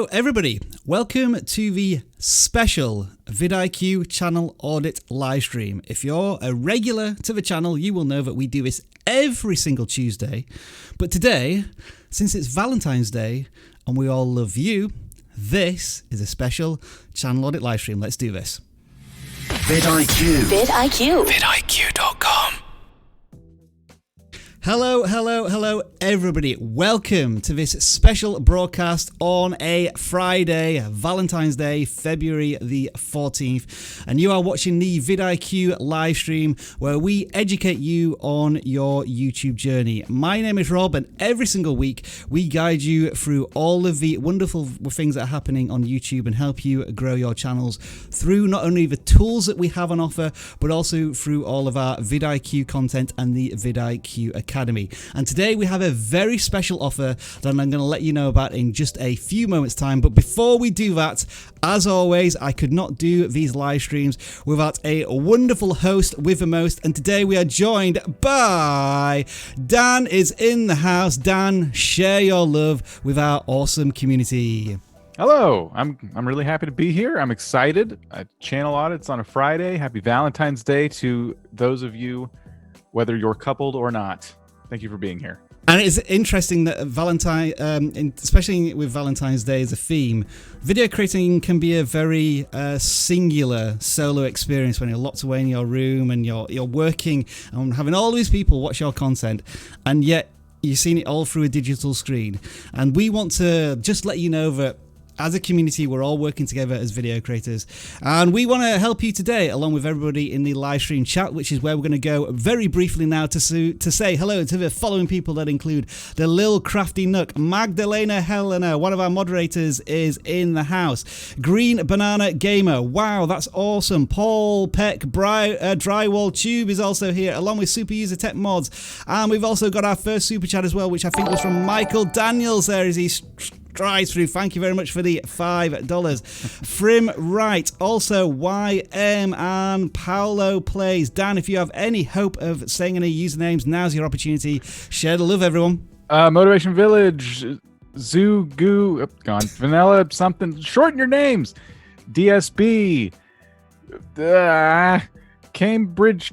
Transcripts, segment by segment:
Hello everybody, welcome to the special vidIQ channel audit live stream. If you're a regular to the channel, you will know that we do this every single Tuesday. But today, since it's Valentine's Day and we all love you, this is a special channel audit live stream. Let's do this. vidIQ. vidIQ. vidIQ.com. Hello everybody. Welcome to this special broadcast on a Friday, Valentine's Day, February the 14th. And you are watching the vidIQ live stream where we educate you on your YouTube journey. My name is Rob, and every single week we guide you through all of the wonderful things that are happening on YouTube and help you grow your channels through not only the tools that we have on offer, but also through all of our vidIQ content and the vidIQ Academy. And today we have a very special offer that I'm going to let you know about in just a few moments time. But before we do that, as always, I could not do these live streams without a wonderful host with the most. And today we are joined by Dan is in the house. Dan, share your love with our awesome community. Hello, I'm really happy to be here. I'm excited. Channel audits on a Friday. Happy Valentine's Day to those of you, whether you're coupled or not. Thank you for being here. And it's interesting that especially with Valentine's Day as a theme, video creating can be a very singular solo experience when you're locked away in your room and you're working and having all these people watch your content, and yet you're seeing it all through a digital screen. And we want to just let you know that as a community, we're all working together as video creators, and we want to help you today along with everybody in the live stream chat, which is where we're going to go very briefly now to say hello to the following people that include the Lil Crafty Nook, Magdalena Helena, one of our moderators is in the house, Green Banana Gamer, wow, that's awesome, Paul Peck, Drywall Tube is also here, along with Super User Tech Mods, and we've also got our first super chat as well, which I think was from Michael Daniels there as he drives through. Thank you very much for the $5. Frim Wright, also YM, and Paolo Plays. Dan, if you have any hope of saying any usernames, now's your opportunity. Share the love, everyone. Motivation Village, Zoo Goo, gone. Vanilla something. Shorten your names. DSB, Cambridge,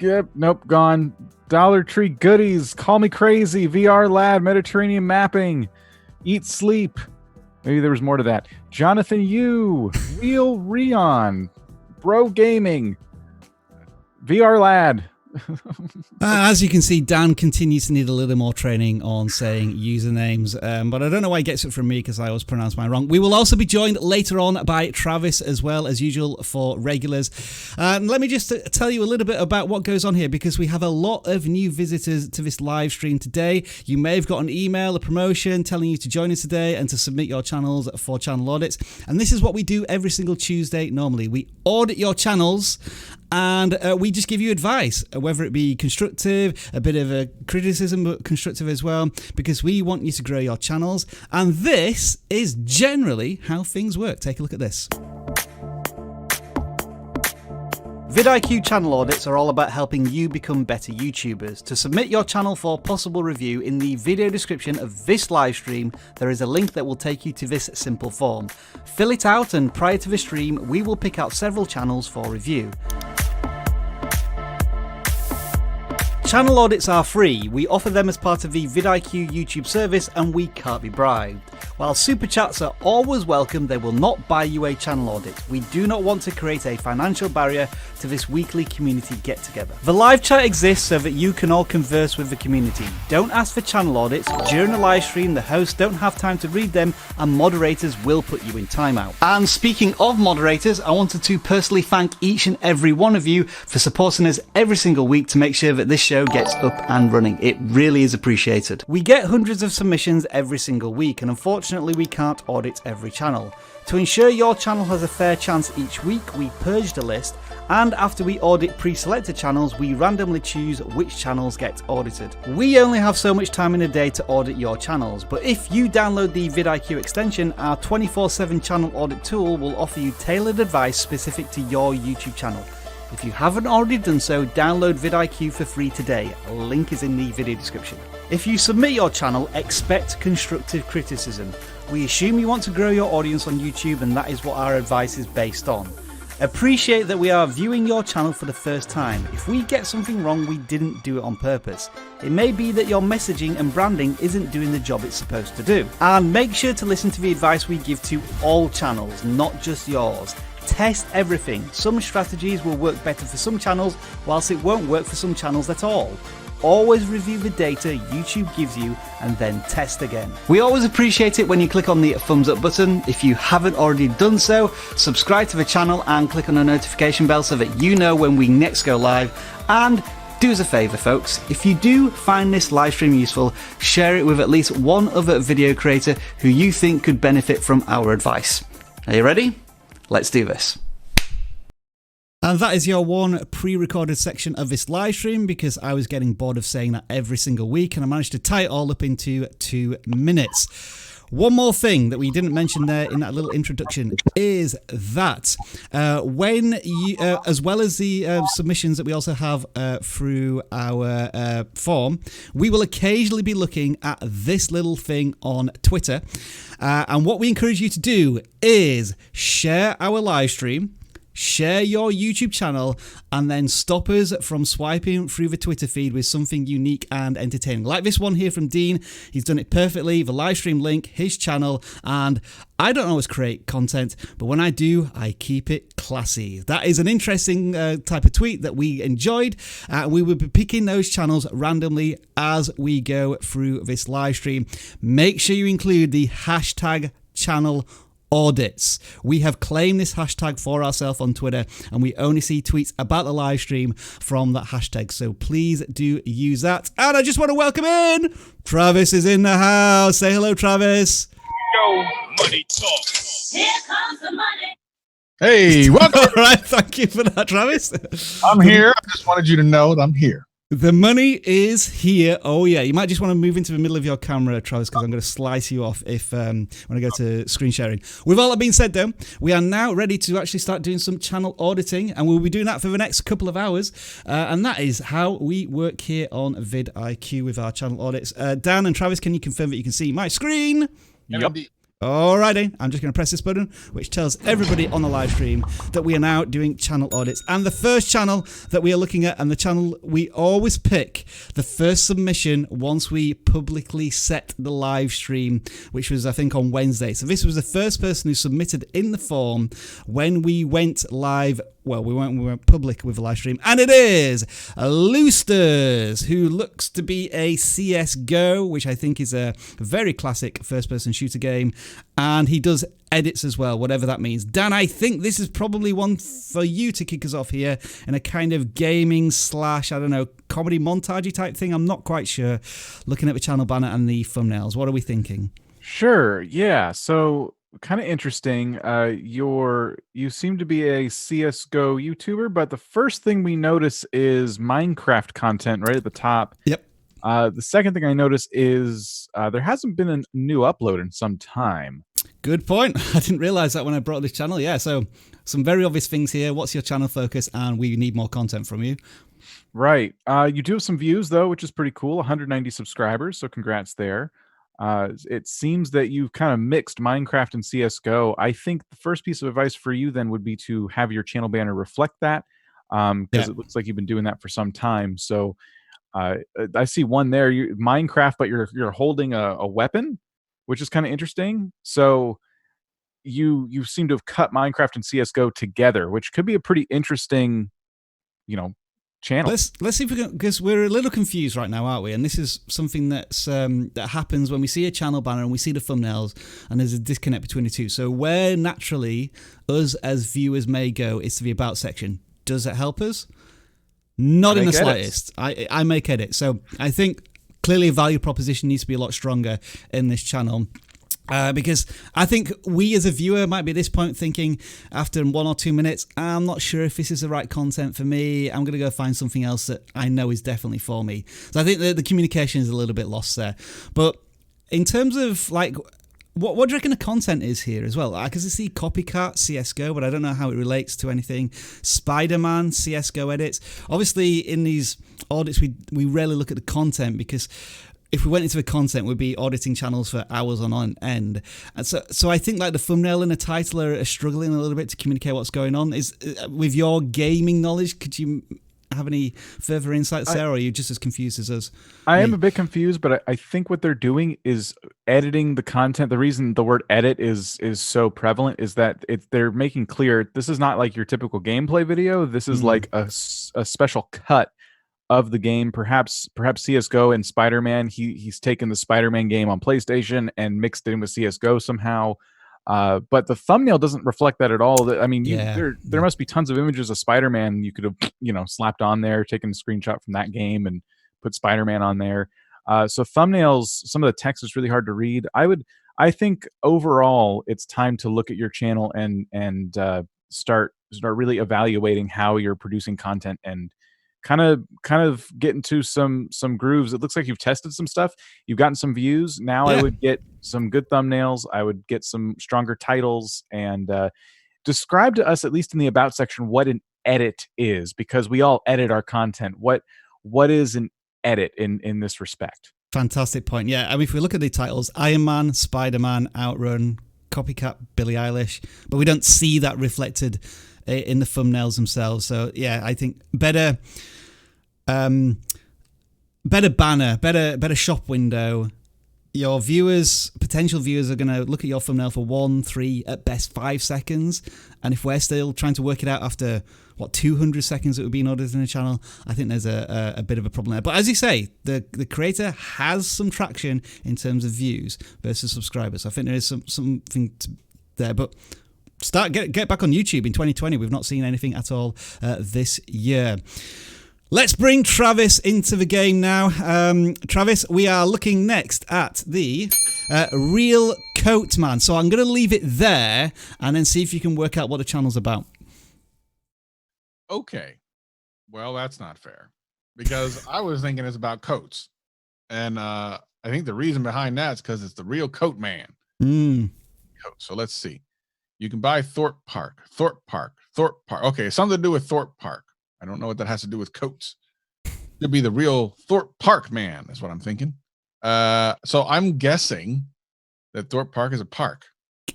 nope, gone. Dollar Tree Goodies, Call Me Crazy, VR Lad, Mediterranean Mapping, Eat Sleep. Maybe there was more to that. Jonathan Yu, Real Rion, Bro Gaming, VR Lad. As you can see, Dan continues to need a little more training on saying usernames, but I don't know why he gets it from me because I always pronounce mine wrong. We will also be joined later on by Travis as well, as usual for regulars. Let me just tell you a little bit about what goes on here, because we have a lot of new visitors to this live stream today. You may have got an email, a promotion telling you to join us today and to submit your channels for channel audits. And this is what we do every single Tuesday normally. We audit your channels and we just give you advice, whether it be constructive, a bit of a criticism, but constructive as well, because we want you to grow your channels. And this is generally how things work. Take a look at this. vidIQ channel audits are all about helping you become better YouTubers. To submit your channel for possible review, in the video description of this live stream, there is a link that will take you to this simple form. Fill it out, and prior to the stream, we will pick out several channels for review. Channel audits are free. We offer them as part of the vidIQ YouTube service, and we can't be bribed. While super chats are always welcome, they will not buy you a channel audit. We do not want to create a financial barrier to this weekly community get-together. The live chat exists so that you can all converse with the community. Don't ask for channel audits. During a live stream, the hosts don't have time to read them, and moderators will put you in timeout. And speaking of moderators, I wanted to personally thank each and every one of you for supporting us every single week to make sure that this show gets up and running. It really is appreciated. We get hundreds of submissions every single week, and unfortunately we can't audit every channel. To ensure your channel has a fair chance each week, we purge the list, and after we audit pre-selected channels, we randomly choose which channels get audited. We only have so much time in a day to audit your channels, but if you download the vidIQ extension, our 24/7 channel audit tool will offer you tailored advice specific to your YouTube channel. If you haven't already done so, download vidIQ for free today. A link is in the video description. If you submit your channel, expect constructive criticism. We assume you want to grow your audience on YouTube, and that is what our advice is based on. Appreciate that we are viewing your channel for the first time. If we get something wrong, we didn't do it on purpose. It may be that your messaging and branding isn't doing the job it's supposed to do. And make sure to listen to the advice we give to all channels, not just yours. Test everything. Some strategies will work better for some channels, whilst it won't work for some channels at all. Always review the data YouTube gives you and then test again. We always appreciate it when you click on the thumbs up button. If you haven't already done so, subscribe to the channel and click on the notification bell so that you know when we next go live. And do us a favour, folks, if you do find this live stream useful, share it with at least one other video creator who you think could benefit from our advice. Are you ready? Let's do this. And that is your one pre-recorded section of this live stream, because I was getting bored of saying that every single week, and I managed to tie it all up into 2 minutes. One more thing that we didn't mention there in that little introduction is that when you, as well as the submissions that we also have through our form, we will occasionally be looking at this little thing on Twitter. And what we encourage you to do is share our live stream, share your YouTube channel, and then stop us from swiping through the Twitter feed with something unique and entertaining. Like this one here from Dean. He's done it perfectly. The live stream link, his channel, and I don't always create content, but when I do, I keep it classy. That is an interesting type of tweet that we enjoyed. We will be picking those channels randomly as we go through this live stream. Make sure you include the hashtag channel audits. We have claimed this hashtag for ourselves on Twitter, and we only see tweets about the live stream from that hashtag, so please do use that. And I just want to welcome in Travis is in the house. Say hello, Travis. Yo, money talk. Here comes the money. Hey, welcome. All right, thank you for that, Travis. I'm here. I just wanted you to know that I'm here. The money is here. Oh yeah, you might just want to move into the middle of your camera, Travis, because I'm going to slice you off if when I go to screen sharing. With all that being said, though, we are now ready to actually start doing some channel auditing, and we'll be doing that for the next couple of hours. And that is how we work here on vidIQ with our channel audits. Dan and Travis, can you confirm that you can see my screen? Yep. Alrighty, I'm just going to press this button, which tells everybody on the live stream that we are now doing channel audits. And the first channel that we are looking at, and the channel we always pick, the first submission once we publicly set the live stream, which was, I think, on Wednesday. So this was the first person who submitted in the form when we went live. Well, we went public with the live stream, and it is Loosters, who looks to be a CSGO, which I think is a very classic first-person shooter game, and he does edits as well, whatever that means. Dan, I think this is probably one for you to kick us off here in a kind of gaming slash, I don't know, comedy montage type thing. I'm not quite sure. Looking at the channel banner and the thumbnails, what are we thinking? Sure. Yeah. So kind of interesting. You seem to be a CSGO YouTuber, but the first thing we notice is Minecraft content right at the top. Yep. The second thing I notice is there hasn't been a new upload in some time. Good point. I didn't realize that when I brought this channel. Yeah, so some very obvious things here. What's your channel focus? And we need more content from you. Right. You do have some views, though, which is pretty cool. 190 subscribers, so congrats there. It seems that you've kind of mixed Minecraft and CSGO. I think the first piece of advice for you then would be to have your channel banner reflect that, because it looks like you've been doing that for some time. So I see one there, Minecraft, but you're holding a weapon, which is kind of interesting. So you seem to have cut Minecraft and CSGO together, which could be a pretty interesting, channel. Let's see if we can, because we're a little confused right now, aren't we? And this is something that's that happens when we see a channel banner and we see the thumbnails, and there's a disconnect between the two. So where naturally us as viewers may go is to the about section. Does it help us? Not in the slightest. I make edits, so I think clearly value proposition needs to be a lot stronger in this channel. Because I think we as a viewer might be at this point thinking after 1 or 2 minutes, I'm not sure if this is the right content for me. I'm going to go find something else that I know is definitely for me. So I think the communication is a little bit lost there. But in terms of like, what do you reckon the content is here as well? I can see Copycat CSGO, but I don't know how it relates to anything. Spider-Man CSGO edits. Obviously in these audits, we rarely look at the content because if we went into the content, we'd be auditing channels for hours on end. And so I think like the thumbnail and the title are struggling a little bit to communicate what's going on. Is with your gaming knowledge, could you have any further insights there, or are you just as confused as us? I am a bit confused, but I think what they're doing is editing the content. The reason the word edit is so prevalent is that they're making clear this is not like your typical gameplay video. This is like a special cut of the game. Perhaps CSGO and Spider-Man. He's taken the Spider-Man game on PlayStation and mixed it in with CSGO somehow. But the thumbnail doesn't reflect that at all. I mean, there must be tons of images of Spider-Man you could have, slapped on there, taken a screenshot from that game and put Spider-Man on there. So thumbnails, some of the text is really hard to read. I think overall, it's time to look at your channel and start really evaluating how you're producing content and kind of get into some grooves. It looks like you've tested some stuff. You've gotten some views. Now I would get some good thumbnails. I would get some stronger titles, and describe to us, at least in the about section, what an edit is, because we all edit our content. What is an edit in this respect? Fantastic point. Yeah, I mean, if we look at the titles, Iron Man, Spider-Man, Outrun, Copycat, Billie Eilish, but we don't see that reflected in the thumbnails themselves. So yeah, I think better banner, better shop window. Your potential viewers are going to look at your thumbnail for 1, 3, at best 5 seconds. And if we're still trying to work it out after 200 seconds that would be in order in a channel, I think there's a bit of a problem there. But as you say, the creator has some traction in terms of views versus subscribers. I think there is something there, but get back on YouTube in 2020. We've not seen anything at all this year. Let's bring Travis into the game now. Travis, we are looking next at the Real Coat Man. So I'm going to leave it there and then see if you can work out what the channel's about. Okay. Well, that's not fair, because I was thinking it's about coats. And I think the reason behind that is because it's the Real Coat Man. So let's see. You can buy Thorpe Park. Okay, something to do with Thorpe Park. I don't know what that has to do with coats. Could be the Real Thorpe Park Man, is what I'm thinking. So I'm guessing that Thorpe Park is a park.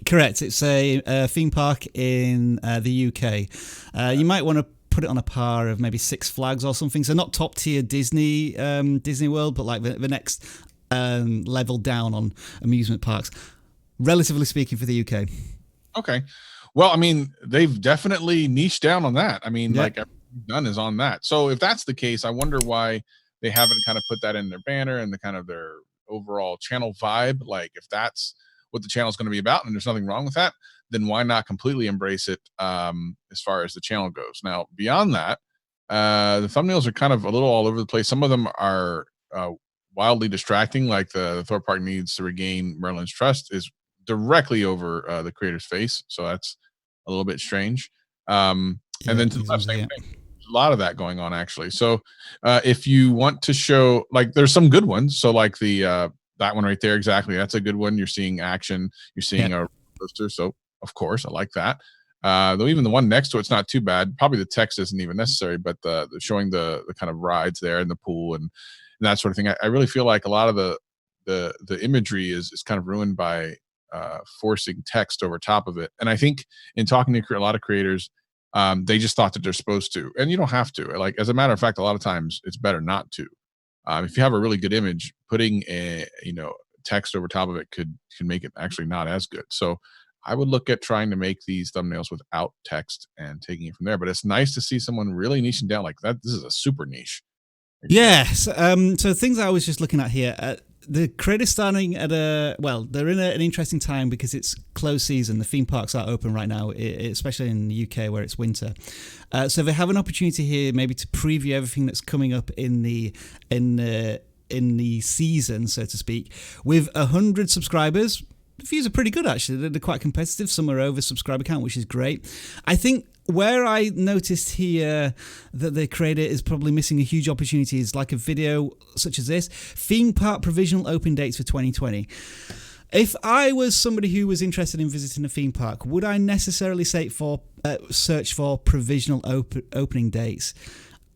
Correct. It's a theme park in the UK. You might want to put it on a par of maybe Six Flags or something. So not top tier Disney World, but like the next level down on amusement parks, relatively speaking, for the UK. Okay. Well, I mean, they've definitely niched down on that. I mean, like everything done is on that. So if that's the case, I wonder why they haven't kind of put that in their banner and the kind of their overall channel vibe. Like if that's what the channel is going to be about and there's nothing wrong with that, then why not completely embrace it as far as the channel goes? Now, beyond that, the thumbnails are kind of a little all over the place. Some of them are wildly distracting, like the Thorpe Park needs to regain Merlin's trust is directly over the creator's face. So that's a little bit strange. And then to the left, same thing. There's a lot of that going on, actually. So if you want to show, like, there's some good ones. So like the that one right there, exactly. That's a good one. You're seeing action. You're seeing a poster. So of course, I like that. Though even the one next to it's not too bad. Probably the text isn't even necessary, but the showing the kind of rides there in the pool and that sort of thing. I really feel like a lot of the imagery is kind of ruined by forcing text over top of it. And I think in talking to a lot of creators, they just thought that they're supposed to, and you don't have to. Like, as a matter of fact, a lot of times it's better not to. If you have a really good image, putting a text over top of it can make it actually not as good. So I would look at trying to make these thumbnails without text and taking it from there. But it's nice to see someone really niching down like that. This is a super niche. Yes. So things I was just looking at here. The creators starting at they're in an interesting time because it's closed season. The theme parks are open right now, especially in the UK where it's winter. So they have an opportunity here maybe to preview everything that's coming up in the season, so to speak. With 100 subscribers, the views are pretty good, actually. They're quite competitive. Some are over subscriber count, which is great. I think where I noticed here that the creator is probably missing a huge opportunity is like a video such as this, theme park provisional open dates for 2020. If I was somebody who was interested in visiting a theme park, would I necessarily search for provisional opening dates?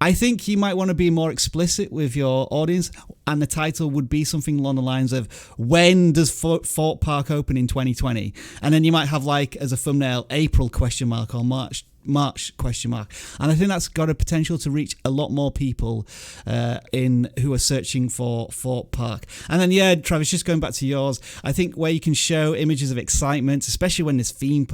I think you might want to be more explicit with your audience, and the title would be something along the lines of, when does Fort Park open in 2020? And then you might have like as a thumbnail, April ? Or March ? And I think that's got a potential to reach a lot more people who are searching for Fort Park. And then Travis, just going back to yours, I think where you can show images of excitement, especially when there's theme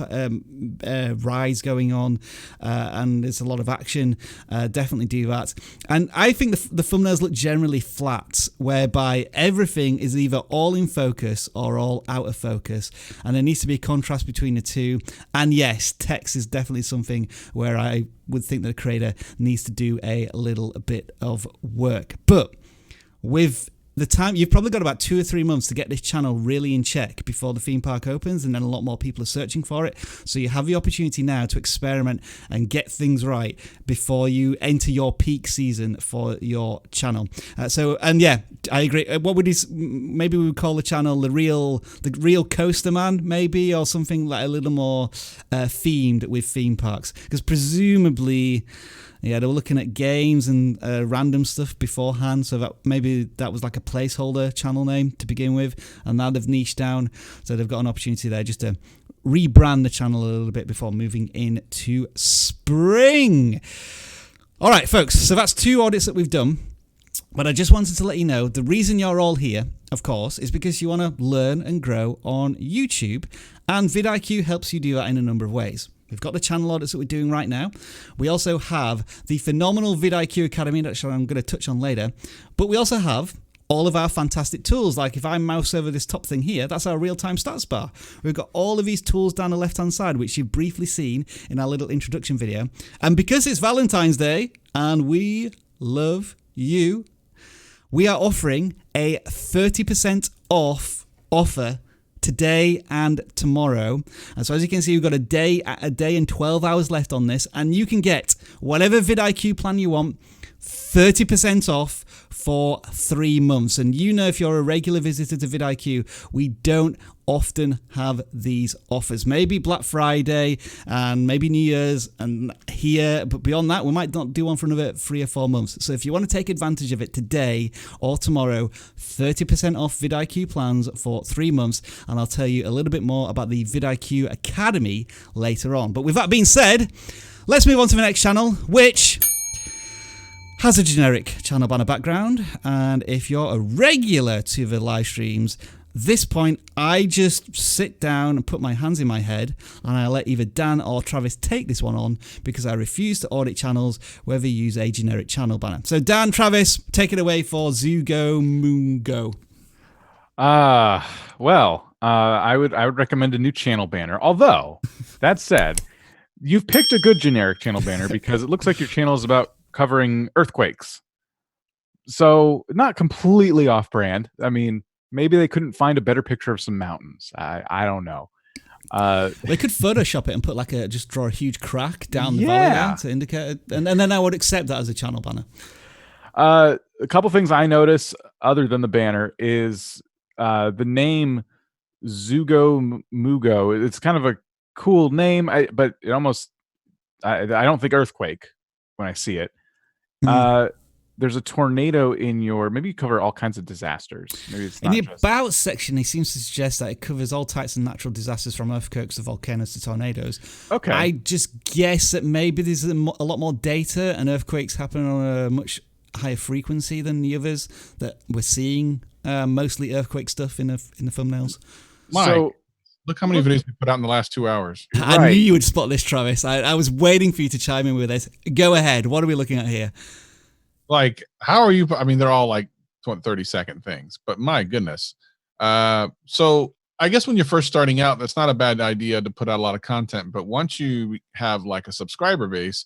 rides going on and there's a lot of action, definitely do that. And I think the thumbnails look generally flat, whereby everything is either all in focus or all out of focus, and there needs to be a contrast between the two. And yes, text is definitely something where I would think that a creator needs to do a little bit of work. But with the time, you've probably got about 2 or 3 months to get this channel really in check before the theme park opens, and then a lot more people are searching for it. So you have the opportunity now to experiment and get things right before you enter your peak season for your channel. I agree. What would maybe we would call the channel the real coaster man, maybe, or something like a little more themed with theme parks, because presumably, they were looking at games and random stuff beforehand, so that was like a placeholder channel name to begin with, and now they've niched down, so they've got an opportunity there just to rebrand the channel a little bit before moving into spring. All right, folks, so that's 2 audits that we've done, but I just wanted to let you know the reason you're all here, of course, is because you want to learn and grow on YouTube, and vidIQ helps you do that in a number of ways. We've got the channel audits that we're doing right now. We also have the phenomenal vidIQ Academy that I'm going to touch on later. But we also have all of our fantastic tools. Like if I mouse over this top thing here, that's our real-time stats bar. We've got all of these tools down the left-hand side, which you've briefly seen in our little introduction video. And because it's Valentine's Day and we love you, we are offering a 30% off offer today and tomorrow. And so as you can see, we've got a day and 12 hours left on this, and you can get whatever vidIQ plan you want, 30% off for 3 months. And if you're a regular visitor to vidIQ, we don't often have these offers. Maybe Black Friday and maybe New Year's and here, but beyond that, we might not do one for another 3 or 4 months. So if you want to take advantage of it today or tomorrow, 30% off vidIQ plans for 3 months, and I'll tell you a little bit more about the vidIQ Academy later on. But with that being said, let's move on to the next channel, which has a generic channel banner background. And if you're a regular to the live streams, this point, I just sit down and put my hands in my head, and I let either Dan or Travis take this one on, because I refuse to audit channels where they use a generic channel banner. So Dan, Travis, take it away for Zugo Moongo. I would recommend a new channel banner. Although, that said, you've picked a good generic channel banner because it looks like your channel is about covering earthquakes. So not completely off brand. I mean, maybe they couldn't find a better picture of some mountains. I don't know. They could Photoshop it and put just draw a huge crack down the valley there to indicate it. And then I would accept that as a channel banner. A couple things I notice other than the banner is the name Zugo Mugo. It's kind of a cool name, but it almost, I don't think earthquake when I see it. There's a tornado in maybe you cover all kinds of disasters. Maybe it's not in the about section, he seems to suggest that it covers all types of natural disasters from earthquakes to volcanoes to tornadoes. Okay. I just guess that maybe there's a lot more data, and earthquakes happen on a much higher frequency than the others that we're seeing. Mostly earthquake stuff in the thumbnails. So look how many videos we put out in the last 2 hours. I knew you would spot this, Travis. I was waiting for you to chime in with this. Go ahead. What are we looking at here? Like, how are you? I mean, they're all like 30-second things, but my goodness. So I guess when you're first starting out, that's not a bad idea to put out a lot of content. But once you have like a subscriber base,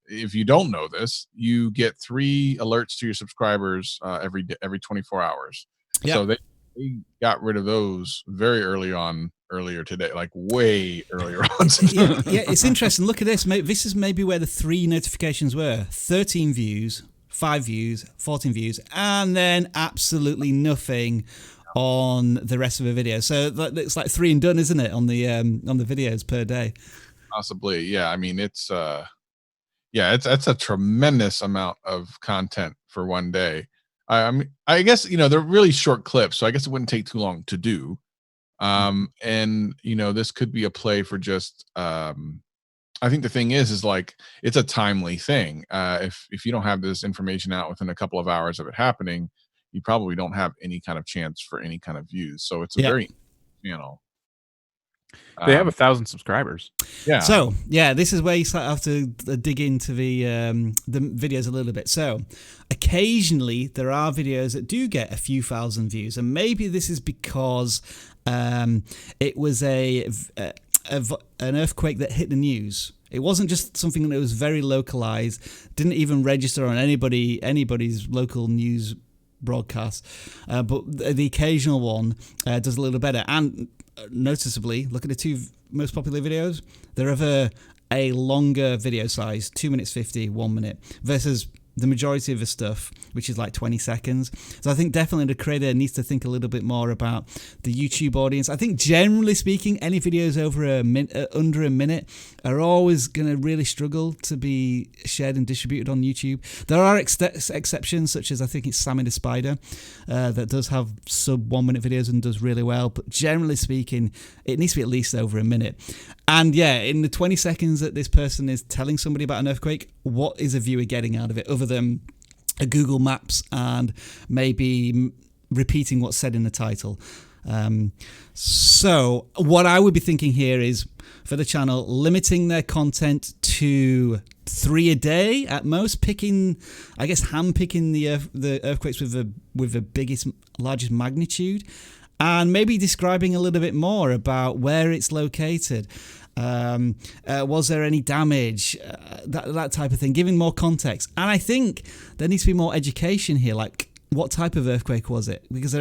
if you don't know this, you get 3 alerts to your subscribers every 24 hours. Yep. So they got rid of those very earlier today, like way earlier on. yeah, it's interesting. Look at this. This is maybe where the 3 notifications were: 13 views, 5 views, 14 views, and then absolutely nothing on the rest of the video. So it's like 3 and done, isn't it, on the videos per day? Possibly, yeah. I mean, it's Yeah, that's a tremendous amount of content for one day. I mean, I guess they're really short clips, so I guess it wouldn't take too long to do. And this could be a play for just. I think the thing is like it's a timely thing. If you don't have this information out within a couple of hours of it happening, you probably don't have any kind of chance for any kind of views. So it's a very channel. They have 1,000 subscribers. Yeah. So this is where you have to dig into the videos a little bit. So occasionally there are videos that do get a few thousand views, and maybe this is because it was an earthquake that hit the news. It wasn't just something that was very localized, didn't even register on anybody's local news broadcast, but the occasional one does a little better. And noticeably, look at the two most popular videos. They're of a longer video size, 2 minutes 50, 1 minute, versus the majority of the stuff, which is like 20 seconds. So I think definitely the creator needs to think a little bit more about the YouTube audience. I think generally speaking, any videos over under a minute are always going to really struggle to be shared and distributed on YouTube. There are exceptions, such as I think it's Sammy the Spider, that does have sub 1 minute videos and does really well. But generally speaking, it needs to be at least over a minute. And in the 20 seconds that this person is telling somebody about an earthquake, what is a viewer getting out of it other than a Google Maps and maybe repeating what's said in the title? So what I would be thinking here is for the channel, limiting their content to 3 a day at most, hand-picking the earthquakes with the largest magnitude, and maybe describing a little bit more about where it's located. Was there any damage? That type of thing, giving more context. And I think there needs to be more education here, like what type of earthquake was it? Because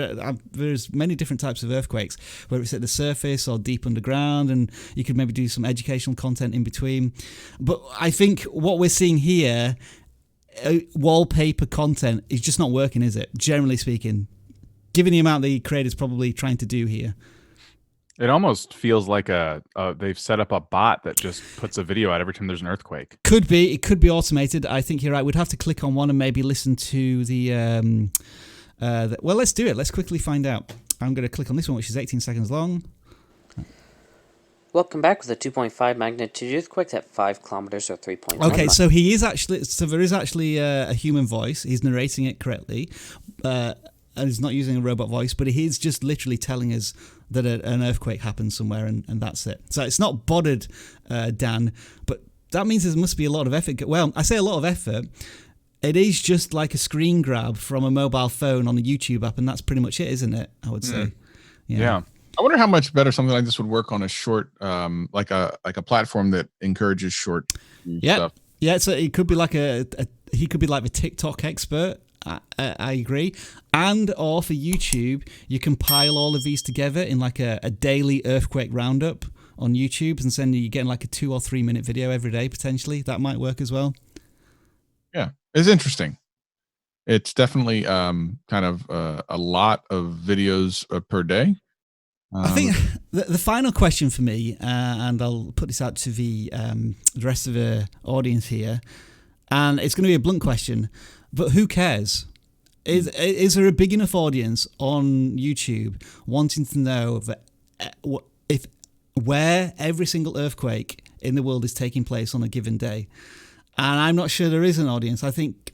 there's many different types of earthquakes, whether it's at the surface or deep underground, and you could maybe do some educational content in between. But I think what we're seeing here, wallpaper content, is just not working, is it? Generally speaking, given the amount the creator's probably trying to do here. It almost feels like they've set up a bot that just puts a video out every time there's an earthquake. Could be. It could be automated. I think you're right. We'd have to click on one and maybe listen to the well, let's do it. Let's quickly find out. I'm going to click on this one, which is 18 seconds long. Welcome back with a 2.5 magnitude earthquake at 5 kilometers or 3.9 Okay, miles. so there is actually a human voice. He's narrating it correctly. And he's not using a robot voice, but he's just literally telling us that an earthquake happened somewhere, and that's it. So it's not bothered Dan, but that means there must be a lot of effort. Well, I say a lot of effort. It is just like a screen grab from a mobile phone on a YouTube app, and that's pretty much it, isn't it? I would say. Yeah. I wonder how much better something like this would work on a short, like a platform that encourages short stuff. Yeah. So it could be like he could be like the TikTok expert. I agree. And or for YouTube, you compile all of these together in like a daily earthquake roundup on YouTube, and send you getting like a 2 or 3 minute video every day potentially. That might work as well. Yeah, it's interesting. It's definitely kind of a lot of videos per day. I think the final question for me, and I'll put this out to the rest of the audience here, and it's going to be a blunt question, but who cares? Is there a big enough audience on YouTube wanting to know that where every single earthquake in the world is taking place on a given day? And I'm not sure there is an audience. I think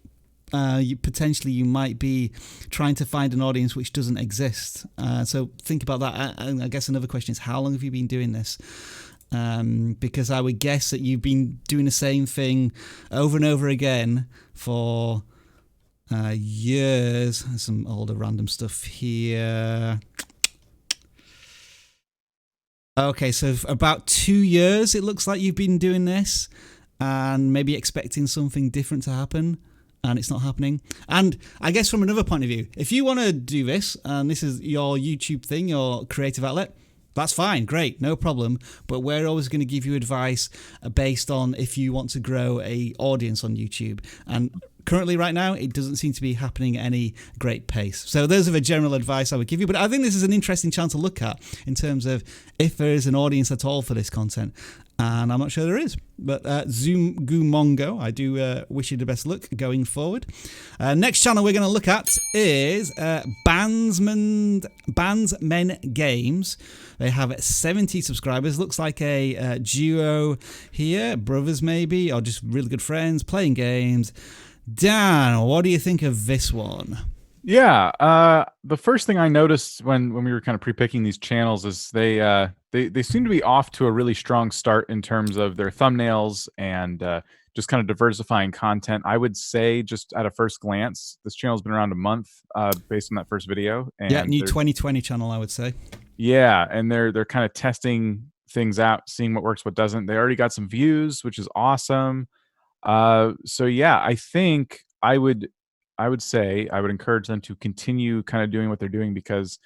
you might be trying to find an audience which doesn't exist. So think about that. And I guess another question is, how long have you been doing this? Because I would guess that you've been doing the same thing over and over again for years. There's some older random stuff here. Okay, so about 2 years it looks like you've been doing this, and maybe expecting something different to happen, and it's not happening. And I guess from another point of view, if you want to do this, and this is your YouTube thing, your creative outlet, that's fine, great, no problem. But we're always going to give you advice based on if you want to grow a audience on YouTube. And currently, right now, it doesn't seem to be happening at any great pace. So those are the general advice I would give you. But I think this is an interesting channel to look at in terms of if there is an audience at all for this content. And I'm not sure there is. But Zoom Gumongo, I do wish you the best luck going forward. Next channel we're going to look at is Bandsmen Games. They have 70 subscribers. Looks like a duo here, brothers maybe, or just really good friends playing games. Dan, what do you think of this one? Yeah, the first thing I noticed when we were kind of pre-picking these channels is they seem to be off to a really strong start in terms of their thumbnails and just kind of diversifying content. I would say just at a first glance, this channel's been around a month based on that first video. And yeah, new 2020 channel, I would say. Yeah, and they're kind of testing things out, seeing what works, what doesn't. They already got some views, which is awesome. So yeah, I think I would say I would encourage them to continue kind of doing what they're doing, because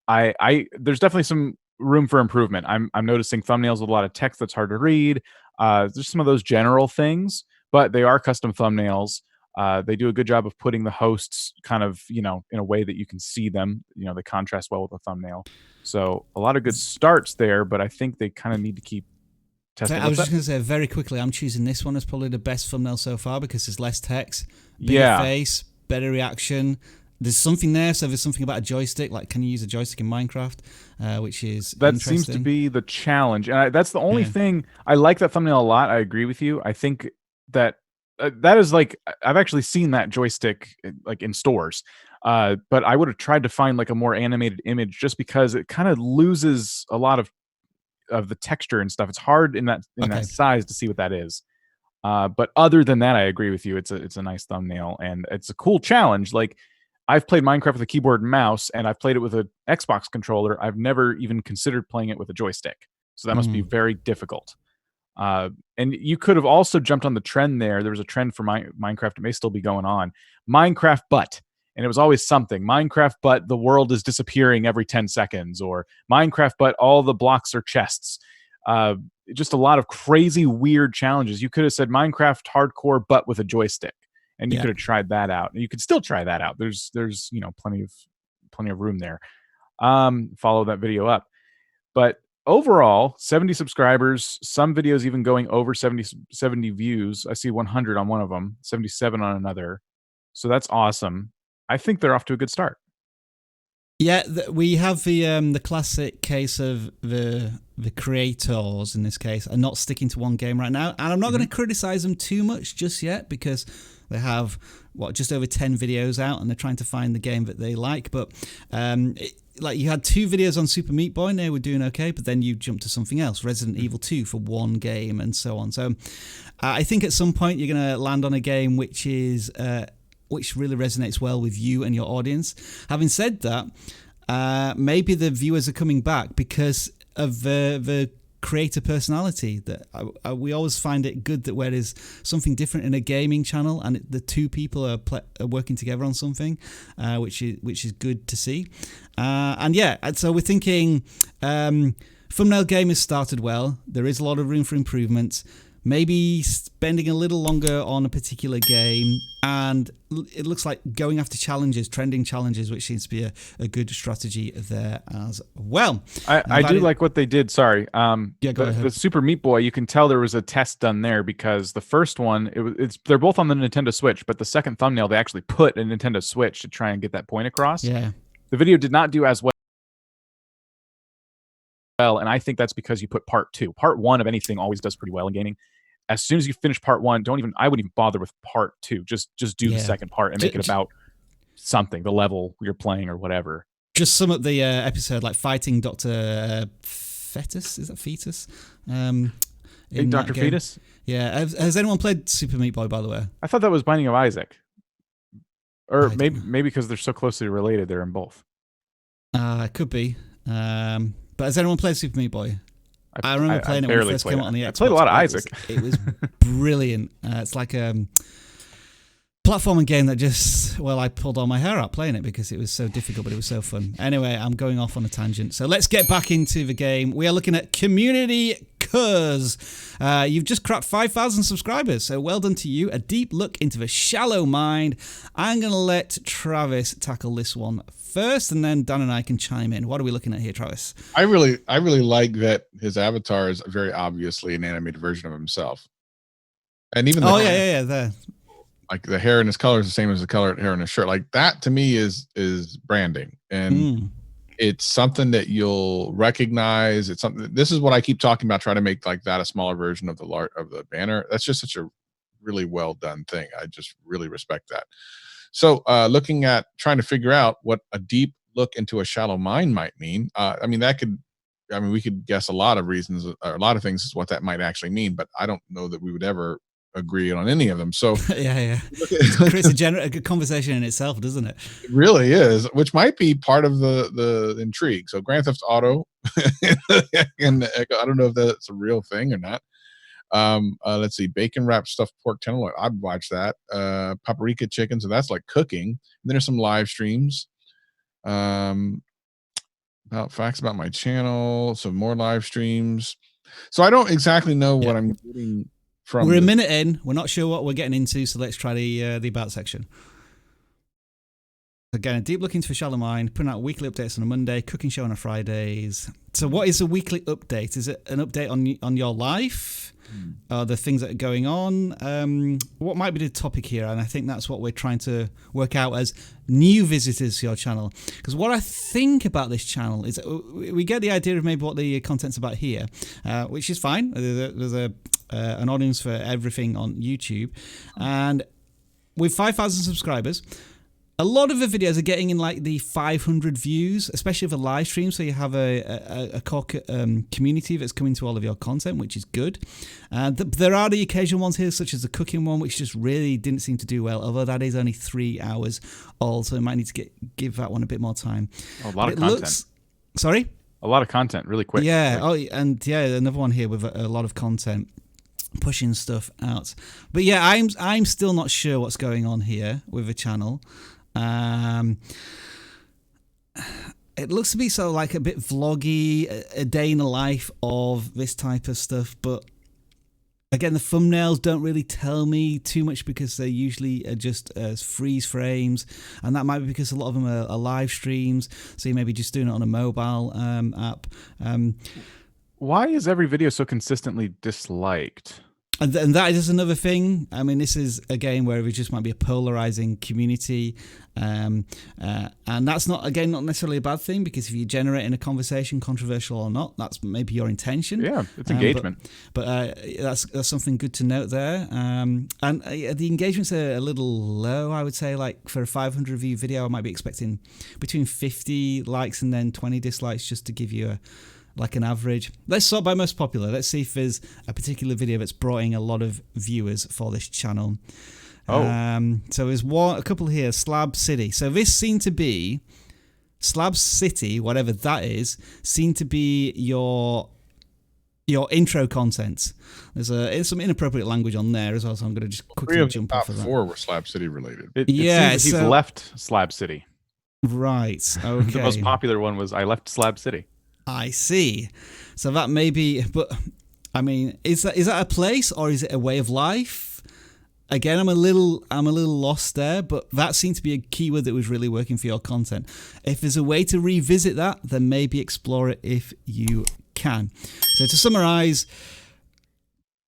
there's definitely some room for improvement. I'm noticing thumbnails with a lot of text that's hard to read. There's some of those general things, but they are custom thumbnails. They do a good job of putting the hosts kind of, in a way that you can see them. They contrast well with the thumbnail. So a lot of good starts there, but I think they kind of need to keep testing. I was just going to say very quickly, I'm choosing this one as probably the best thumbnail so far because there's less text, bigger face, better reaction. There's something there, so there's something about a joystick, like can you use a joystick in Minecraft, which is that seems to be the challenge, and that's the only thing. I like that thumbnail a lot. I agree with you. I think that that is like, I've actually seen that joystick like in stores, but I would have tried to find like a more animated image, just because it kind of loses a lot of the texture and stuff. It's hard in that size to see what that is. But other than that, I agree with you. It's a nice thumbnail, and it's a cool challenge. Like, I've played Minecraft with a keyboard and mouse, and I've played it with an Xbox controller. I've never even considered playing it with a joystick. So that must be very difficult. And you could have also jumped on the trend there. There was a trend for Minecraft. It may still be going on. Minecraft but. And it was always something. Minecraft but the world is disappearing every 10 seconds. Or Minecraft but all the blocks are chests. Just a lot of crazy, weird challenges. You could have said Minecraft hardcore but with a joystick. And you could have tried that out. You could still try that out. There's plenty of room there. Follow that video up. But overall, 70 subscribers, some videos even going over 70 views. I see 100 on one of them, 77 on another. So that's awesome. I think they're off to a good start. Yeah, we have the classic case of the creators in this case are not sticking to one game right now, and I'm not going to criticize them too much just yet because they have just over 10 videos out and they're trying to find the game that they like. But like you had 2 videos on Super Meat Boy and they were doing okay, but then you jumped to something else, Resident Evil 2 for one game and so on. So I think at some point you're going to land on a game which is which really resonates well with you and your audience. Having said that, maybe the viewers are coming back because of the creator personality. That we always find it good that where there's something different in a gaming channel and the 2 people are working together on something, which is good to see. And so we're thinking thumbnail game has started well. There is a lot of room for improvement. Maybe spending a little longer on a particular game, and it looks like going after challenges, trending challenges, which seems to be a good strategy there as well. I do like what they did. Sorry. Go ahead. The Super Meat Boy, you can tell there was a test done there because the first one, they're both on the Nintendo Switch, but the second thumbnail, they actually put a Nintendo Switch to try and get that point across. Yeah. The video did not do as well, and I think that's because you put part 2. Part 1 of anything always does pretty well in gaming. As soon as you finish part 1, I wouldn't even bother with part 2. Just do the second part and make it about something, the level you're playing or whatever. Just sum up the episode, like fighting Dr. Fetus. Is that Fetus? Dr. Fetus? Yeah. Has anyone played Super Meat Boy, by the way? I thought that was Binding of Isaac. Or maybe because they're so closely related, they're in both. It could be. But has anyone played Super Meat Boy? I remember playing it when it first came out on the Xbox. I played a lot of Isaac. It was brilliant. It's like platform and game that just, well, I pulled all my hair out playing it because it was so difficult, but it was so fun. Anyway, I'm going off on a tangent. So let's get back into the game. We are looking at Community Curse. You've just cracked 5,000 subscribers, so well done to you. A deep look into the shallow mind. I'm going to let Travis tackle this one first, and then Dan and I can chime in. What are we looking at here, Travis? I really like that his avatar is very obviously an animated version of himself. And even there. Like the hair in his color is the same as the color hair in his shirt. Like that to me is branding, and it's something that you'll recognize. It's something. This is what I keep talking about. Try to make like that a smaller version of the banner. That's just such a really well done thing. I just really respect that. So looking at trying to figure out what a deep look into a shallow mind might mean. We could guess a lot of reasons, or a lot of things is what that might actually mean, but I don't know that we would ever agree on any of them. So it creates a good conversation in itself, doesn't it? It really is, which might be part of the intrigue. So Grand Theft Auto, and I don't know if that's a real thing or not. Let's see, bacon wrapped stuffed pork tenderloin. I'd watch that. Paprika chicken, so that's like cooking. And then there's some live streams. About facts about my channel, some more live streams. So I don't exactly know what I'm getting. We're a minute in. We're not sure what we're getting into, so let's try the about section. Again, a deep look into a shallow mind, putting out weekly updates on a Monday, cooking show on a Fridays. So what is a weekly update? Is it an update on your life? The things that are going on? What might be the topic here? And I think that's what we're trying to work out as new visitors to your channel. Because what I think about this channel is we get the idea of maybe what the content's about here, which is fine. There's an audience for everything on YouTube. And with 5,000 subscribers, a lot of the videos are getting in like the 500 views, especially for live streams. So you have a core community that's coming to all of your content, which is good. There are the occasional ones here, such as the cooking one, which just really didn't seem to do well, although that is only 3 hours old. So we might need to give that one a bit more time. A lot of content. Sorry? A lot of content, really quick. Yeah. Another one here with a lot of content, pushing stuff out. But yeah, I'm still not sure what's going on here with the channel. It looks to be sort of like a bit vloggy, a day in the life of this type of stuff, but again, the thumbnails don't really tell me too much because they usually are just freeze frames, and that might be because a lot of them are live streams, so you may be just doing it on a mobile app. Why is every video so consistently disliked? And that is another thing. I mean, this is a game where it just might be a polarizing community. And that's not necessarily a bad thing, because if you're generating a conversation, controversial or not, that's maybe your intention. Yeah, it's engagement. But that's something good to note there. And the engagements are a little low, I would say. Like for a 500 view video, I might be expecting between 50 likes and then 20 dislikes, just to give you an average. Let's sort by most popular. Let's see if there's a particular video that's brought in a lot of viewers for this channel. So there's a couple here. Slab City. So this seemed to be Slab City, whatever that is, seemed to be your intro content. There's some inappropriate language on there as well, so I'm going to just quickly jump off of that. 4 were Slab City related. It seems he's left Slab City. Right. Okay. The most popular one was I left Slab City. I see. So that may be, but I mean, is that a place or is it a way of life? Again, I'm a little lost there, but that seemed to be a keyword that was really working for your content. If there's a way to revisit that, then maybe explore it if you can. So to summarize,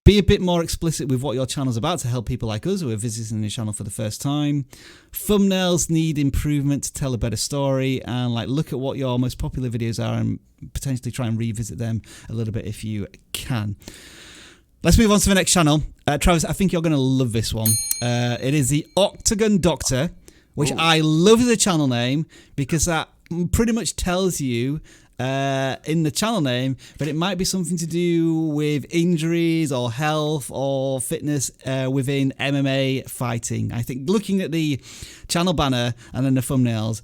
be a bit more explicit with what your channel's about to help people like us who are visiting the channel for the first time. Thumbnails need improvement to tell a better story, and look at what your most popular videos are and potentially try and revisit them a little bit if you can. Let's move on to the next channel. Travis, I think you're going to love this one. It is the Octagon Doctor, which I love as a channel name because that pretty much tells you in the channel name, but it might be something to do with injuries or health or fitness within MMA fighting. I think looking at the channel banner and then the thumbnails,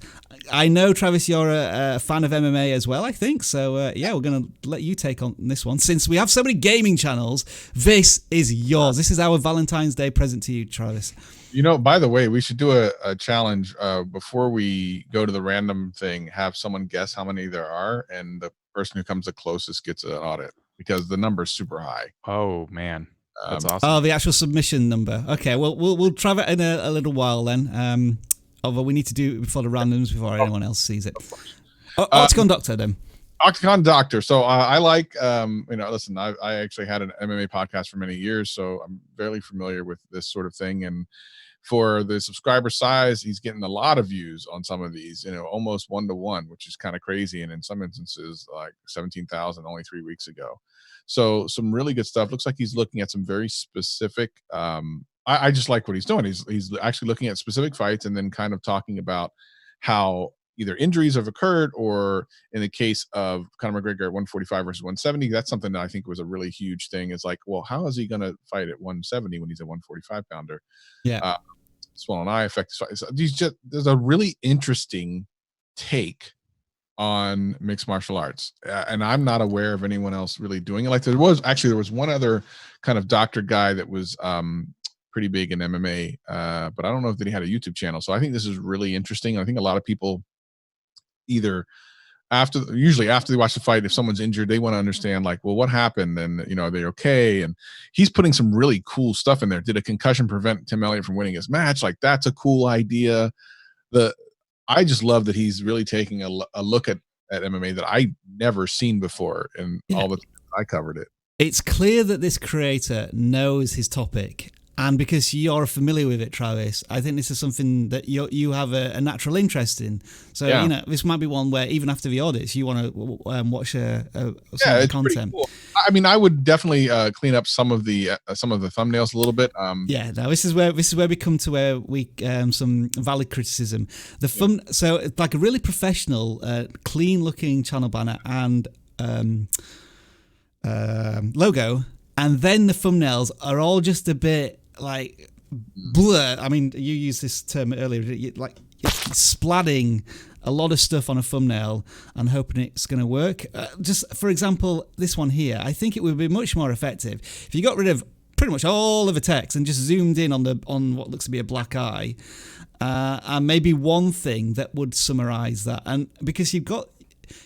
I know, Travis, you're a fan of MMA as well, I think. So, yeah, we're going to let you take on this one. Since we have so many gaming channels, this is yours. This is our Valentine's Day present to you, Travis. You know, by the way, we should do a challenge before we go to the random thing. Have someone guess how many there are, and the person who comes the closest gets an audit, because the number is super high. Oh man, that's awesome. Oh, the actual submission number. Okay, well, we'll try that in a little while then. Although we need to do it before the randoms, before anyone else sees it. Octagon Doctor, then. Octagon Doctor. So I like, listen, I actually had an MMA podcast for many years, so I'm fairly familiar with this sort of thing. And for the subscriber size, he's getting a lot of views on some of these, almost 1-to-1, which is kind of crazy. And in some instances, like 17,000 only 3 weeks ago. So some really good stuff. Looks like he's looking at some very specific, I just like what he's doing. He's actually looking at specific fights and then kind of talking about how either injuries have occurred, or in the case of Conor McGregor at 145 versus 170, that's something that I think was a really huge thing. It's like, well, how is he going to fight at 170 when he's a 145 pounder? Yeah. Swollen eye effect. So there's a really interesting take on mixed martial arts, and I'm not aware of anyone else really doing it. Like there was one other kind of doctor guy that was pretty big in MMA, but I don't know if he had a YouTube channel. So I think this is really interesting. I think a lot of people either usually after they watch the fight, if someone's injured, they want to understand like, well, what happened? And, are they okay? And he's putting some really cool stuff in there. Did a concussion prevent Tim Elliott from winning his match? Like, that's a cool idea. I just love that he's really taking a look at MMA that I never seen before in all the time I covered it. It's clear that this creator knows his topic. And because you're familiar with it, Travis, I think this is something that you have a natural interest in. So, this might be one where even after the audits, you want to watch some of the content. Cool. I mean, I would definitely clean up some of the thumbnails a little bit. This is where we come to where we some valid criticism. So it's like a really professional, clean looking channel banner and logo, and then the thumbnails are all just a bit like blur. I mean, you used this term earlier, like splatting a lot of stuff on a thumbnail and hoping it's going to work. Just for example, this one here, I think it would be much more effective if you got rid of pretty much all of the text and just zoomed in on what looks to be a black eye, and maybe one thing that would summarize that. And because you've got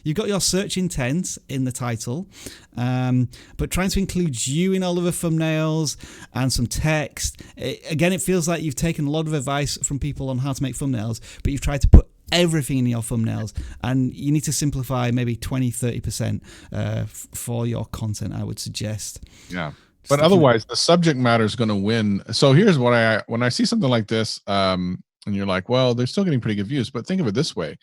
your search intent in the title, but trying to include you in all of the thumbnails and some text. It feels like you've taken a lot of advice from people on how to make thumbnails, but you've tried to put everything in your thumbnails, and you need to simplify maybe 20-30% for your content, I would suggest. Yeah. But otherwise, the subject matter is going to win. So here's what when I see something like this, and you're like, well, they're still getting pretty good views, but think of it this way.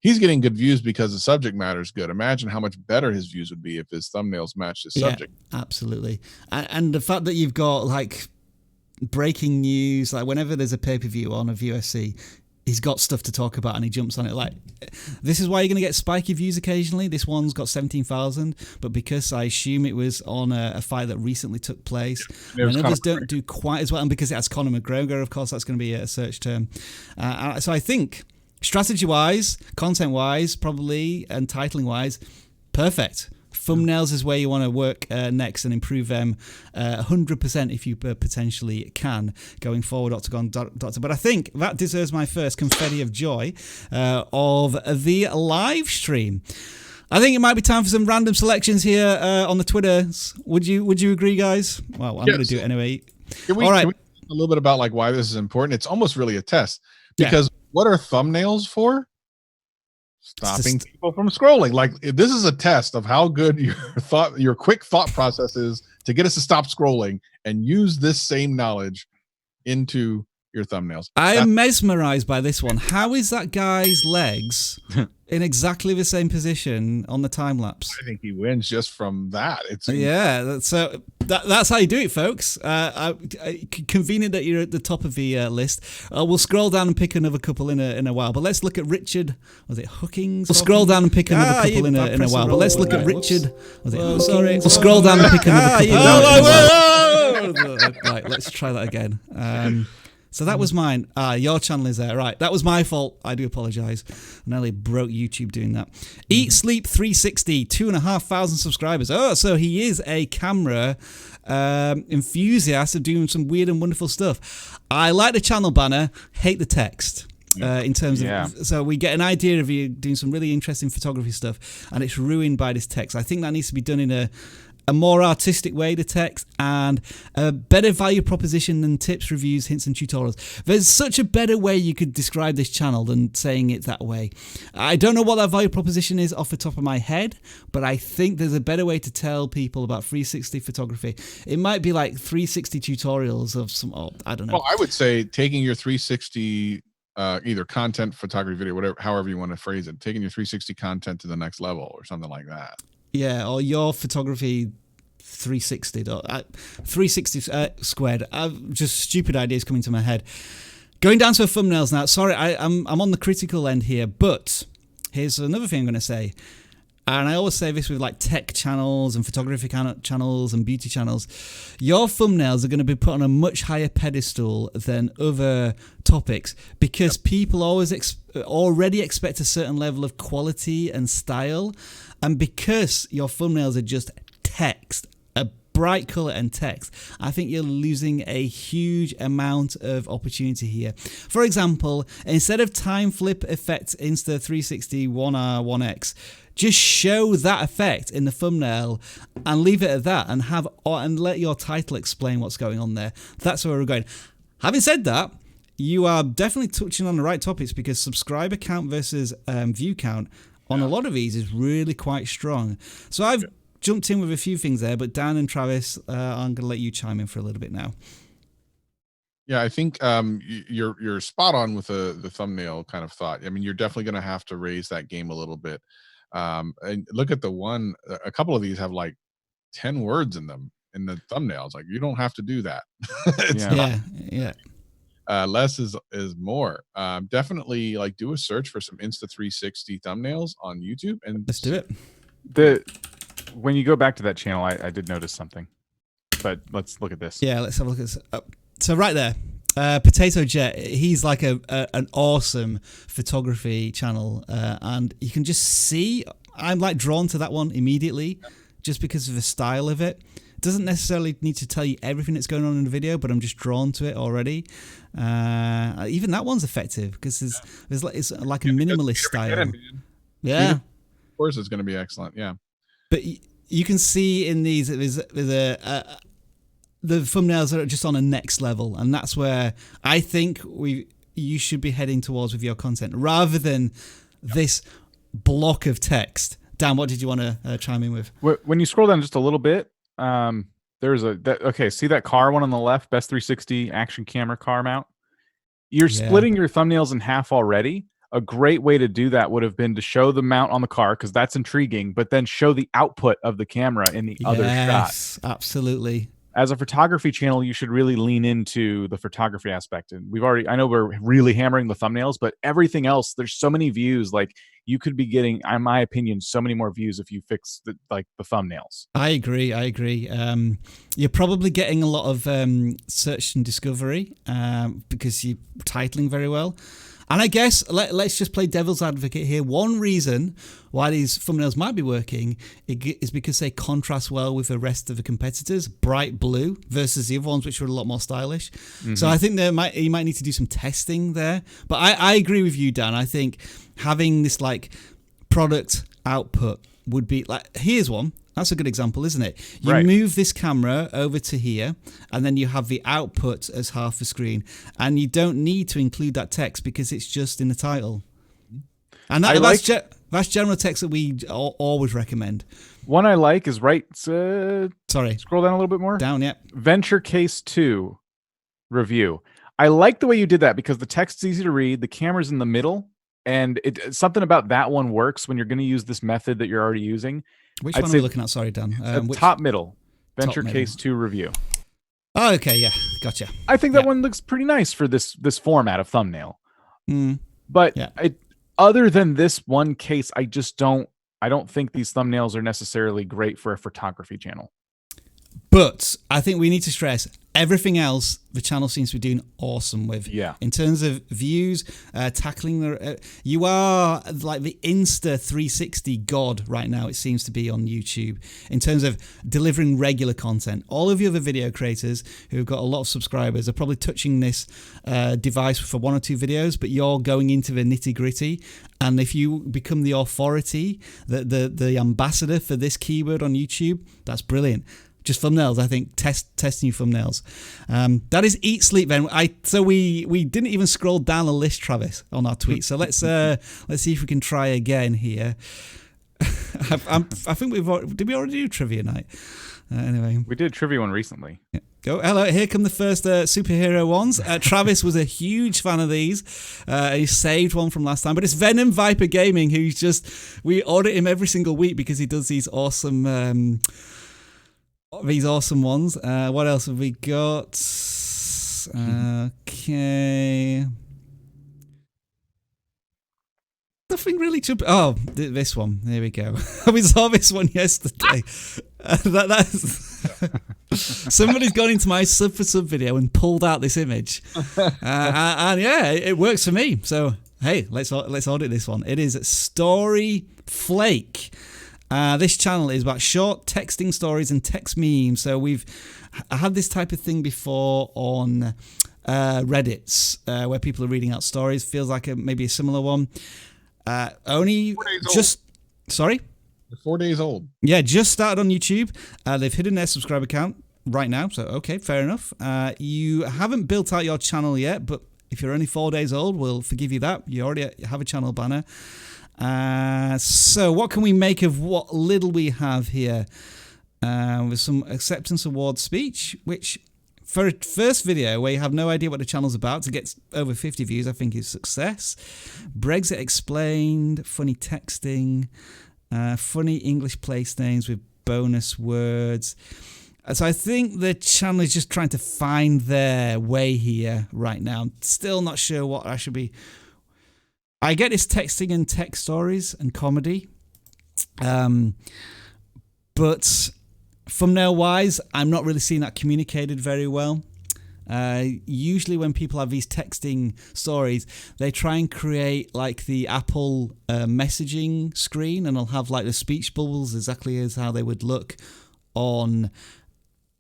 He's getting good views because the subject matter is good. Imagine how much better his views would be if his thumbnails matched his subject. Absolutely. And the fact that you've got like breaking news, like whenever there's a pay-per-view on of UFC, he's got stuff to talk about and he jumps on it. Like, this is why you're going to get spiky views occasionally. This one's got 17,000, but because I assume it was on a fight that recently took place, and others don't do quite as well, and because it has Conor McGregor, of course, that's going to be a search term. So I think strategy-wise, content-wise, probably, and titling-wise, perfect. Thumbnails is where you want to work next and improve them 100% if you potentially can going forward, Octagon Doctor. But I think that deserves my first confetti of joy of the live stream. I think it might be time for some random selections here on the Twitters. Would you agree, guys? Well, I'm going to do it anyway. Can we talk a little bit about like why this is important? It's almost really a test, because what are thumbnails for? Stopping people from scrolling. Like, this is a test of how good your quick thought process is to get us to stop scrolling and use this same knowledge into your thumbnails. I am mesmerized by this one. How is that guy's legs in exactly the same position on the time lapse? I think he wins just from that. It's So that's how you do it, folks. Convenient that you're at the top of the list. We'll scroll down and pick another couple in a while. But let's look at Richard. Was it Hookings? We'll scroll down and pick another couple in a while. But let's look at Richard. Was it Hookings? Sorry. We'll scroll down and pick another couple. Right, let's try that again. So that was mine. Your channel is there. Right, that was my fault. I do apologise. I nearly broke YouTube doing that. Eat Sleep 360, 2,500 subscribers. Oh, so he is a camera enthusiast of doing some weird and wonderful stuff. I like the channel banner, hate the text. In terms of, so we get an idea of you doing some really interesting photography stuff, and it's ruined by this text. I think that needs to be done in a more artistic way, the text, and a better value proposition than tips, reviews, hints, and tutorials. There's such a better way you could describe this channel than saying it that way. I don't know what that value proposition is off the top of my head, but I think there's a better way to tell people about 360 photography. It might be like 360 tutorials of some, I don't know. Well, I would say taking your 360 either content, photography, video, whatever, however you want to phrase it, taking your 360 content to the next level or something like that. Yeah, or your photography 360 squared. Just stupid ideas coming to my head. Going down to thumbnails now. Sorry, I'm on the critical end here, but here's another thing I'm going to say. And I always say this with like tech channels and photography channels and beauty channels. Your thumbnails are going to be put on a much higher pedestal than other topics because people always already expect a certain level of quality and style. And because your thumbnails are just text, a bright color and text, I think you're losing a huge amount of opportunity here. For example, instead of time flip effect Insta 360 1R 1X, just show that effect in the thumbnail and leave it at that, and let your title explain what's going on there. That's where we're going. Having said that, you are definitely touching on the right topics because subscriber count versus view count on a lot of these is really quite strong. So I've jumped in with a few things there, but Dan and Travis, I'm going to let you chime in for a little bit now. Yeah, I think you're spot on with the thumbnail kind of thought. I mean, you're definitely going to have to raise that game a little bit. And look at a couple of these have like 10 words in them in the thumbnails. Like you don't have to do that. Less is more. Definitely like do a search for some Insta 360 thumbnails on YouTube and let's do it. When you go back to that channel, I did notice something, but let's look at this. Yeah, let's have a look at this. So right there, Potato Jet, he's like an awesome photography channel, and you can just see I'm like drawn to that one immediately just because of the style of it. Doesn't necessarily need to tell you everything that's going on in the video, but I'm just drawn to it already. Even that one's effective because it's like a minimalist style. Yeah, of course it's going to be excellent. Yeah, but you can see in these the thumbnails are just on a next level, and that's where I think you should be heading towards with your content rather than this block of text. Dan, what did you want to chime in with? When you scroll down just a little bit, there's see that car one on the left, best 360 action camera car mount. You're splitting your thumbnails in half already. A great way to do that would have been to show the mount on the car because that's intriguing, but then show the output of the camera in the other shot. Yes, absolutely. As a photography channel, you should really lean into the photography aspect. And I know we're really hammering the thumbnails, but everything else, there's so many views. Like you could be getting, in my opinion, so many more views if you fix the thumbnails. I agree. You're probably getting a lot of search and discovery because you're titling very well. And I guess let's just play devil's advocate here. One reason why these thumbnails might be working is because they contrast well with the rest of the competitors, bright blue versus the other ones, which are a lot more stylish. Mm-hmm. So I think you might need to do some testing there. But I agree with you, Dan. I think having this like product output would be like, here's one. That's a good example, isn't it? You move this camera over to here, and then you have the output as half the screen, and you don't need to include that text because it's just in the title. And that's general text that we always recommend. One I like is sorry. Scroll down a little bit more. Down, yeah. Venture Case 2 review. I like the way you did that because the text's easy to read, the camera's in the middle, and something about that one works when you're going to use this method that you're already using. Which one are we looking at? Sorry, Dan. Top middle, Venture top Case middle. 2 review. Oh, okay, yeah, gotcha. I think that one looks pretty nice for this format of thumbnail. But other than this one case, I don't think these thumbnails are necessarily great for a photography channel. But I think we need to stress everything else the channel seems to be doing awesome with. Yeah. In terms of views, tackling the... you are like the Insta 360 god right now, it seems to be on YouTube, in terms of delivering regular content. All of the other video creators who've got a lot of subscribers are probably touching this device for 1 or 2 videos, but you're going into the nitty-gritty. And if you become the authority, the ambassador for this keyword on YouTube, that's brilliant. Just thumbnails, I think. Testing thumbnails. That is Eat Sleep. Then so we didn't even scroll down the list, Travis, on our tweet. So let's see if we can try again here. I think did we already do trivia night? Anyway, we did a trivia one recently. Yeah. Go, hello, here come the first superhero ones. Travis was a huge fan of these. He saved one from last time, but it's Venom Viper Gaming, we audit him every single week because he does these awesome ones. What else have we got? Okay. Nothing really to... Oh, this one. There we go. We saw this one yesterday. Somebody's gone into my sub for sub video and pulled out this image. And yeah, it works for me. So, hey, let's audit this one. It is Story Flake. This channel is about short texting stories and text memes. So we've had this type of thing before on Reddits, where people are reading out stories. Feels like maybe a similar one. Only just... Sorry? They're 4 days old. Yeah, just started on YouTube. They've hidden their subscriber count right now. So, okay, fair enough. You haven't built out your channel yet, but if you're only 4 days old, we'll forgive you that. You already have a channel banner. So what can we make of what little we have here? With some acceptance award speech, which for a first video where you have no idea what the channel's about, to get over 50 views, I think is success. Brexit explained, funny texting, funny English place names with bonus words. So I think the channel is just trying to find their way here right now. I'm still not sure what I should be... I get this texting and text stories and comedy, but thumbnail-wise, I'm not really seeing that communicated very well. Usually when people have these texting stories, they try and create like the Apple messaging screen, and they'll have like the speech bubbles exactly as how they would look on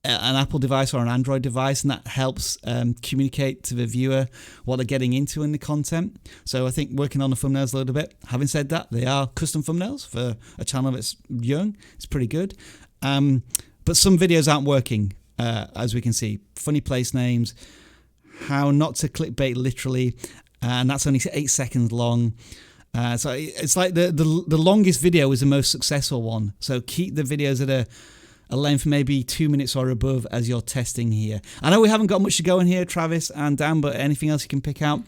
an Apple device or an Android device, and that helps communicate to the viewer what they're getting into in the content. So I think working on the thumbnails a little bit. Having said that, they are custom thumbnails for a channel that's young. It's pretty good. But some videos aren't working, as we can see. Funny place names, how not to clickbait literally, and that's only 8 seconds long. So it's like the longest video is the most successful one. So keep the videos at a length maybe 2 minutes or above as you're testing here. I know we haven't got much to go in here, Travis and Dan, but anything else you can pick out?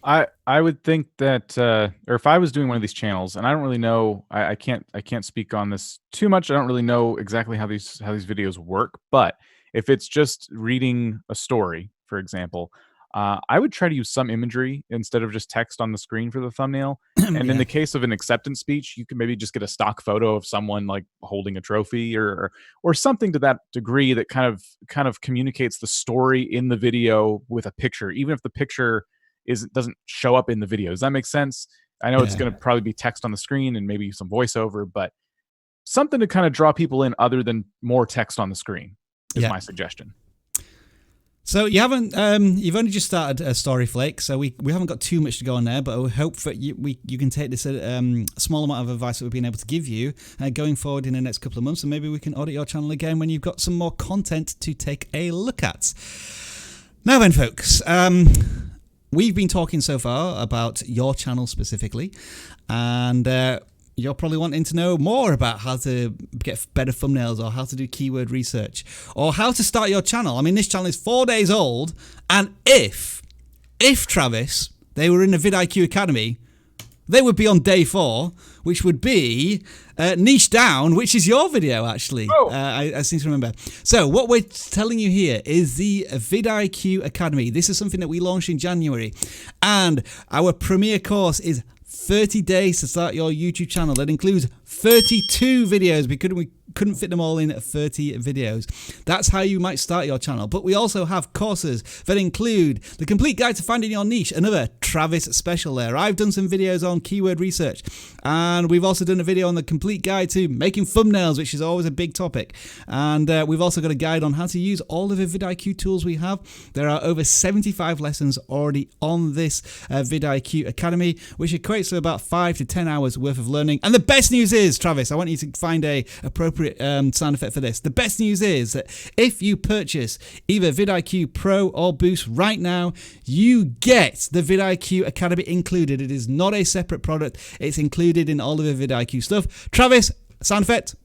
I would think that, or if I was doing one of these channels, and I don't really know, I can't speak on this too much. I don't really know exactly how these videos work. But if it's just reading a story, for example, I would try to use some imagery instead of just text on the screen for the thumbnail. And in the case of an acceptance speech, you can maybe just get a stock photo of someone like holding a trophy or something to that degree that kind of communicates the story in the video with a picture, even if the picture doesn't show up in the video. Does that make sense? I know it's going to probably be text on the screen and maybe some voiceover, but something to kind of draw people in other than more text on the screen is my suggestion. So you haven't, you've only just started a Story Flake, so we haven't got too much to go on there, but I hope that you can take this small amount of advice that we've been able to give you going forward in the next couple of months, and maybe we can audit your channel again when you've got some more content to take a look at. Now then, folks, we've been talking so far about your channel specifically, and you're probably wanting to know more about how to get better thumbnails or how to do keyword research or how to start your channel. I mean, this channel is 4 days old, and if If, Travis, they were in the vidIQ Academy, they would be on day 4, which would be Niche Down, which is your video, actually. Oh. I seem to remember. So what we're telling you here is the vidIQ Academy. This is something that we launched in January. And our premier course is 30 days to start your YouTube channel. That includes 32 videos. We couldn't fit them all in at 30 videos. That's how you might start your channel. But we also have courses that include the complete guide to finding your niche, another Travis special there. I've done some videos on keyword research, and we've also done a video on the complete guide to making thumbnails, which is always a big topic. And we've also got a guide on how to use all of the vidIQ tools we have. There are over 75 lessons already on this vidIQ Academy, which equates to about 5 to 10 hours worth of learning. And the best news is, Travis, I want you to find a appropriate sound effect for this. The best news is that if you purchase either vidIQ Pro or Boost right now, you get the vidIQ Academy included. It is not a separate product. It's included in all of the vidIQ stuff. Travis, sound effect.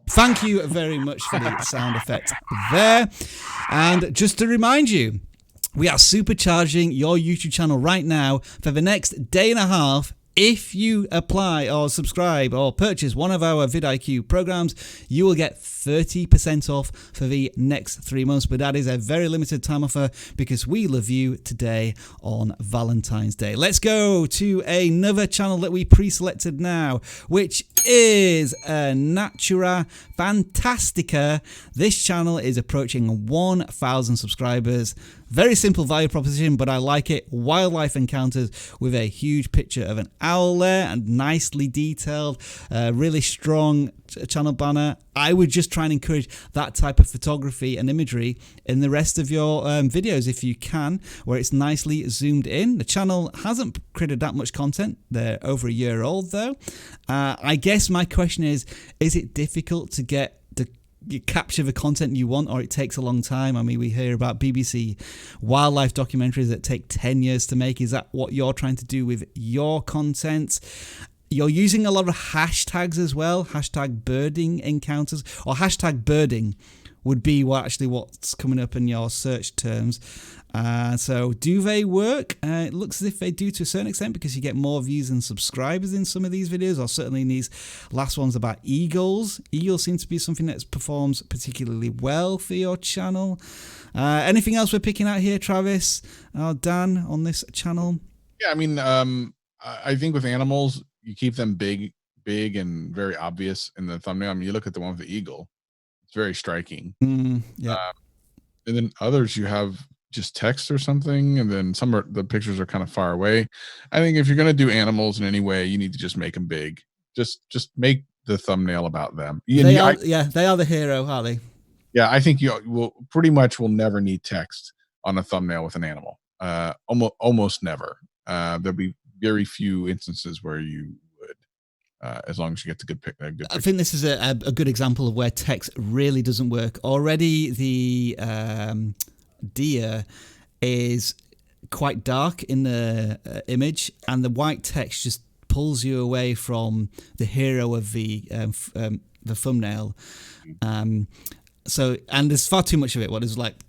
Thank you very much for the sound effect there. And just to remind you, we are supercharging your YouTube channel right now for the next day and a half. If you apply or subscribe or purchase one of our vidIQ programs, you will get 30% off for the next 3 months. But that is a very limited time offer because we love you today on Valentine's Day. Let's go to another channel that we pre-selected now, which is Natura Fantastica. This channel is approaching 1,000 subscribers. Very simple value proposition, but I like it. Wildlife encounters with a huge picture of an owl there and nicely detailed, really strong channel banner. I would just try and encourage that type of photography and imagery in the rest of your videos if you can, where it's nicely zoomed in. The channel hasn't created that much content. They're over a year old though. I guess my question is it difficult to get you capture the content you want, or it takes a long time? I mean, we hear about BBC wildlife documentaries that take 10 years to make. Is that what you're trying to do with your content? You're using a lot of hashtags as well, hashtag birding encounters, or hashtag birding would be what's coming up in your search terms. So do they work? It looks as if they do to a certain extent because you get more views and subscribers in some of these videos, or certainly in these last ones about eagles. Eagles seem to be something that performs particularly well for your channel. Anything else we're picking out here, Travis or Dan, on this channel? Yeah, I mean, I think with animals, you keep them big and very obvious in the thumbnail. I mean, you look at the one with the eagle, it's very striking. Yeah. And then others you have just text or something, and then the pictures are kind of far away. I think if you're going to do animals in any way, you need to just make them big. Just make the thumbnail about them. They are the hero, aren't they? Yeah, I think you will never need text on a thumbnail with an animal. Almost never. There'll be very few instances where you would, as long as you get the good pick. I think this is a good example of where text really doesn't work. Already the deer is quite dark in the image, and the white text just pulls you away from the hero of the thumbnail. So, and there's far too much of it. What is like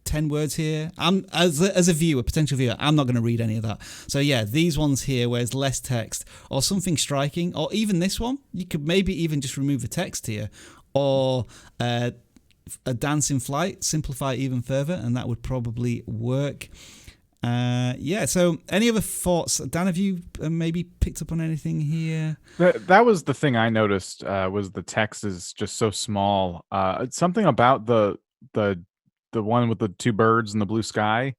10 words here. I'm as a viewer, potential viewer, I'm not going to read any of that. So yeah, these ones here where there's less text or something striking, or even this one, you could maybe even just remove the text here, or a dance in flight, simplify even further, and that would probably work. Yeah, so any other thoughts? Dan, have you maybe picked up on anything here? That was the thing I noticed, was the text is just so small. Something about the one with the two birds and the blue sky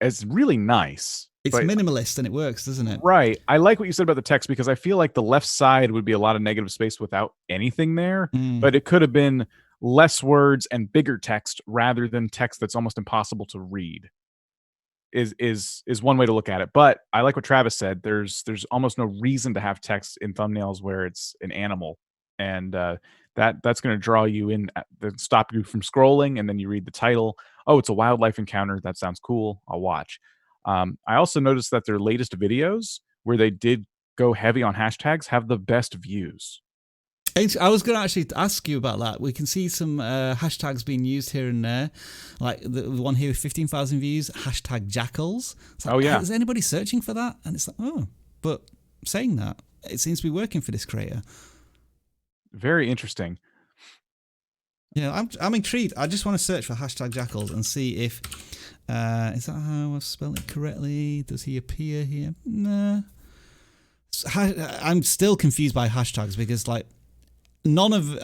is really nice. It's minimalist and it works, doesn't it? Right. I like what you said about the text, because I feel like the left side would be a lot of negative space without anything there, but it could have been less words and bigger text rather than text that's almost impossible to read. Is one way to look at it. But I like what Travis said. There's almost no reason to have text in thumbnails where it's an animal, and that's going to draw you in, stop you from scrolling, and then you read the title. Oh, it's a wildlife encounter. That sounds cool. I'll watch. I also noticed that their latest videos, where they did go heavy on hashtags, have the best views. I was going to actually ask you about that. We can see some hashtags being used here and there, like the one here with 15,000 views, hashtag jackals. It's like, Oh, yeah. Is anybody searching for that? And it's like, oh, but saying that, it seems to be working for this creator. Very interesting. Yeah, I'm intrigued. I just want to search for hashtag jackals and see if, is that how I've spelled it correctly? Does he appear here? Nah. I'm still confused by hashtags because like, none of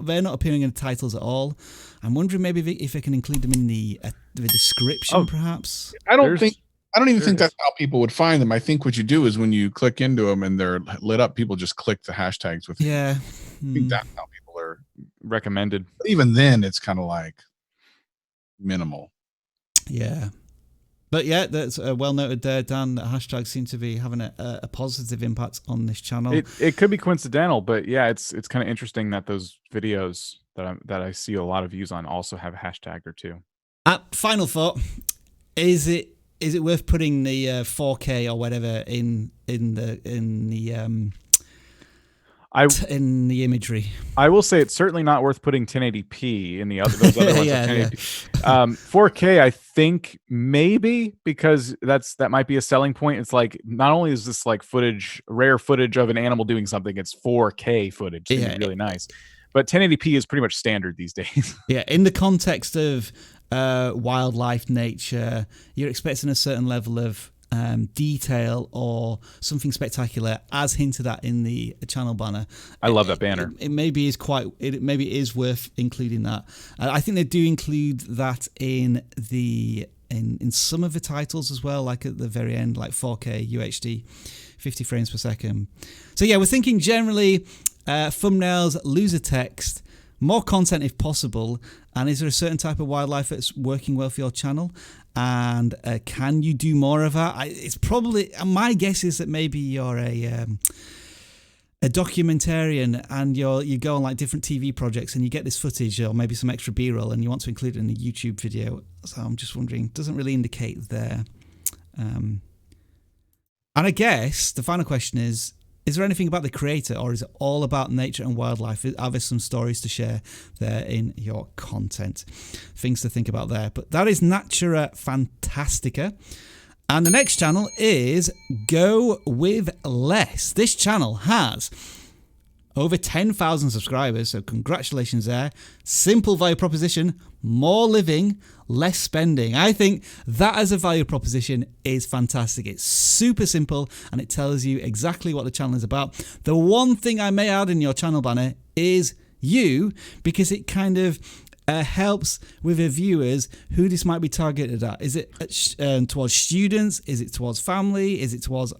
they're not appearing in the titles at all. I'm wondering maybe if I can include them in the description, perhaps. I don't even think that's how people would find them. I think what you do is when you click into them and they're lit up, people just click the hashtags with. Yeah, I think that's how people are recommended. But even then, it's kind of like minimal. Yeah. But yeah, that's well noted there, Dan. That hashtags seem to be having a positive impact on this channel. It could be coincidental, but yeah, it's kind of interesting that those videos that I see a lot of views on also have a hashtag or two. Final thought: is it worth putting the 4K or whatever in the imagery? I will say it's certainly not worth putting 1080p in those other ones. Yeah, 4K, I think maybe, because that might be a selling point. It's like not only is this like rare footage of an animal doing something, it's 4K footage. It's gonna be really nice. But 1080p is pretty much standard these days. Yeah, in the context of wildlife, nature, you're expecting a certain level of detail or something spectacular, as hinted at in the channel banner. I love that banner. It maybe is worth including that. I think they do include that in some of the titles as well, like at the very end, like 4K UHD, 50 frames per second. So yeah, we're thinking generally thumbnails, looser text, more content if possible. And is there a certain type of wildlife that's working well for your channel? And can you do more of that? It's probably, my guess is that maybe you're a documentarian and you go on like different TV projects and you get this footage or maybe some extra B-roll and you want to include it in a YouTube video. So I'm just wondering, doesn't really indicate there. And I guess the final question is there anything about the creator, or is it all about nature and wildlife? Are there some stories to share there in your content? Things to think about there. But that is Natura Fantastica. And the next channel is Go With Less. This channel has over 10,000 subscribers, so congratulations there. Simple value proposition, more living, less spending. I think that as a value proposition is fantastic. It's super simple and it tells you exactly what the channel is about. The one thing I may add in your channel banner is you, because it kind of helps with the viewers who this might be targeted at. Is it towards students? Is it towards family? Is it towards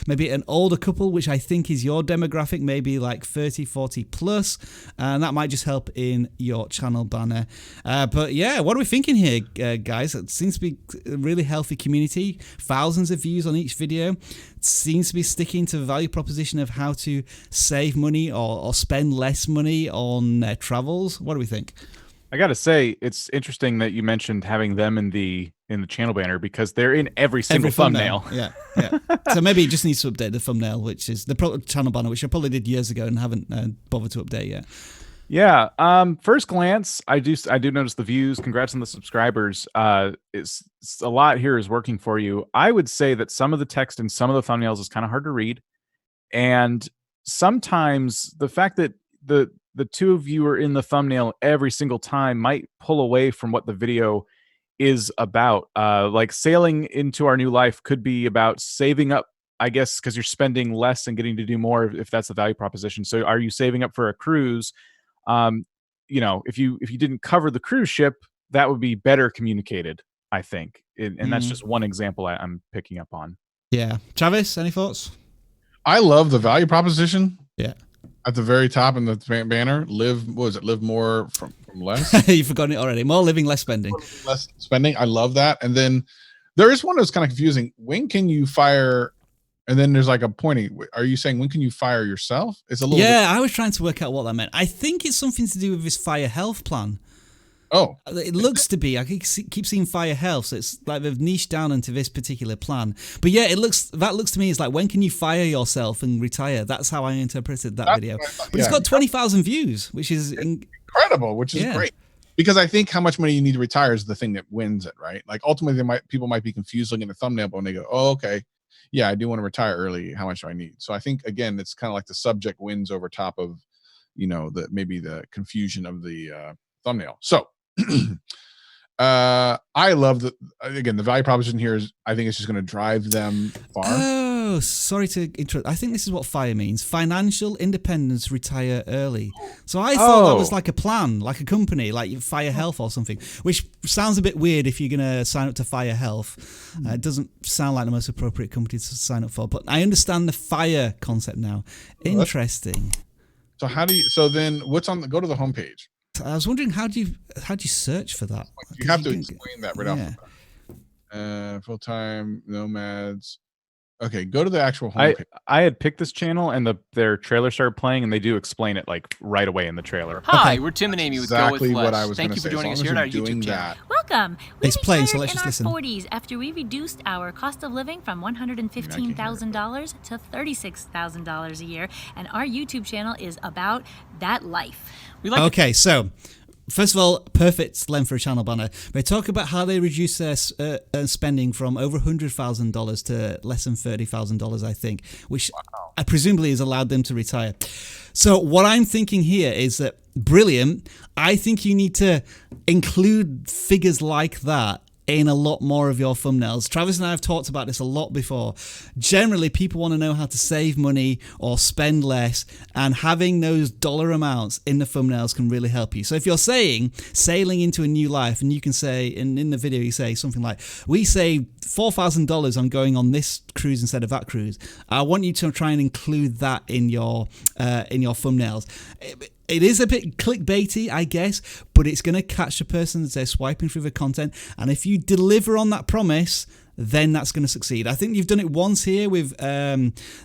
maybe an older couple, which I think is your demographic, maybe like 30, 40 plus, and that might just help in your channel banner. But yeah, what are we thinking here, guys? It seems to be a really healthy community, thousands of views on each video. It seems to be sticking to the value proposition of how to save money or spend less money on travels. What do we think? I gotta say, it's interesting that you mentioned having them in the channel banner, because they're in every single thumbnail. Yeah. So maybe it just needs to update the thumbnail, which is the channel banner, which I probably did years ago and haven't bothered to update yet. Yeah. First glance, I do notice the views. Congrats on the subscribers. It's a lot here is working for you. I would say that some of the text in some of the thumbnails is kind of hard to read, and sometimes the fact that the two of you are in the thumbnail every single time might pull away from what the video is about. Like sailing into our new life could be about saving up, I guess, because you're spending less and getting to do more if that's the value proposition. So are you saving up for a cruise? If you didn't cover the cruise ship, that would be better communicated, I think. And that's just one example I'm picking up on. Yeah. Travis, any thoughts? I love the value proposition. Yeah. At the very top in the banner, live more from less? You've forgotten it already. More living, less spending. Less spending. I love that. And then there is one that's kind of confusing. When can you fire? And then there's like a pointing. Are you saying when can you fire yourself? It's a little. Yeah, I was trying to work out what that meant. I think it's something to do with this fire health plan. Oh, It looks to be. I keep seeing fire health, so it's like they've niched down into this particular plan. But yeah, that looks to me is like, when can you fire yourself and retire? That's how I interpreted that video. But it's got 20,000 views, which is incredible, which is great. Because I think how much money you need to retire is the thing that wins it, right? Like ultimately, people might be confused looking at the thumbnail, but when they go, "Oh, okay, yeah, I do want to retire early. How much do I need?" So I think again, it's kind of like the subject wins over top of, maybe the confusion of the thumbnail. So. I love the value proposition here is I think it's just going to drive them far. Oh, sorry to interrupt. I think this is what FIRE means: financial independence, retire early. So I thought that was like a plan, like a company, like Fire Health or something, which sounds a bit weird if you're going to sign up to Fire Health. It doesn't sound like the most appropriate company to sign up for, but I understand the FIRE concept now. Interesting. So so then what's go to the homepage. I was wondering, how do you search for that? You have to explain that right off the bat. Full-time nomads. Okay, go to the actual homepage. I had picked this channel, and their trailer started playing, and they do explain it like right away in the trailer. Hi, we're Tim and Amy with Go With Exactly Flesh. what I was going to say. Thank you for joining us here at our YouTube channel. Welcome. We It's playing, so retired let's just in our listen. 40s after we reduced our cost of living from $115,000 to $36,000 a year, and our YouTube channel is about that life. Okay, so first of all, perfect length for a channel banner. They talk about how they reduce their spending from over $100,000 to less than $30,000, I think, which presumably has allowed them to retire. So what I'm thinking here is that, brilliant, I think you need to include figures like that in a lot more of your thumbnails. Travis and I have talked about this a lot before. Generally, people want to know how to save money or spend less, and having those dollar amounts in the thumbnails can really help you. So if you're saying sailing into a new life, and you can say, in the video you say something like, we saved $4,000 on going on this cruise instead of that cruise, I want you to try and include that in your thumbnails. It is a bit clickbaity, I guess, but it's going to catch the person as they're swiping through the content. And if you deliver on that promise, then that's going to succeed. I think you've done it once here with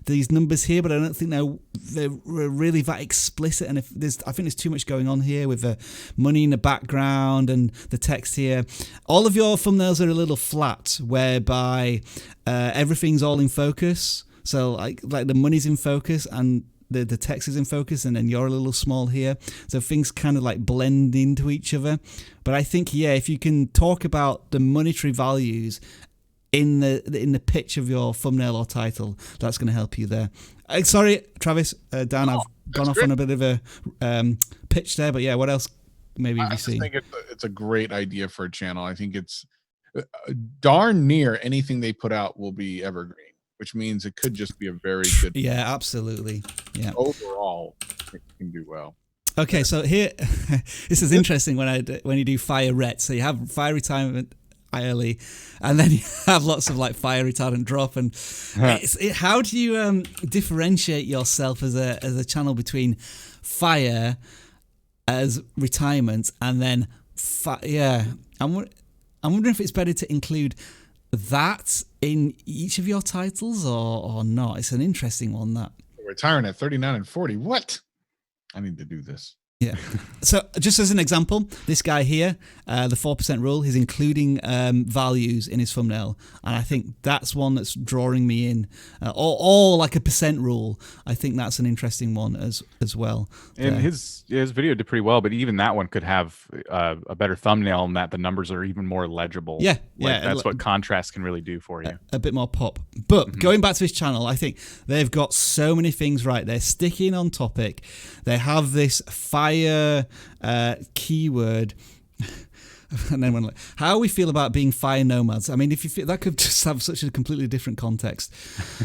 these numbers here, but I don't think they're really that explicit. And I think there's too much going on here with the money in the background and the text here. All of your thumbnails are a little flat, whereby everything's all in focus. So like the money's in focus and the text is in focus, and then you're a little small here, so things kind of like blend into each other. But I think, if you can talk about the monetary values in the pitch of your thumbnail or title, that's going to help you there. Sorry, Travis, Dan, I've gone off on a bit of a pitch there, but what else maybe have you seen? I think it's a great idea for a channel. I think it's darn near anything they put out will be evergreen, which means it could just be a very good. Yeah, absolutely. Yeah. Overall, it can do well. Okay, so here, this is interesting when you do fire ret. So you have fire retirement early, and then you have lots of like fire retardant drop. And how do you differentiate yourself as a channel between fire as retirement and then I'm wondering if it's better to include that in each of your titles or not. It's an interesting one, that. Retiring at 39 and 40. What? I need to do this. Yeah. So just as an example, this guy here, the 4% rule, he's including values in his thumbnail. And I think that's one that's drawing me in. Or like a percent rule. I think that's an interesting one as well. And his video did pretty well, but even that one could have a better thumbnail, and that the numbers are even more legible. Yeah. That's what contrast can really do for you. A bit more pop. But going back to his channel, I think they've got so many things right. They're sticking on topic. They have this fire keyword. And then how we feel about being fire nomads. I mean, if you feel, that could just have such a completely different context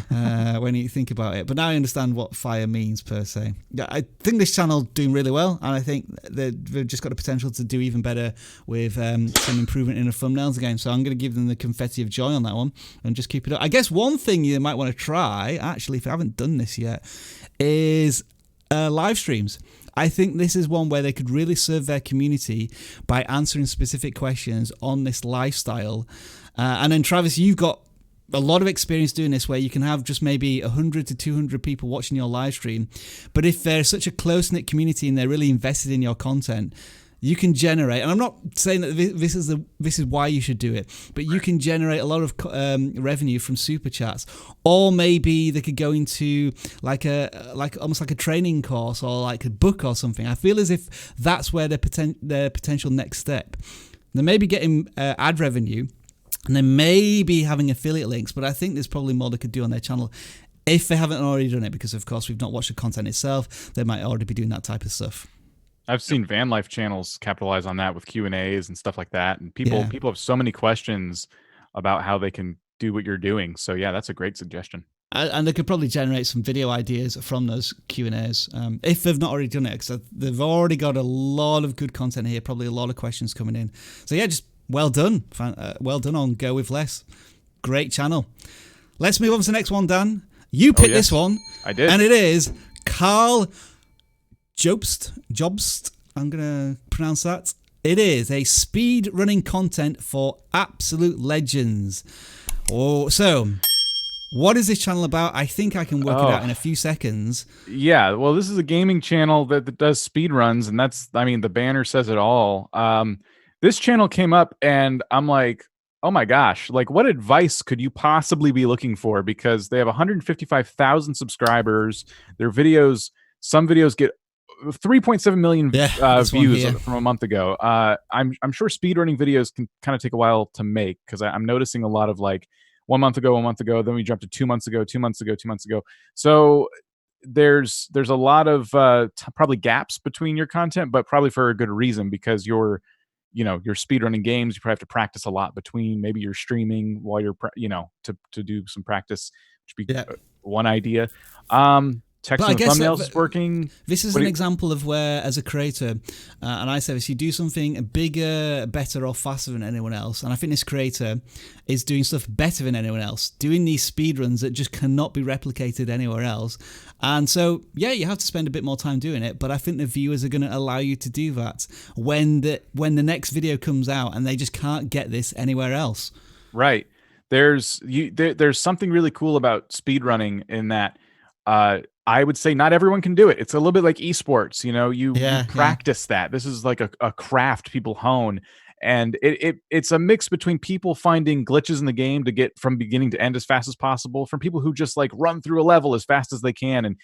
when you think about it. But now I understand what fire means per se. Yeah, I think this channel doing really well, and I think they've just got the potential to do even better with some improvement in the thumbnails again. So I'm going to give them the confetti of joy on that one and just keep it up. I guess one thing you might want to try, actually, if you haven't done this yet, is live streams. I think this is one where they could really serve their community by answering specific questions on this lifestyle. And then, Travis, you've got a lot of experience doing this, where you can have just maybe 100 to 200 people watching your live stream. But if they're such a close-knit community and they're really invested in your content, you can generate, and I'm not saying that this is why you should do it, but you can generate a lot of revenue from super chats, or maybe they could go into almost like a training course or like a book or something. I feel as if that's where their potential next step. They may be getting ad revenue, and they may be having affiliate links, but I think there's probably more they could do on their channel if they haven't already done it, because of course we've not watched the content itself. They might already be doing that type of stuff. I've seen van life channels capitalize on that with Q&As and stuff like that. And people have so many questions about how they can do what you're doing. So yeah, that's a great suggestion. And they could probably generate some video ideas from those Q&As if they've not already done it, because they've already got a lot of good content here, probably a lot of questions coming in. So yeah, just well done. Well done on Go With Less. Great channel. Let's move on to the next one, Dan. You picked this one. I did. And it is Carl Jobst, I'm going to pronounce that. It is a speed running content for absolute legends. Oh, so what is this channel about? I think I can work it out in a few seconds. Yeah, well, this is a gaming channel that does speed runs, and that's, I mean, the banner says it all. This channel came up, and I'm like, oh my gosh, like what advice could you possibly be looking for? Because they have 155,000 subscribers. Their videos, some videos get 3.7 million views from a month ago. I'm sure speedrunning videos can kind of take a while to make, because I'm noticing a lot of like 1 month ago, then we jumped to 2 months ago, 2 months ago, 2 months ago. So there's a lot of probably gaps between your content, but probably for a good reason, because you're speedrunning games. You probably have to practice a lot between. Maybe you're streaming while you're to do some practice, which would be one idea. Text and thumbnails is working. This is an example of where, as a creator, and I say this, you do something bigger, better, or faster than anyone else. And I think this creator is doing stuff better than anyone else, doing these speedruns that just cannot be replicated anywhere else. And so, yeah, you have to spend a bit more time doing it, but I think the viewers are going to allow you to do that when the next video comes out and they just can't get this anywhere else. Right. There's something really cool about speedrunning in that I would say not everyone can do it. It's a little bit like esports, you practice that. This is like a craft people hone. And it's a mix between people finding glitches in the game to get from beginning to end as fast as possible, from people who just like run through a level as fast as they can. And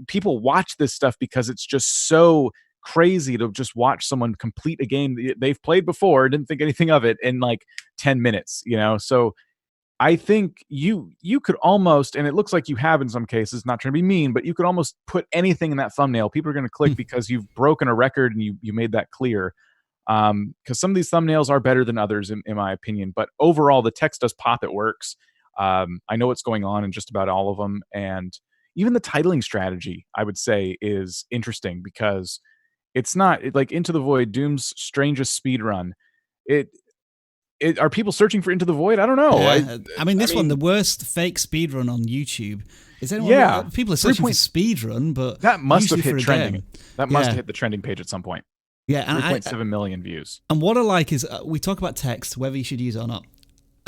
people watch this stuff because it's just so crazy to just watch someone complete a game that they've played before, didn't think anything of it, in like 10 minutes, So I think you could almost, and it looks like you have in some cases, not trying to be mean, but you could almost put anything in that thumbnail. People are going to click because you've broken a record and you made that clear. Because some of these thumbnails are better than others, in my opinion. But overall, the text does pop. It works. I know what's going on in just about all of them. And even the titling strategy, I would say, is interesting, because it's not like Into the Void, Doom's strangest speed run. Are people searching for Into the Void? I don't know. I mean, this one, the worst fake speedrun on YouTube. Is anyone? People are searching for speedrun, but that must have hit trending. That must have hit the trending page at some point. Yeah, and 3.7 million views. And what I like is we talk about text, whether you should use it or not.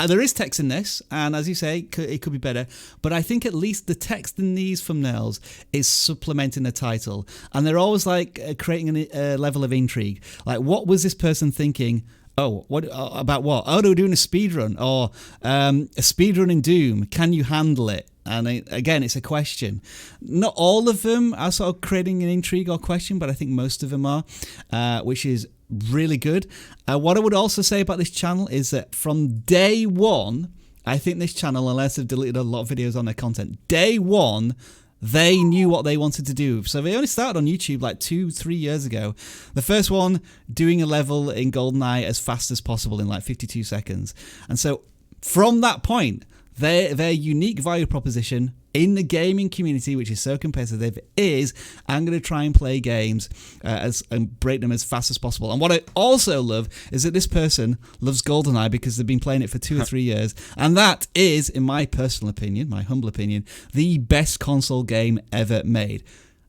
There is text in this, and as you say, it could be better. But I think at least the text in these thumbnails is supplementing the title, and they're always like creating a level of intrigue. Like, what was this person thinking? Oh, what about what? Oh, they're doing a speed run, or a speed run in Doom. Can you handle it? And again, it's a question. Not all of them are sort of creating an intrigue or question, but I think most of them are, which is really good. What I would also say about this channel is that from day one, I think this channel, unless they've deleted a lot of videos on their content, day one, they knew what they wanted to do. So they only started on YouTube like 2-3 years ago. The first one, doing a level in GoldenEye as fast as possible in like 52 seconds. And so from that point, their unique value proposition in the gaming community, which is so competitive, is I'm going to try and play games and break them as fast as possible. And what I also love is that this person loves GoldenEye because they've been playing it for 2 or 3 years. And that is, in my personal opinion, my humble opinion, the best console game ever made.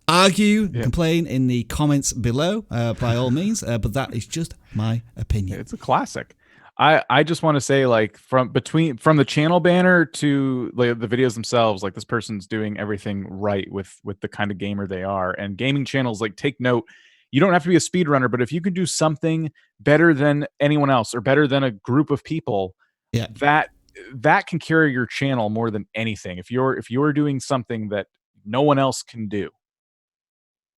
Argue, complain in the comments below, by all means, but that is just my opinion. It's a classic. I just want to say, like, from the channel banner to like the videos themselves, like, this person's doing everything right with the kind of gamer they are. And gaming channels, like, take note, You don't have to be a speedrunner, but if you can do something better than anyone else or better than a group of people, that can carry your channel more than anything. If you're doing something that no one else can do.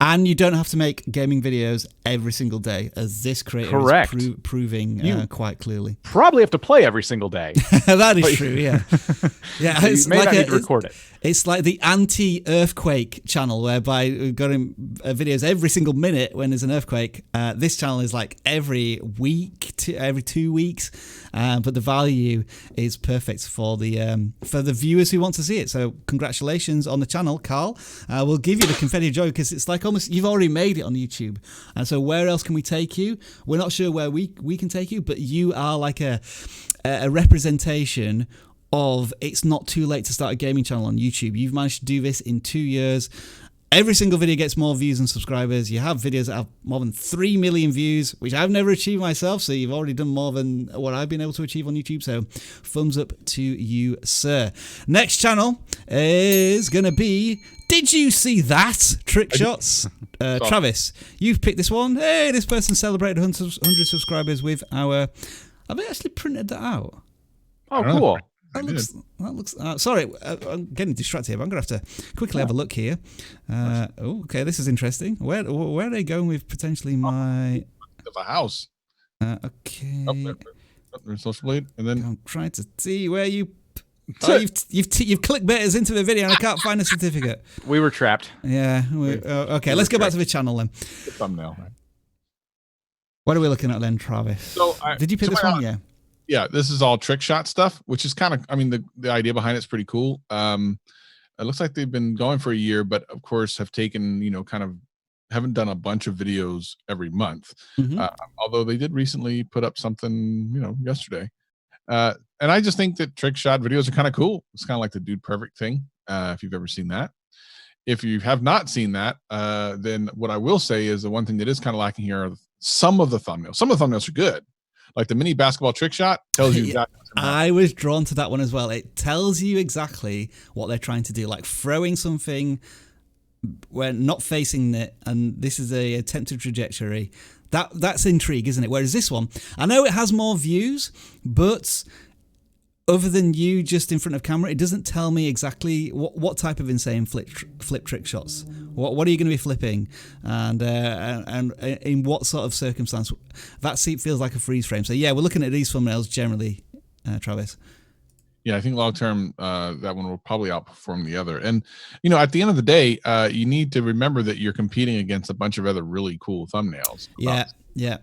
And you don't have to make gaming videos every single day, as this creator is proving quite clearly. Probably have to play every single day. That is true, yeah. Yeah, so you may not need to record it. It's like the anti-earthquake channel, whereby we've got videos every single minute when there's an earthquake. This channel is like every week, every 2 weeks, but the value is perfect for the viewers who want to see it. So congratulations on the channel, Carl. We'll give you the confetti of joy, because it's like almost you've already made it on YouTube. And so where else can we take you? We're not sure where we can take you, but you are like a representation of it's not too late to start a gaming channel on YouTube. You've managed to do this in 2 years. Every single video gets more views and subscribers. You have videos that have more than 3 million views, which I've never achieved myself. So you've already done more than what I've been able to achieve on YouTube. So thumbs up to you, sir. Next channel is going to be Did You See That? Trick Shots. Travis, you've picked this one. Hey, this person celebrated 100 subscribers with our... Have they actually printed that out? Oh, cool. That looks sorry, I'm getting distracted here, but I'm going to have to quickly have a look here. Okay, this is interesting. Where are they going with potentially my... Of a house. Okay. There's social blade, and then... I'm trying to see where you... Oh, you've clickbaited into the video and I can't find a certificate. We were trapped. Yeah. Okay, let's go back to the channel then. The thumbnail. What are we looking at then, Travis? So did you pick this one? Yeah. Yeah, this is all trick shot stuff, which is kind of, I mean, the idea behind it's pretty cool. It looks like they've been going for a year, but of course have taken, kind of haven't done a bunch of videos every month. Although they did recently put up something, yesterday. And I just think that trick shot videos are kind of cool. It's kind of like the Dude Perfect thing, if you've ever seen that. If you have not seen that, then what I will say is the one thing that is kind of lacking here are some of the thumbnails. Some of the thumbnails are good. Like the mini basketball trick shot tells you exactly. I was drawn to that one as well. It tells you exactly what they're trying to do, like throwing something when not facing it, and this is a attempted trajectory. That's intrigue, isn't it? Whereas this one, I know it has more views, but other than you just in front of camera, it doesn't tell me exactly what type of insane flip trick shots. What are you going to be flipping, and in what sort of circumstance? That seat feels like a freeze frame. So yeah, we're looking at these thumbnails generally, Travis. Yeah, I think long term, that one will probably outperform the other. And at the end of the day, you need to remember that you're competing against a bunch of other really cool thumbnails. Yeah.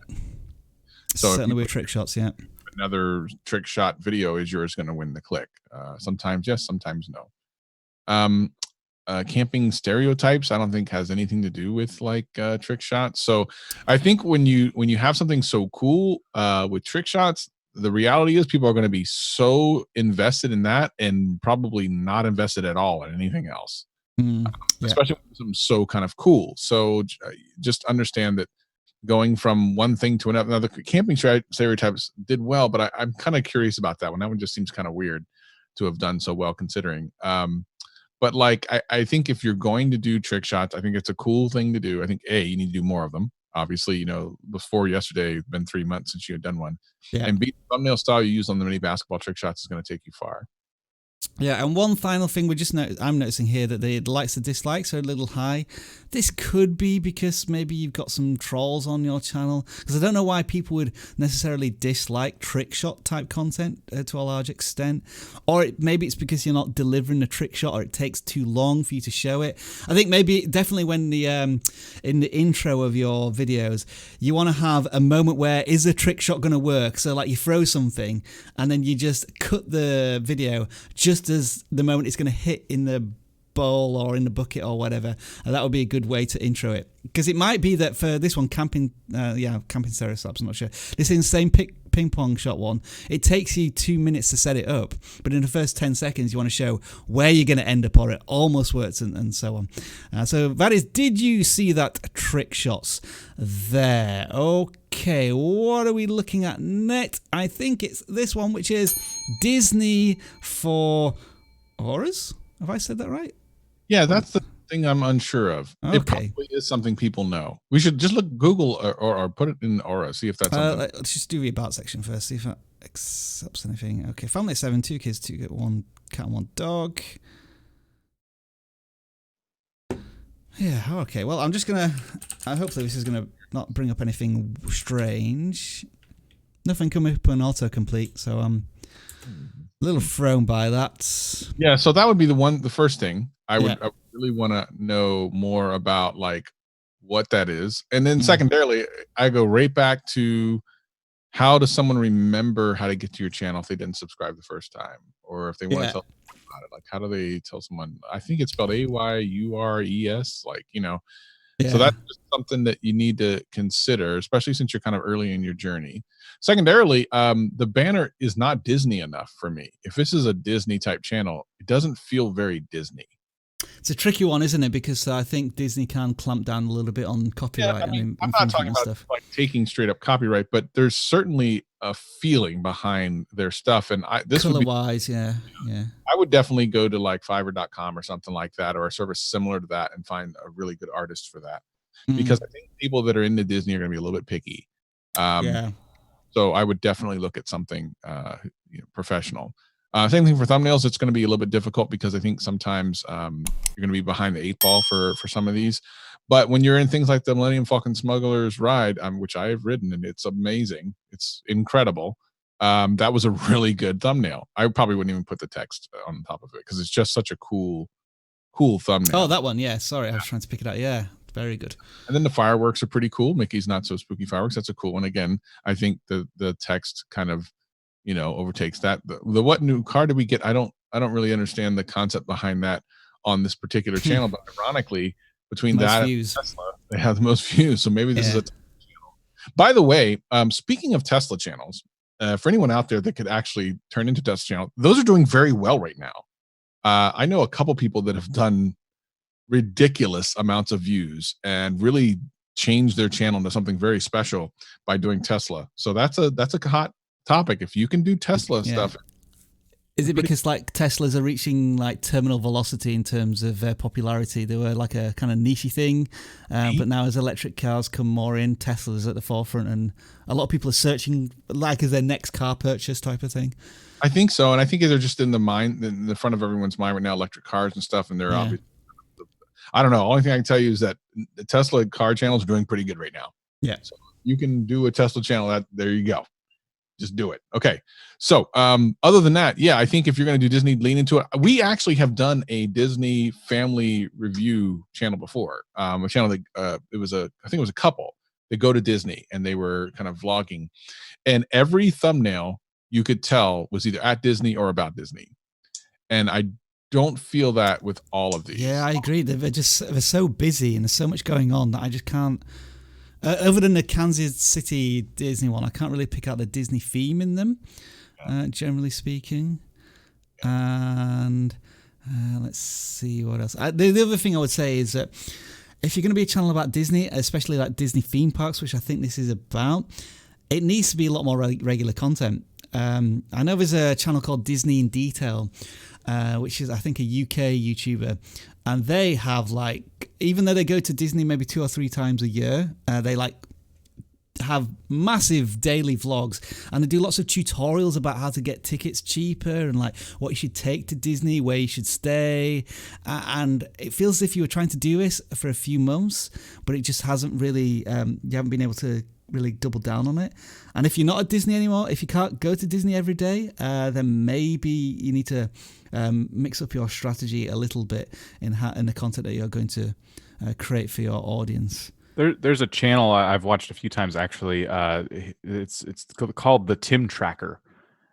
So certainly with trick shots, yeah. Another trick shot video is yours going to win the click. Sometimes yes, sometimes no. Camping stereotypes, I don't think has anything to do with like trick shots. So I think when you have something so cool with trick shots, the reality is people are going to be so invested in that and probably not invested at all in anything else. Especially when something so kind of cool. So just understand that going from one thing to another, camping stereotypes did well, but I'm kind of curious about that one. That one just seems kind of weird to have done so well considering. But like, I think if you're going to do trick shots, I think it's a cool thing to do. I think you need to do more of them. Obviously, before yesterday, it's been 3 months since you had done one. Yeah. And the thumbnail style you use on the mini basketball trick shots is going to take you far. Yeah, and one final thing I'm noticing here that the likes and dislikes are a little high. This could be because maybe you've got some trolls on your channel, because I don't know why people would necessarily dislike trick shot type content to a large extent, or maybe it's because you're not delivering a trick shot, or it takes too long for you to show it. I think definitely when in the intro of your videos, you want to have a moment where is the trick shot going to work? So like you throw something and then you just cut the video just as the moment it's going to hit in the bowl or in the bucket or whatever, and that would be a good way to intro it. Because it might be that for this one, camping stereotypes, I'm not sure. This insane ping pong shot one, it takes you 2 minutes to set it up, but in the first 10 seconds you want to show where you're going to end up, or it almost works, and so on. So that is, did you see that trick shots there? Okay, what are we looking at next? I think it's this one, which is Disney for horrors. Have I said that right? Yeah, that's something I'm unsure of. Okay. It probably is something people know. We should just look Google or put it in Aura, see if that's something. Let's just do the about section first, see if that accepts anything. Okay, family of 7, 2 kids, 2 1 cat and 1 dog. Yeah, okay. Well, I'm just gonna. Hopefully, this is gonna not bring up anything strange. Nothing coming up on autocomplete, so I'm a little thrown by that. Yeah, so that would be the first thing I would really want to know more about, like what that is, and then secondarily, I go right back to how does someone remember how to get to your channel if they didn't subscribe the first time, or if they want to tell someone about it, like how do they tell someone? I think it's spelled AYURES, like So that's just something that you need to consider, especially since you're kind of early in your journey. Secondarily, the banner is not Disney enough for me. If this is a Disney type channel, it doesn't feel very Disney. It's a tricky one, isn't it? Because I think Disney can clamp down a little bit on copyright. Yeah, I mean, I'm not talking about stuff. like taking straight up copyright, but there's certainly a feeling behind their stuff. And this would be, color-wise, yeah. I would definitely go to like Fiverr.com or something like that, or a service similar to that, and find a really good artist for that. Because I think people that are into Disney are going to be a little bit picky. So I would definitely look at something professional. Same thing for thumbnails. It's going to be a little bit difficult because I think sometimes you're going to be behind the 8 ball for some of these. But when you're in things like the Millennium Falcon Smuggler's Ride, which I have ridden, and it's amazing, it's incredible. That was a really good thumbnail. I probably wouldn't even put the text on top of it because it's just such a cool thumbnail. Oh, that one, yeah. Sorry, I was trying to pick it out. Yeah, very good. And then the fireworks are pretty cool. Mickey's Not So Spooky Fireworks. That's a cool one. Again, I think the text kind of overtakes that. The what new car did we get? I don't really understand the concept behind that on this particular channel, but ironically, between most that views. and Tesla, they have the most views. So maybe this is a Tesla channel. By the way, speaking of Tesla channels, for anyone out there that could actually turn into Tesla channel, those are doing very well right now. I know a couple people that have done ridiculous amounts of views and really changed their channel into something very special by doing Tesla. So that's a hot topic. If you can do Tesla stuff, is it because like Teslas are reaching like terminal velocity in terms of their popularity? They were like a kind of nichey thing, but now as electric cars come more in, Tesla's at the forefront, and a lot of people are searching like as their next car purchase type of thing. I think so, and I think they're just in the front of everyone's mind right now, electric cars and stuff, and they're obviously, I don't know. Only thing I can tell you is that the Tesla car channels are doing pretty good right now. Yeah, so you can do a Tesla channel. There you go. Just do it. Okay. So other than that, I think if you're going to do Disney, lean into it. We actually have done a Disney family review channel before. A channel that I think it was a couple that go to Disney and they were kind of vlogging, and every thumbnail you could tell was either at Disney or about Disney. And I don't feel that with all of these. Yeah, I agree. They're so busy and there's so much going on that I just can't. Other than the Kansas City Disney one, I can't really pick out the Disney theme in them, generally speaking. And let's see what else. The other thing I would say is that if you're going to be a channel about Disney, especially like Disney theme parks, which I think this is about, it needs to be a lot more regular content. I know there's a channel called Disney in Detail, which is, I think, a UK YouTuber. And they have even though they go to Disney maybe 2 or 3 times a year, they have massive daily vlogs, and they do lots of tutorials about how to get tickets cheaper and what you should take to Disney, where you should stay. And it feels as if you were trying to do this for a few months, but it just hasn't really, you haven't been able to really double down on it. And if you're not at Disney anymore, if you can't go to Disney every day, then maybe you need to mix up your strategy a little bit in the content that you're going to create for your audience. There's a channel I've watched a few times actually. It's called the Tim Tracker,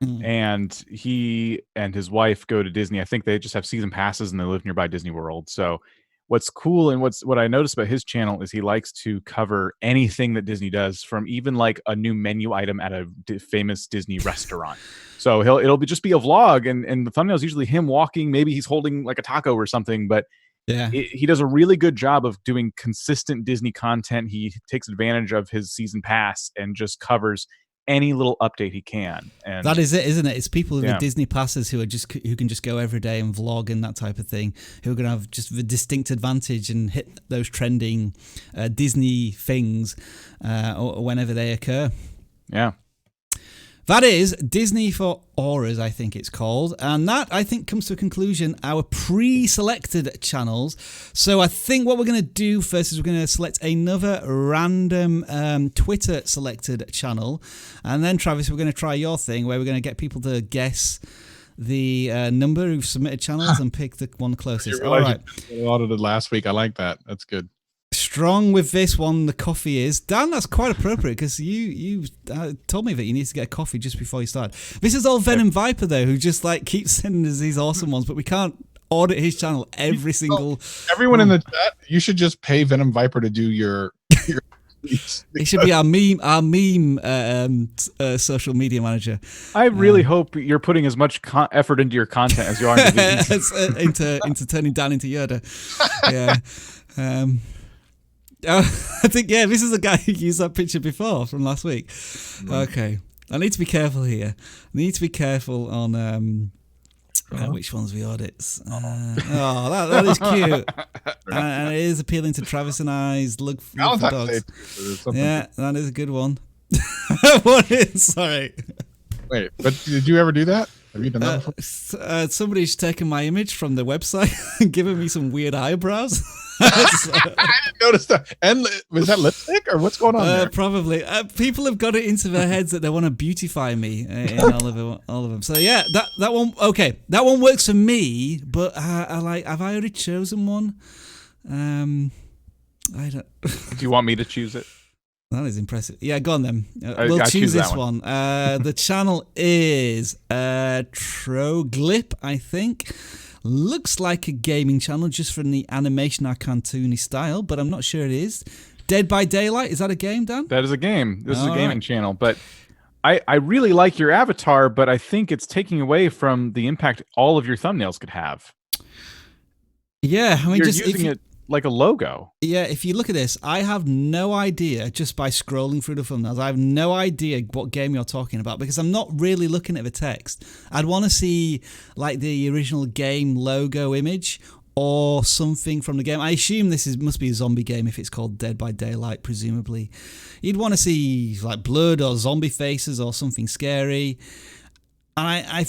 and he and his wife go to Disney. I think they just have season passes and they live nearby Disney World. So what's cool and what I noticed about his channel is he likes to cover anything that Disney does, from even like a new menu item at a famous Disney restaurant. So it'll just be a vlog, and the thumbnail is usually him walking. Maybe he's holding like a taco or something, but he does a really good job of doing consistent Disney content. He takes advantage of his season pass and just covers any little update he can. And that is it, isn't it? It's people with the Disney passes who can just go every day and vlog and that type of thing, who are going to have just the distinct advantage and hit those trending Disney things whenever they occur. Yeah. That is Disney for Auras, I think it's called. And that, I think, comes to a conclusion, our pre-selected channels. So I think what we're going to do first is we're going to select another random Twitter selected channel. And then, Travis, we're going to try your thing where we're going to get people to guess the number who've submitted channels and pick the one closest. All right. You audited last week. I like that. That's good. Strong with this one, the coffee is. Dan, that's quite appropriate because you told me that you need to get a coffee just before you start. This is old Venom Viper, though, who just like keeps sending us these awesome ones, but we can't audit his channel every single... Everyone in the chat, you should just pay Venom Viper to do your it should be our meme social media manager. I really hope you're putting as much effort into your content as you are into turning Dan into Yoda. Yeah. I think, this is the guy who used that picture before from last week. Okay. I need to be careful here. I need to be careful on which ones we audits. That is cute. And it is appealing to Travis and I's look for dogs. Yeah, that is a good one. What is? Sorry. Wait, but did you ever do that? Have you done that before? Somebody's taken my image from the website and given me some weird eyebrows. I didn't notice that. And was that lipstick or what's going on there? Probably. People have got it into their heads that they want to beautify me in all of them. So yeah, that one. Okay, that one works for me. But have I already chosen one? I don't. Do you want me to choose it? That is impressive. Yeah, go on then. We'll choose this one. The channel is Troglip, I think. Looks like a gaming channel just from the animation or cartoony style, but I'm not sure it is. Dead by Daylight, is that a game, Dan? That is a game. This is a gaming channel, but I really like your avatar, but I think it's taking away from the impact all of your thumbnails could have. Yeah, I mean, you're using it like a logo. Yeah, if you look at this, I have no idea just by scrolling through the thumbnails. I have no idea what game you're talking about because I'm not really looking at the text. I'd want to see like the original game logo image or something from the game. I assume this must be a zombie game if it's called Dead by Daylight, presumably. You'd want to see like blood or zombie faces or something scary. And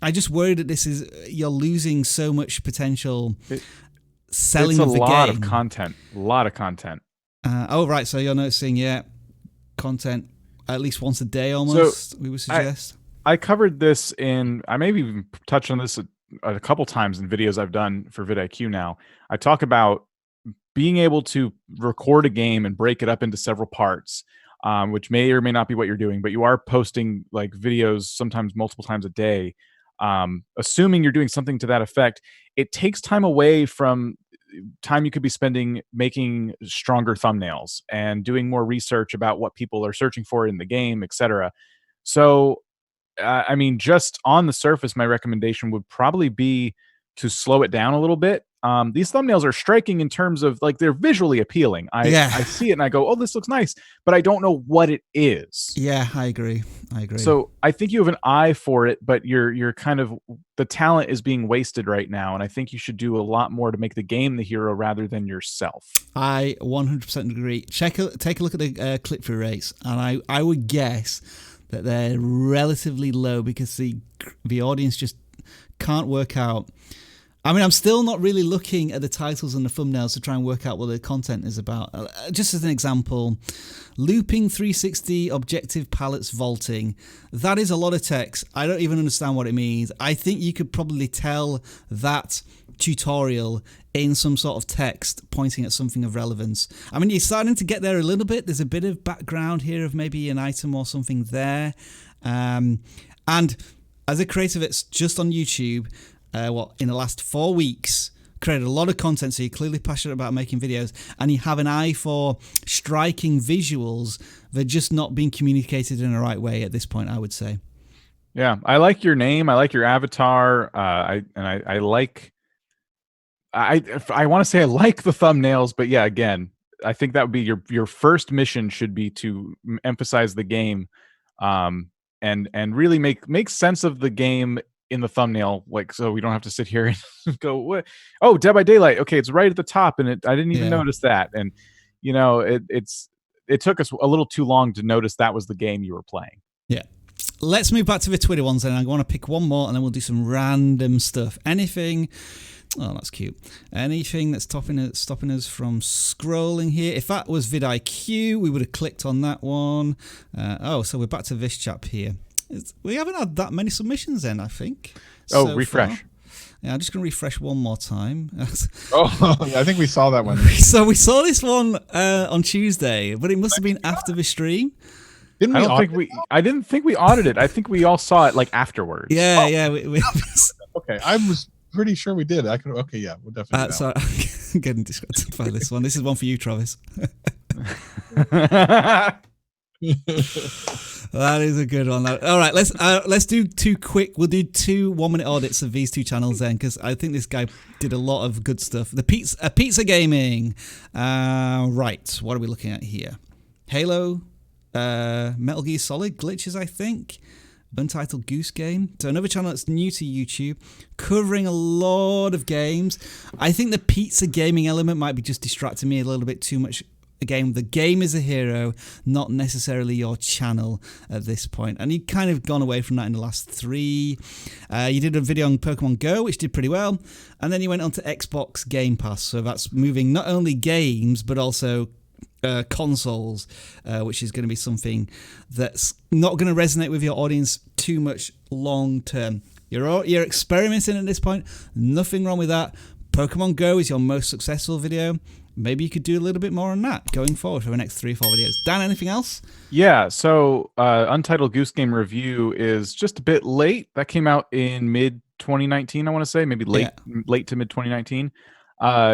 I just worry that you're losing so much potential selling of the game. It's a lot of content. A lot of content. Right. So you're noticing, content at least once a day almost, we would suggest. I covered this I maybe even touched on this a couple times in videos I've done for vidIQ now. I talk about being able to record a game and break it up into several parts, which may or may not be what you're doing, but you are posting like videos sometimes multiple times a day. Assuming you're doing something to that effect, it takes time away from time you could be spending making stronger thumbnails and doing more research about what people are searching for in the game, etc. So, I mean, just on the surface, my recommendation would probably be to slow it down a little bit. These thumbnails are striking in terms of like they're visually appealing. I see it and I go, oh, this looks nice, but I don't know what it is. Yeah, I agree. So I think you have an eye for it, but you're kind of, the talent is being wasted right now. And I think you should do a lot more to make the game the hero rather than yourself. I 100% agree. Take a look at the click-through rates. And I would guess that they're relatively low because the audience just can't work out. I mean, I'm still not really looking at the titles and the thumbnails to try and work out what the content is about. Just as an example, looping 360 objective pallets vaulting. That is a lot of text. I don't even understand what it means. I think you could probably tell that tutorial in some sort of text pointing at something of relevance. I mean, you're starting to get there a little bit. There's a bit of background here of maybe an item or something there. And as a creator that's just on YouTube, in the last 4 weeks, created a lot of content, so you're clearly passionate about making videos, and you have an eye for striking visuals. They're just not being communicated in the right way at this point, I would say. Yeah, I like your name. I like your avatar. I want to say I like the thumbnails, but yeah, again, I think that would be your first mission should be to emphasize the game and really make sense of the game in the thumbnail, like, so we don't have to sit here and go, what? Oh, Dead by Daylight. Okay, it's right at the top, and I didn't even notice that. And you know, it took us a little too long to notice that was the game you were playing. Yeah. Let's move back to the Twitter ones, and I want to pick one more, and then we'll do some random stuff. Anything? Oh, that's cute. Anything that's stopping us from scrolling here? If that was vidIQ, we would have clicked on that one. So we're back to this chap here. We haven't had that many submissions then, I think. Oh, refresh. Far. Yeah, I'm just going to refresh one more time. I think we saw that one. So we saw this one on Tuesday, but it must have been after the stream. I didn't think we audited. I think we all saw it like afterwards. Yeah. Okay, I was pretty sure we did. Okay, yeah, we'll definitely. Sorry, I'm getting distracted by this one. This is one for you, Travis. That is a good one. All right, let's do two quick. We'll do 2 1-minute audits of these 2 channels then, because I think this guy did a lot of good stuff. The pizza gaming. Right, what are we looking at here? Halo, Metal Gear Solid glitches, I think. Untitled Goose Game. So another channel that's new to YouTube, covering a lot of games. I think the pizza gaming element might be just distracting me a little bit too much. Again, the game is a hero, not necessarily your channel at this point. And you've kind of gone away from that in the last 3. You did a video on Pokemon Go, which did pretty well. And then you went on to Xbox Game Pass. So that's moving not only games, but also consoles, which is going to be something that's not going to resonate with your audience too much long term. You're experimenting at this point. Nothing wrong with that. Pokemon Go is your most successful video. Maybe you could do a little bit more on that going forward for the next 3 or 4 videos. Dan, anything else? Yeah, so Untitled Goose Game Review is just a bit late. That came out in mid-2019, I want to say, maybe late to mid-2019.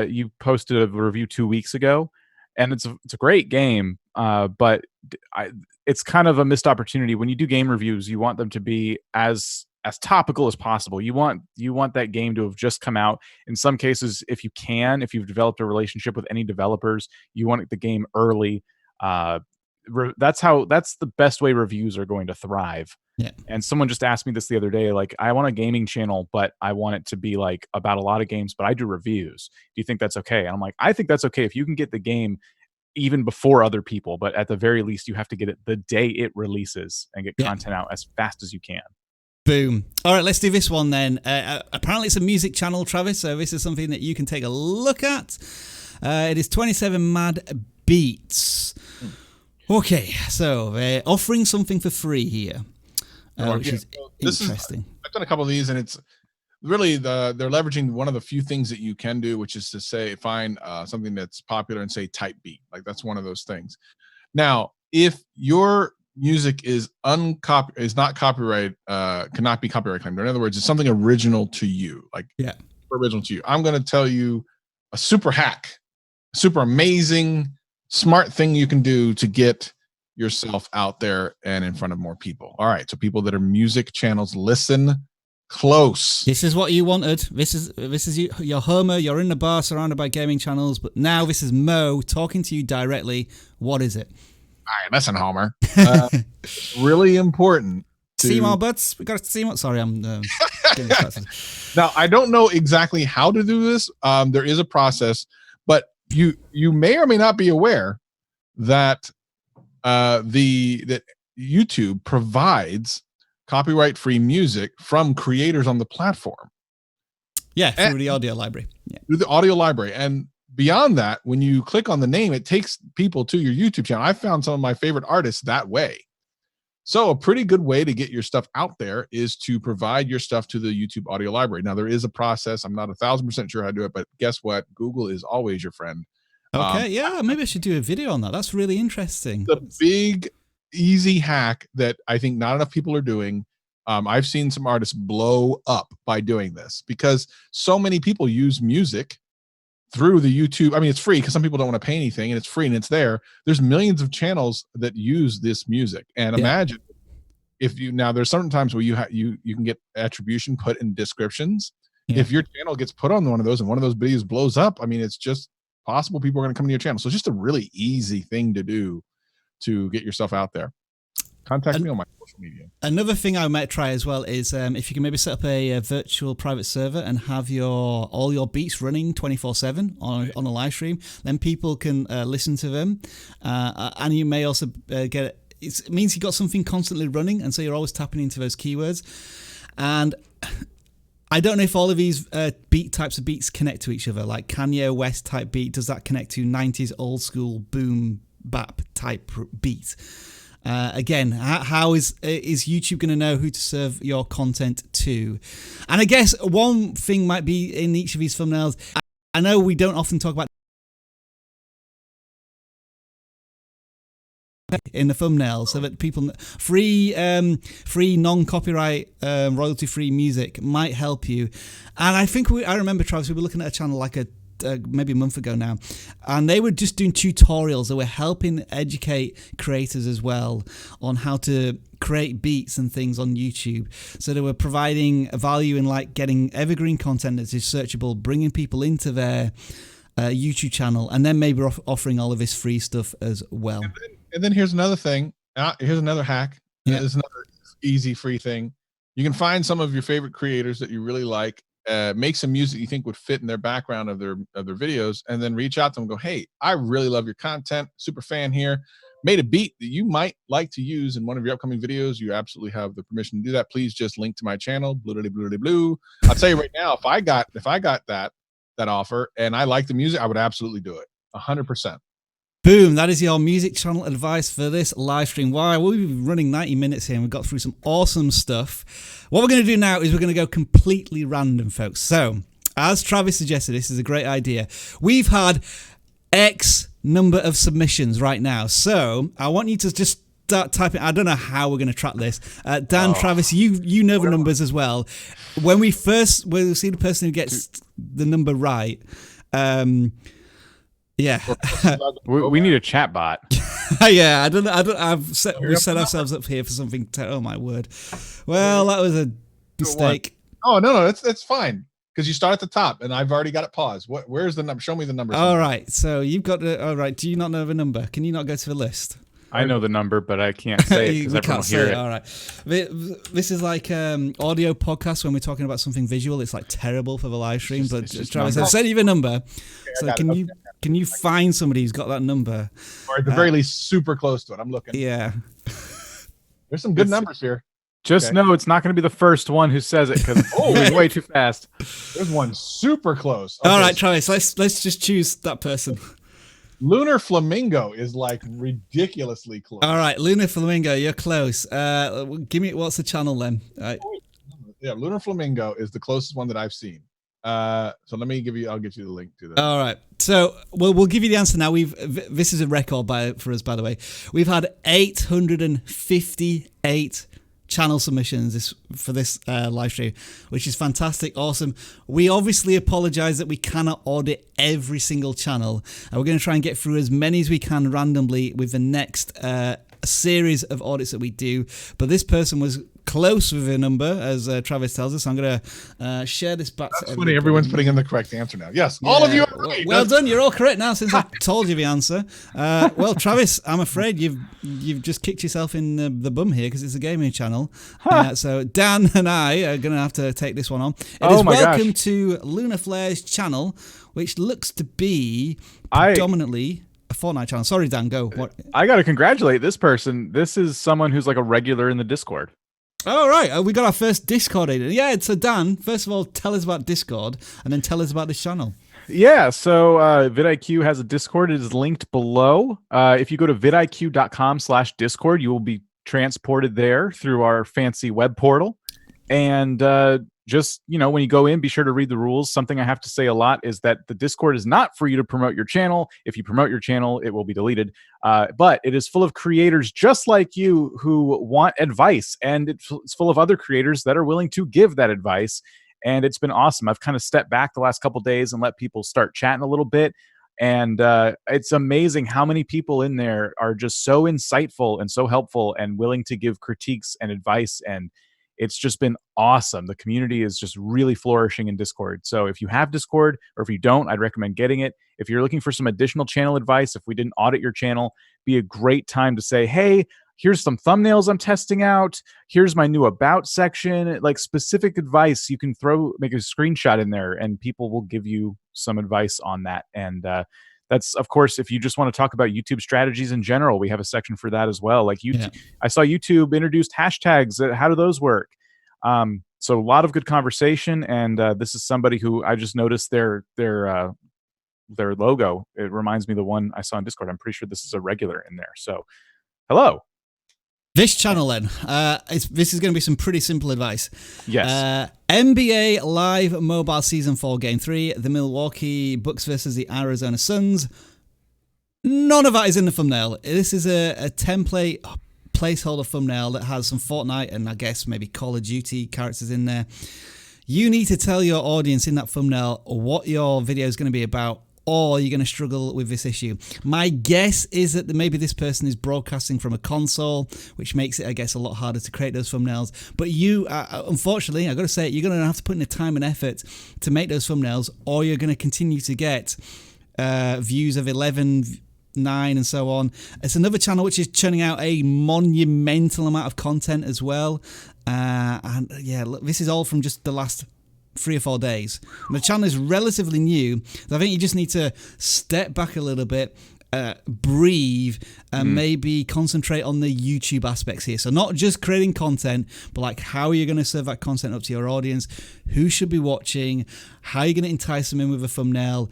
You posted a review 2 weeks ago, and it's a great game, but it's kind of a missed opportunity. When you do game reviews, you want them to be as topical as possible. You want that game to have just come out. In some cases, if you've developed a relationship with any developers, you want the game early. That's the best way reviews are going to thrive. Yeah. And someone just asked me this the other day, like, I want a gaming channel, but I want it to be like about a lot of games, but I do reviews. Do you think that's okay? And I'm like, I think that's okay if you can get the game even before other people, but at the very least, you have to get it the day it releases and get content out as fast as you can. Boom. All right, let's do this one then. Apparently it's a music channel, Travis, so this is something that you can take a look at. It is 27 Mad Beats. Okay, so they're offering something for free here, which is interesting. I've done a couple of these, and it's really they're leveraging one of the few things that you can do, which is to find something that's popular and say type beat. Like, that's one of those things. Now, if your music is not copyright, cannot be copyright claimed. In other words, it's something original to you, original to you. I'm going to tell you a super hack, super amazing, smart thing you can do to get yourself out there and in front of more people. All right, so people that are music channels, listen close. This is what you wanted. This is you. You're Homer. You're in the bar surrounded by gaming channels, but now this is Mo talking to you directly. What is it? All right, listen, Homer. It's really important. Seymour Butts. We got to Seymour. Sorry, I'm getting distracted. Now, I don't know exactly how to do this. There is a process, but you may or may not be aware that that YouTube provides copyright-free music from creators on the platform. Yeah, through the audio library. Yeah. Through the audio library. And beyond that, when you click on the name, it takes people to your YouTube channel. I found some of my favorite artists that way. So a pretty good way to get your stuff out there is to provide your stuff to the YouTube audio library. Now, there is a process. I'm not 1,000% sure how to do it, but guess what? Google is always your friend. Okay, yeah, maybe I should do a video on that. That's really interesting. The big, easy hack that I think not enough people are doing. I've seen some artists blow up by doing this because so many people use music through the YouTube. I mean, it's free because some people don't want to pay anything, and it's free and it's there. There's millions of channels that use this music, and imagine if there's certain times where you can get attribution put in descriptions. Yeah. If your channel gets put on one of those and one of those videos blows up, I mean, it's just possible people are going to come to your channel. So it's just a really easy thing to do to get yourself out there. contact me on my social media. Another thing I might try as well is if you can maybe set up a virtual private server and have all your beats running 24/7 on a live stream, then people can listen to them, and you may also get it means you got something constantly running, and so you're always tapping into those keywords. And I don't know if all of these types of beats connect to each other, like Kanye West type beat. Does that connect to 90s old school boom bap type beat? Again, how is YouTube going to know who to serve your content to? And I guess one thing might be in each of these thumbnails. I know we don't often talk about in the thumbnail, so that people free non-copyright royalty-free music might help you. And I think I remember, Travis, we were looking at a channel like maybe a month ago now, and they were just doing tutorials. They were helping educate creators as well on how to create beats and things on YouTube. So they were providing a value in like getting evergreen content that is searchable, bringing people into their YouTube channel, and then maybe offering all of this free stuff as well. And then here's another thing. Here's another hack. Yeah. There's another easy free thing. You can find some of your favorite creators that you really like, make some music you think would fit in their background of their videos, and then reach out to them and go, hey, I really love your content. Super fan here. Made a beat that you might like to use in one of your upcoming videos. You absolutely have the permission to do that. Please just link to my channel. Blue. I'll tell you right now, if I got that offer and I like the music, I would absolutely do it. 100%. Boom, that is your music channel advice for this live stream. Wow, we've been running 90 minutes here and we've got through some awesome stuff. What we're going to do now is we're going to go completely random, folks. So, as Travis suggested, this is a great idea. We've had X number of submissions right now. So, I want you to just start typing. I don't know how we're going to track this. Dan, Travis, you know the numbers as well. When we see the person who gets the number right, yeah, we need a chat bot. Yeah, we set ourselves up here for something. Oh my word! Well, that was a mistake. Oh no, that's fine because you start at the top, and I've already got it paused. Where's the number? Show me the number. All right, so you've got the. All right, do you not know the number? Can you not go to the list? I know the number, but I can't say it because everyone will hear it. All right, this is like audio podcast when we're talking about something visual. It's like terrible for the live stream. But Travis, I've sent you the number. Okay, so can you find somebody who's got that number? Or at the very least, super close to it. I'm looking. Yeah. There's some good numbers here. Just know it's not going to be the first one who says it because it's way too fast. There's one super close. Okay. All right, Travis, let's just choose that person. Lunar Flamingo is like ridiculously close. All right, Lunar Flamingo, you're close. Give me, what's the channel then? Yeah, Lunar Flamingo is the closest one that I've seen. So I'll get you the link to that. All right. So we'll give you the answer now. This is a record for us, by the way. We've had 858 channel submissions for this live stream, which is fantastic, awesome. We obviously apologize that we cannot audit every single channel. We're going to try and get through as many as we can randomly with the next series of audits that we do. But this person was close with a number, as Travis tells us. I'm going to share this back. That's funny. Everyone's putting in the correct answer now. Yes, all of you are right. Well done. You're all correct now since I've told you the answer. Well, Travis, I'm afraid you've just kicked yourself in the bum here because it's a gaming channel. So Dan and I are going to have to take this one on. Welcome to Lunar Flare's channel, which looks to be predominantly a Fortnite channel. Sorry, Dan, go. What? I got to congratulate this person. This is someone who's like a regular in the Discord. All right, we got our first Discord agent. Yeah, so Dan, first of all, tell us about Discord, and then tell us about this channel. Yeah, so vidIQ has a Discord. It is linked below. If you go to vidiq.com/Discord, you will be transported there through our fancy web portal. And just, when you go in, be sure to read the rules. Something I have to say a lot is that the Discord is not for you to promote your channel. If you promote your channel, it will be deleted. But it is full of creators just like you who want advice. And it's full of other creators that are willing to give that advice. And it's been awesome. I've kind of stepped back the last couple of days and let people start chatting a little bit. And it's amazing how many people in there are just so insightful and so helpful and willing to give critiques and advice. And it's just been awesome. The community is just really flourishing in Discord. So if you have Discord, or if you don't, I'd recommend getting it. If you're looking for some additional channel advice, if we didn't audit your channel, be a great time to say, hey, here's some thumbnails I'm testing out. Here's my new about section. Like specific advice, you can make a screenshot in there, and people will give you some advice on that. And that's, of course, if you just want to talk about YouTube strategies in general, we have a section for that as well. Like YouTube, I saw YouTube introduced hashtags. How do those work? So a lot of good conversation. And this is somebody who I just noticed their logo. It reminds me of the one I saw in Discord. I'm pretty sure this is a regular in there. So hello. This channel then, this is going to be some pretty simple advice. Yes. NBA Live Mobile Season 4 Game 3, the Milwaukee Bucks versus the Arizona Suns. None of that is in the thumbnail. This is a template placeholder thumbnail that has some Fortnite and I guess maybe Call of Duty characters in there. You need to tell your audience in that thumbnail what your video is going to be about, or you're going to struggle with this issue. My guess is that maybe this person is broadcasting from a console, which makes it, I guess, a lot harder to create those thumbnails. But you, unfortunately, I've got to say, you're going to have to put in the time and effort to make those thumbnails, or you're going to continue to get views of 11, 9, and so on. It's another channel which is churning out a monumental amount of content as well. And yeah, look, this is all from just the last 3 or 4 days. And the channel is relatively new. So I think you just need to step back a little bit, breathe, and maybe concentrate on the YouTube aspects here. So not just creating content, but like how are you going to serve that content up to your audience? Who should be watching? How are you going to entice them in with a thumbnail?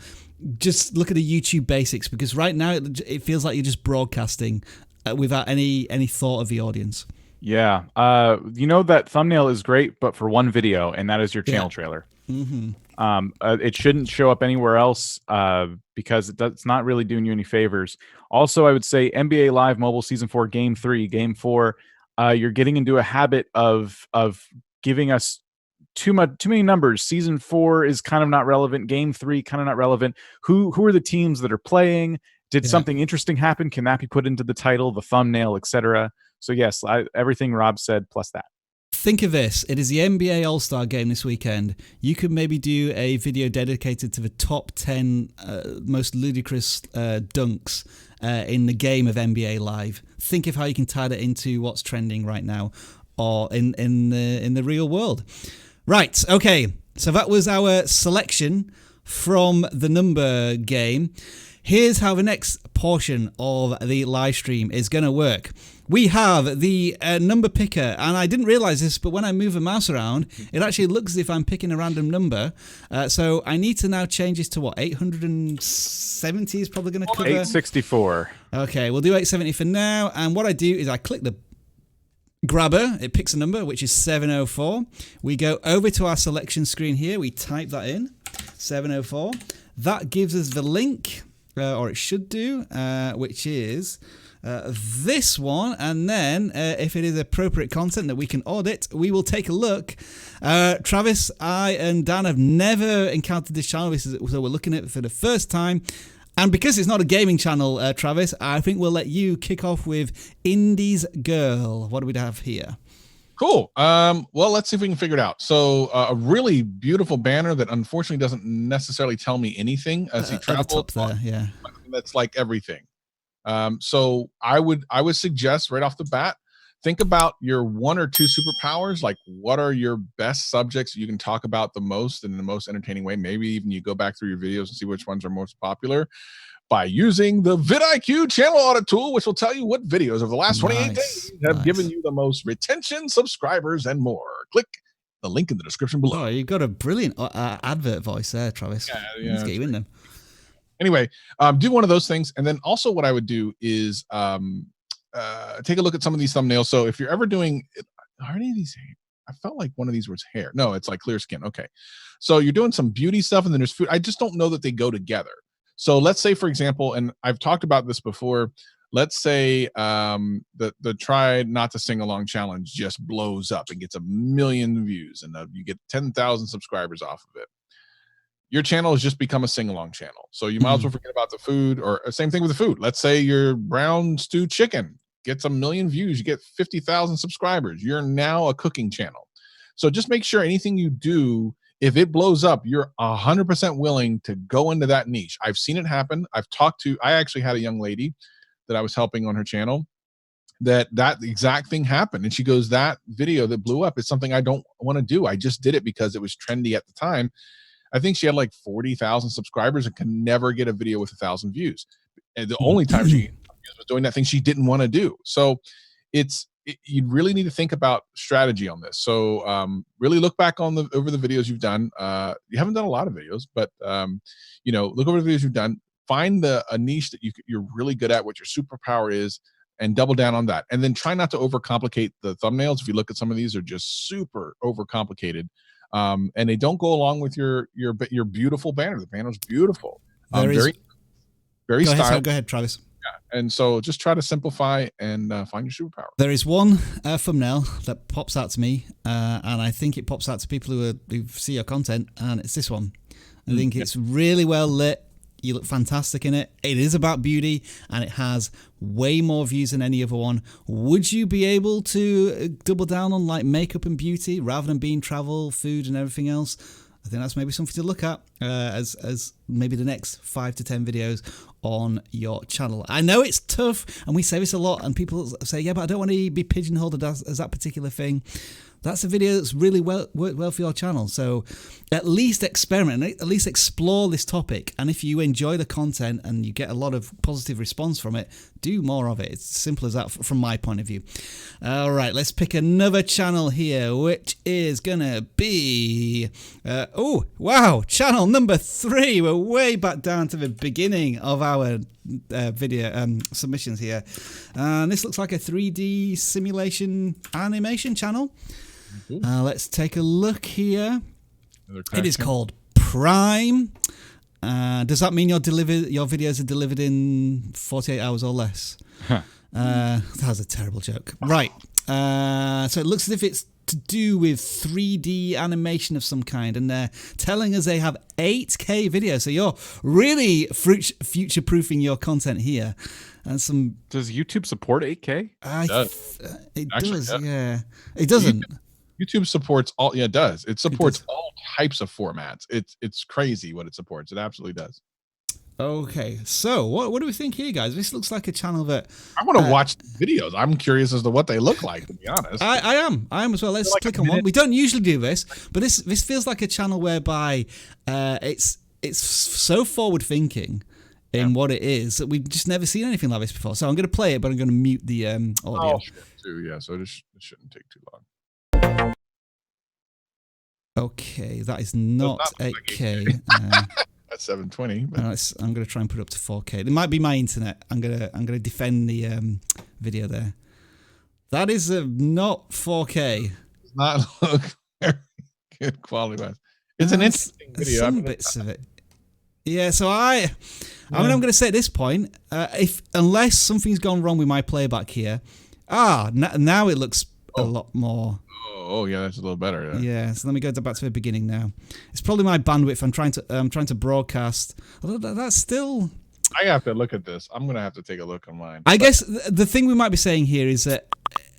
Just look at the YouTube basics, because right now it feels like you're just broadcasting without any thought of the audience. Yeah. You know, that thumbnail is great, but for one video, and that is your channel trailer. It shouldn't show up anywhere else because it's not really doing you any favors. Also, I would say NBA Live Mobile Season 4 Game 3, Game 4, you're getting into a habit of giving us too many numbers. Season 4 is kind of not relevant. Game 3 kind of not relevant. Who are the teams that are playing? Did something interesting happen? Can that be put into the title, the thumbnail, etc.? So yes, everything Rob said plus that. Think of this. It is the NBA All-Star game this weekend. You could maybe do a video dedicated to the top 10 most ludicrous dunks in the game of NBA Live. Think of how you can tie that into what's trending right now or in the real world. Right, okay. So that was our selection from the number game. Here's how the next portion of the live stream is going to work. We have the number picker, and I didn't realize this, but when I move the mouse around, it actually looks as if I'm picking a random number. So I need to now change this to what? 870 is probably going to cover? 864. Okay, we'll do 870 for now. And what I do is I click the grabber. It picks a number, which is 704. We go over to our selection screen here. We type that in, 704. That gives us the link, or it should do, which is this one. And then if it is appropriate content that we can audit, we will take a look. Travis, I, and Dan have never encountered this channel, so we're looking at it for the first time. And because it's not a gaming channel, Travis, I think we'll let you kick off with Indies Girl. What do we have here? Cool. Well, let's see if we can figure it out. So a really beautiful banner that unfortunately doesn't necessarily tell me anything as he travels. There, yeah. That's like everything. So I would suggest right off the bat, think about your 1 or 2 superpowers. Like, what are your best subjects you can talk about the most in the most entertaining way? Maybe even you go back through your videos and see which ones are most popular by using the vidIQ channel audit tool, which will tell you what videos of the last 28 days have given you the most retention, subscribers, and more. Click the link in the description below. Oh, you've got a brilliant advert voice there, Travis. Yeah, let's get you in them. Anyway, do one of those things. And then also what I would do is take a look at some of these thumbnails. So if you're ever doing, are any of these, I felt like one of these was hair. No, it's like clear skin. Okay. So you're doing some beauty stuff and then there's food. I just don't know that they go together. So let's say, for example, and I've talked about this before, let's say the try not to sing along challenge just blows up and gets 1 million views and you get 10,000 subscribers off of it. Your channel has just become a sing-along channel. So you might as well forget about the food, or same thing with the food. Let's say your brown stewed chicken gets 1 million views, you get 50,000 subscribers. You're now a cooking channel. So just make sure anything you do, if it blows up, you're 100% willing to go into that niche. I've seen it happen. I actually had a young lady that I was helping on her channel, that exact thing happened. And she goes, that video that blew up is something I don't want to do. I just did it because it was trendy at the time. I think she had like 40,000 subscribers and could never get a video with 1,000 views. And the only time she was doing that thing she didn't want to do. So you really need to think about strategy on this. So really look back on over the videos you've done. You haven't done a lot of videos, but look over the videos you've done. Find a niche that you're really good at, what your superpower is, and double down on that. And then try not to overcomplicate the thumbnails. If you look at some of these, are just super overcomplicated, and they don't go along with your beautiful banner. The banner's beautiful. Very stylish. Go ahead, Travis. Yeah. And so just try to simplify and find your superpower. There is one thumbnail that pops out to me, and I think it pops out to people who see your content, and it's this one. I think it's really well lit. You look fantastic in it. It is about beauty, and it has way more views than any other one. Would you be able to double down on like makeup and beauty rather than being travel, food, and everything else? I think that's maybe something to look at as maybe the next 5 to 10 videos on your channel. I know it's tough, and we say this a lot, and people say, yeah, but I don't want to be pigeonholed as that particular thing. That's a video that's really worked well for your channel. So at least experiment, at least explore this topic. And if you enjoy the content and you get a lot of positive response from it, do more of it. It's as simple as that from my point of view. All right, let's pick another channel here, which is going to be... oh, wow, channel number 3. We're way back down to the beginning of our video submissions here. And this looks like a 3D simulation animation channel. Let's take a look here. It is called Prime. Does that mean your videos are delivered in 48 hours or less? That was a terrible joke. Right. So it looks as if it's to do with 3D animation of some kind, and they're telling us they have 8K videos. So you're really future-proofing your content here. And does YouTube support 8K? It does, yeah. It doesn't. YouTube supports all. Yeah, it does. It supports all types of formats. It's crazy what it supports. It absolutely does. Okay, so what do we think here, guys? This looks like a channel that I want to watch videos. I'm curious as to what they look like, to be honest. I am as well. Let's click on one. We don't usually do this, but this feels like a channel whereby it's so forward thinking in what it is that we've just never seen anything like this before. So I'm going to play it, but I'm going to mute the audio. Oh, sure, too. Yeah, so it shouldn't take too long. Okay, that is not 8K. That's 720. I'm going to try and put it up to 4K. It might be my internet. I'm gonna defend the video there. That is not 4K. Does not look very good quality-wise. It's an interesting video. Some bits of it. Yeah, so I mean, I'm going to say at this point, unless something's gone wrong with my playback here, now it looks a lot more. Oh yeah, that's a little better. Yeah. So let me go back to the beginning now. It's probably my bandwidth. I'm trying to broadcast. Although that's still. I have to look at this. I'm gonna have to take a look on mine. I guess the thing we might be saying here is that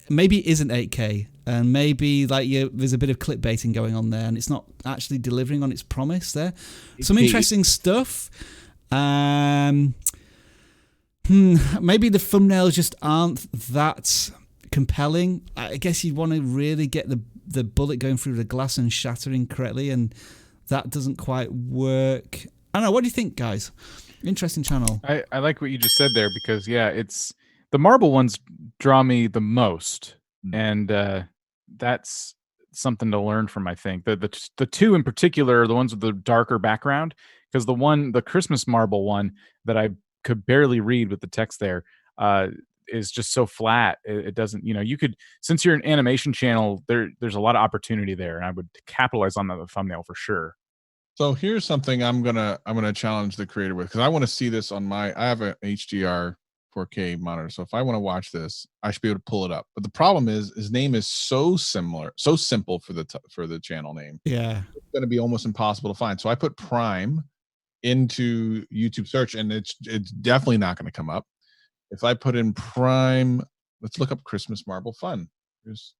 maybe it isn't 8K, and maybe there's a bit of clickbaiting going on there, and it's not actually delivering on its promise there. Some interesting stuff. Maybe the thumbnails just aren't that compelling. I guess you'd want to really get the bullet going through the glass and shattering correctly, and that doesn't quite work. I don't know. What do you think, guys? Interesting channel. I like what you just said there, because it's the marble ones draw me the most, and that's something to learn from. I think the two in particular are the ones with the darker background, because the Christmas marble one that I could barely read with the text there is just so flat. It doesn't, you could, since you're an animation channel, there's a lot of opportunity there, and I would capitalize on the thumbnail for sure. So here's something I'm gonna challenge the creator with, because I want to see this on I have a HDR 4K monitor, so if I want to watch this, I should be able to pull it up. But the problem is his name is so simple for the channel name. Yeah, it's going to be almost impossible to find. So I put Prime into YouTube search, and it's definitely not going to come up. If I put in Prime, let's look up Christmas Marble Fun. Let's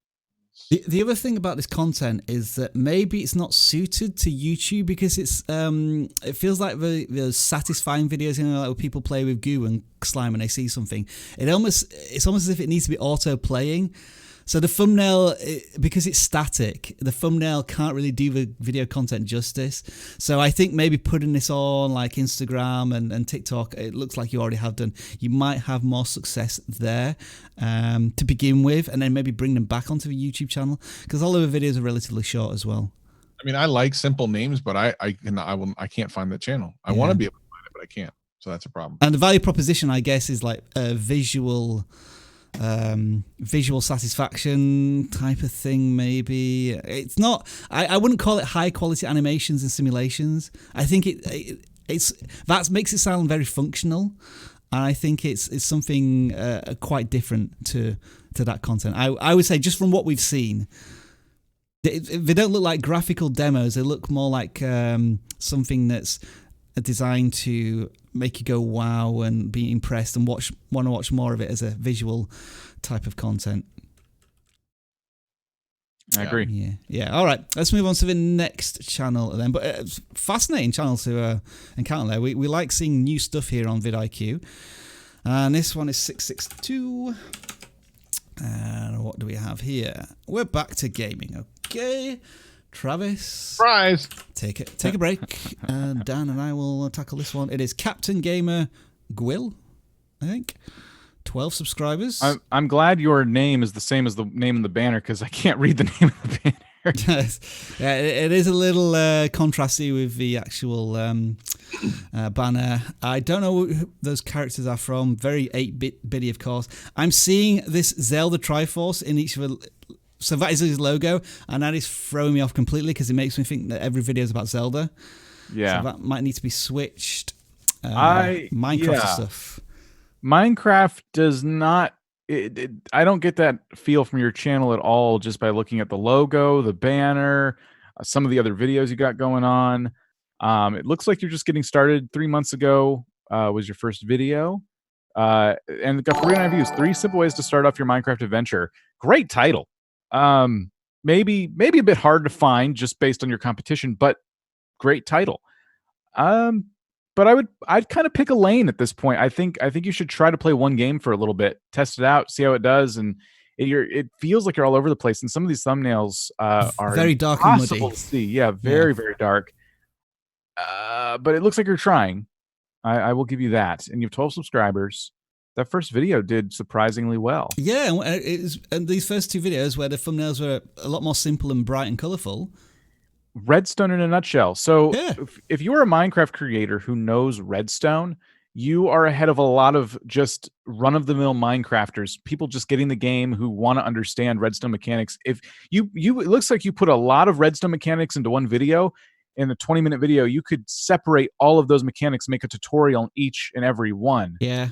The other thing about this content is that maybe it's not suited to YouTube because it's it feels like the satisfying videos, like where people play with goo and slime and they see something. It's almost as if it needs to be auto playing. So the thumbnail, because it's static, the thumbnail can't really do the video content justice. So I think maybe putting this on like Instagram and TikTok, it looks like you already have done. You might have more success there to begin with, and then maybe bring them back onto the YouTube channel because all of the videos are relatively short as well. I mean, I like simple names, but I can't find the channel. I want to be able to find it, but I can't. So that's a problem. And the value proposition, I guess, is like a visual satisfaction type of thing. Maybe it's not, I wouldn't call it high quality animations and simulations. I think it's that makes it sound very functional, and I think it's something quite different to that content. I would say, just from what we've seen, they don't look like graphical demos. They look more like something that's designed to make you go wow and be impressed and want to watch more of it as a visual type of content. I agree. Yeah. All right, let's move on to the next channel then. But it's fascinating channel to encounter there. We like seeing new stuff here on vidIQ. And this one is 662. And what do we have here? We're back to gaming. Okay. Travis, surprise. Take a break. Dan and I will tackle this one. It is Captain Gamer Gwill, I think. 12 subscribers. I'm glad your name is the same as the name in the banner because I can't read the name of the banner. Yeah, it is a little contrasty with the actual banner. I don't know who those characters are from. Very 8-bitty, of course. I'm seeing this Zelda Triforce in each of the... So that is his logo, and that is throwing me off completely because it makes me think that every video is about Zelda. Yeah. So that might need to be switched. Minecraft stuff. Minecraft does not... I don't get that feel from your channel at all just by looking at the logo, the banner, some of the other videos you got going on. It looks like you're just getting started. 3 months ago was your first video. And it got 49 views. 3 simple ways to start off your Minecraft adventure. Great title. Maybe a bit hard to find just based on your competition, but great title. But I'd kind of pick a lane at this point. I think you should try to play one game for a little bit, test it out, see how it does, and it feels like you're all over the place. And some of these thumbnails are very dark and muddy. To see. Yeah, very dark. But it looks like you're trying. I will give you that. And you have 12 subscribers. That first video did surprisingly well. Yeah, and these first 2 videos where the thumbnails were a lot more simple and bright and colourful. Redstone in a nutshell. So if you're a Minecraft creator who knows Redstone, you are ahead of a lot of just run-of-the-mill Minecrafters, people just getting the game who want to understand Redstone mechanics. If it looks like you put a lot of Redstone mechanics into one video. In a 20-minute video, you could separate all of those mechanics, make a tutorial on each and every one. Yeah.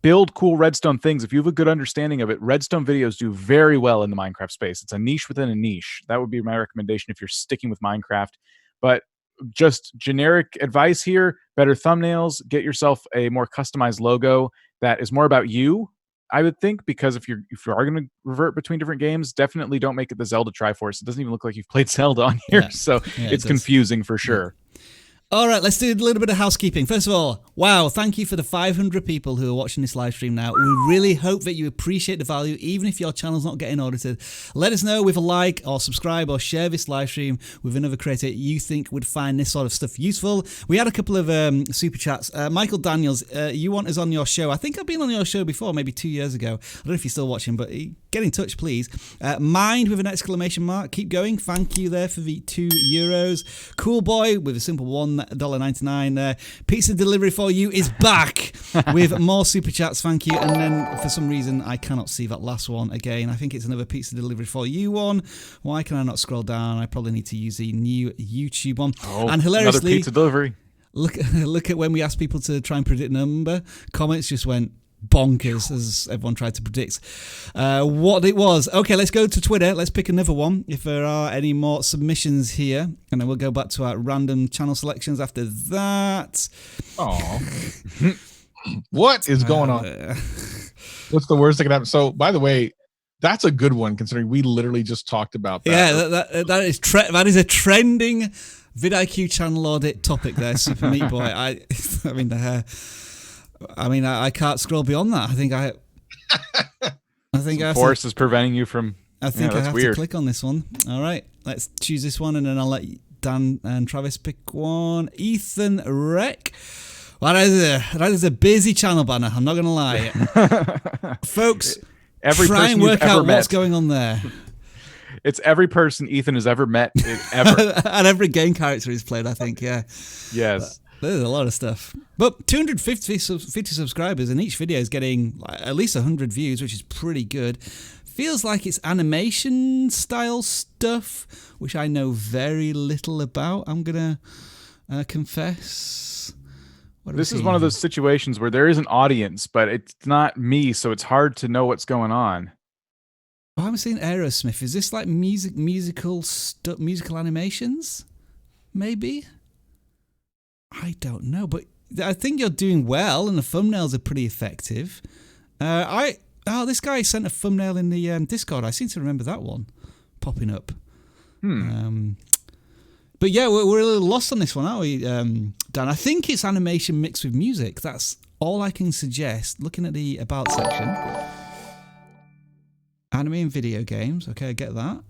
Build cool redstone things. If you have a good understanding of it, redstone videos do very well in the Minecraft space. It's a niche within a niche. That would be my recommendation if you're sticking with Minecraft. But just generic advice here, better thumbnails, get yourself a more customized logo that is more about you, I would think, because if you are going to revert between different games, definitely don't make it the Zelda Triforce. It doesn't even look like you've played Zelda on here, so it's confusing for sure. All right, let's do a little bit of housekeeping. First of all, wow, thank you for the 500 people who are watching this live stream now. We really hope that you appreciate the value, even if your channel's not getting audited. Let us know with a like or subscribe or share this live stream with another creator you think would find this sort of stuff useful. We had a couple of super chats. Michael Daniels, you want us on your show. I think I've been on your show before, maybe 2 years ago. I don't know if you're still watching, but get in touch, please. Mind with an exclamation mark. Keep going. Thank you there for the €2. Cool Boy with a simple $1.99. Pizza delivery for you is back with more super chats. Thank you. And then for some reason I cannot see that last one again. I think it's another pizza delivery for you one. Why can I not scroll down? I probably need to use the new YouTube one. And hilariously, another pizza delivery. Look at when we asked people to try and predict a number, comments just went bonkers as everyone tried to predict what it was. Okay, let's go to Twitter. Let's pick another one if there are any more submissions here, and then we'll go back to our random channel selections after that. Oh, what is going on? What's the worst that could happen? So, by the way, That's a good one, considering we literally just talked about that. Yeah, that is a trending vidIQ channel audit topic there, Super Meat Boy. I can't scroll beyond that. I think force is preventing you from. I think I have to click on this one. All right, let's choose this one, and then I'll let Dan and Travis pick one. Ethan Rec. Well, that is a busy channel banner. I'm not going to lie, folks. Try and work out what's going on there. It's every person Ethan has ever met, ever. And every game character he's played, I think, yeah. Yes. There's a lot of stuff. But 250 subscribers, and each video is getting at least 100 views, which is pretty good. Feels like it's animation-style stuff, which I know very little about, I'm going to confess. This is one of those situations where there is an audience, but it's not me, so it's hard to know what's going on. Oh, I'm seeing Aerosmith. Is this like musical animations? Maybe? I don't know, but I think you're doing well, and the thumbnails are pretty effective. This guy sent a thumbnail in the Discord. I seem to remember that one popping up. But yeah, we're a little lost on this one, aren't we, Dan? I think it's animation mixed with music. That's all I can suggest. Looking at the About section. Anime and video games. Okay, I get that.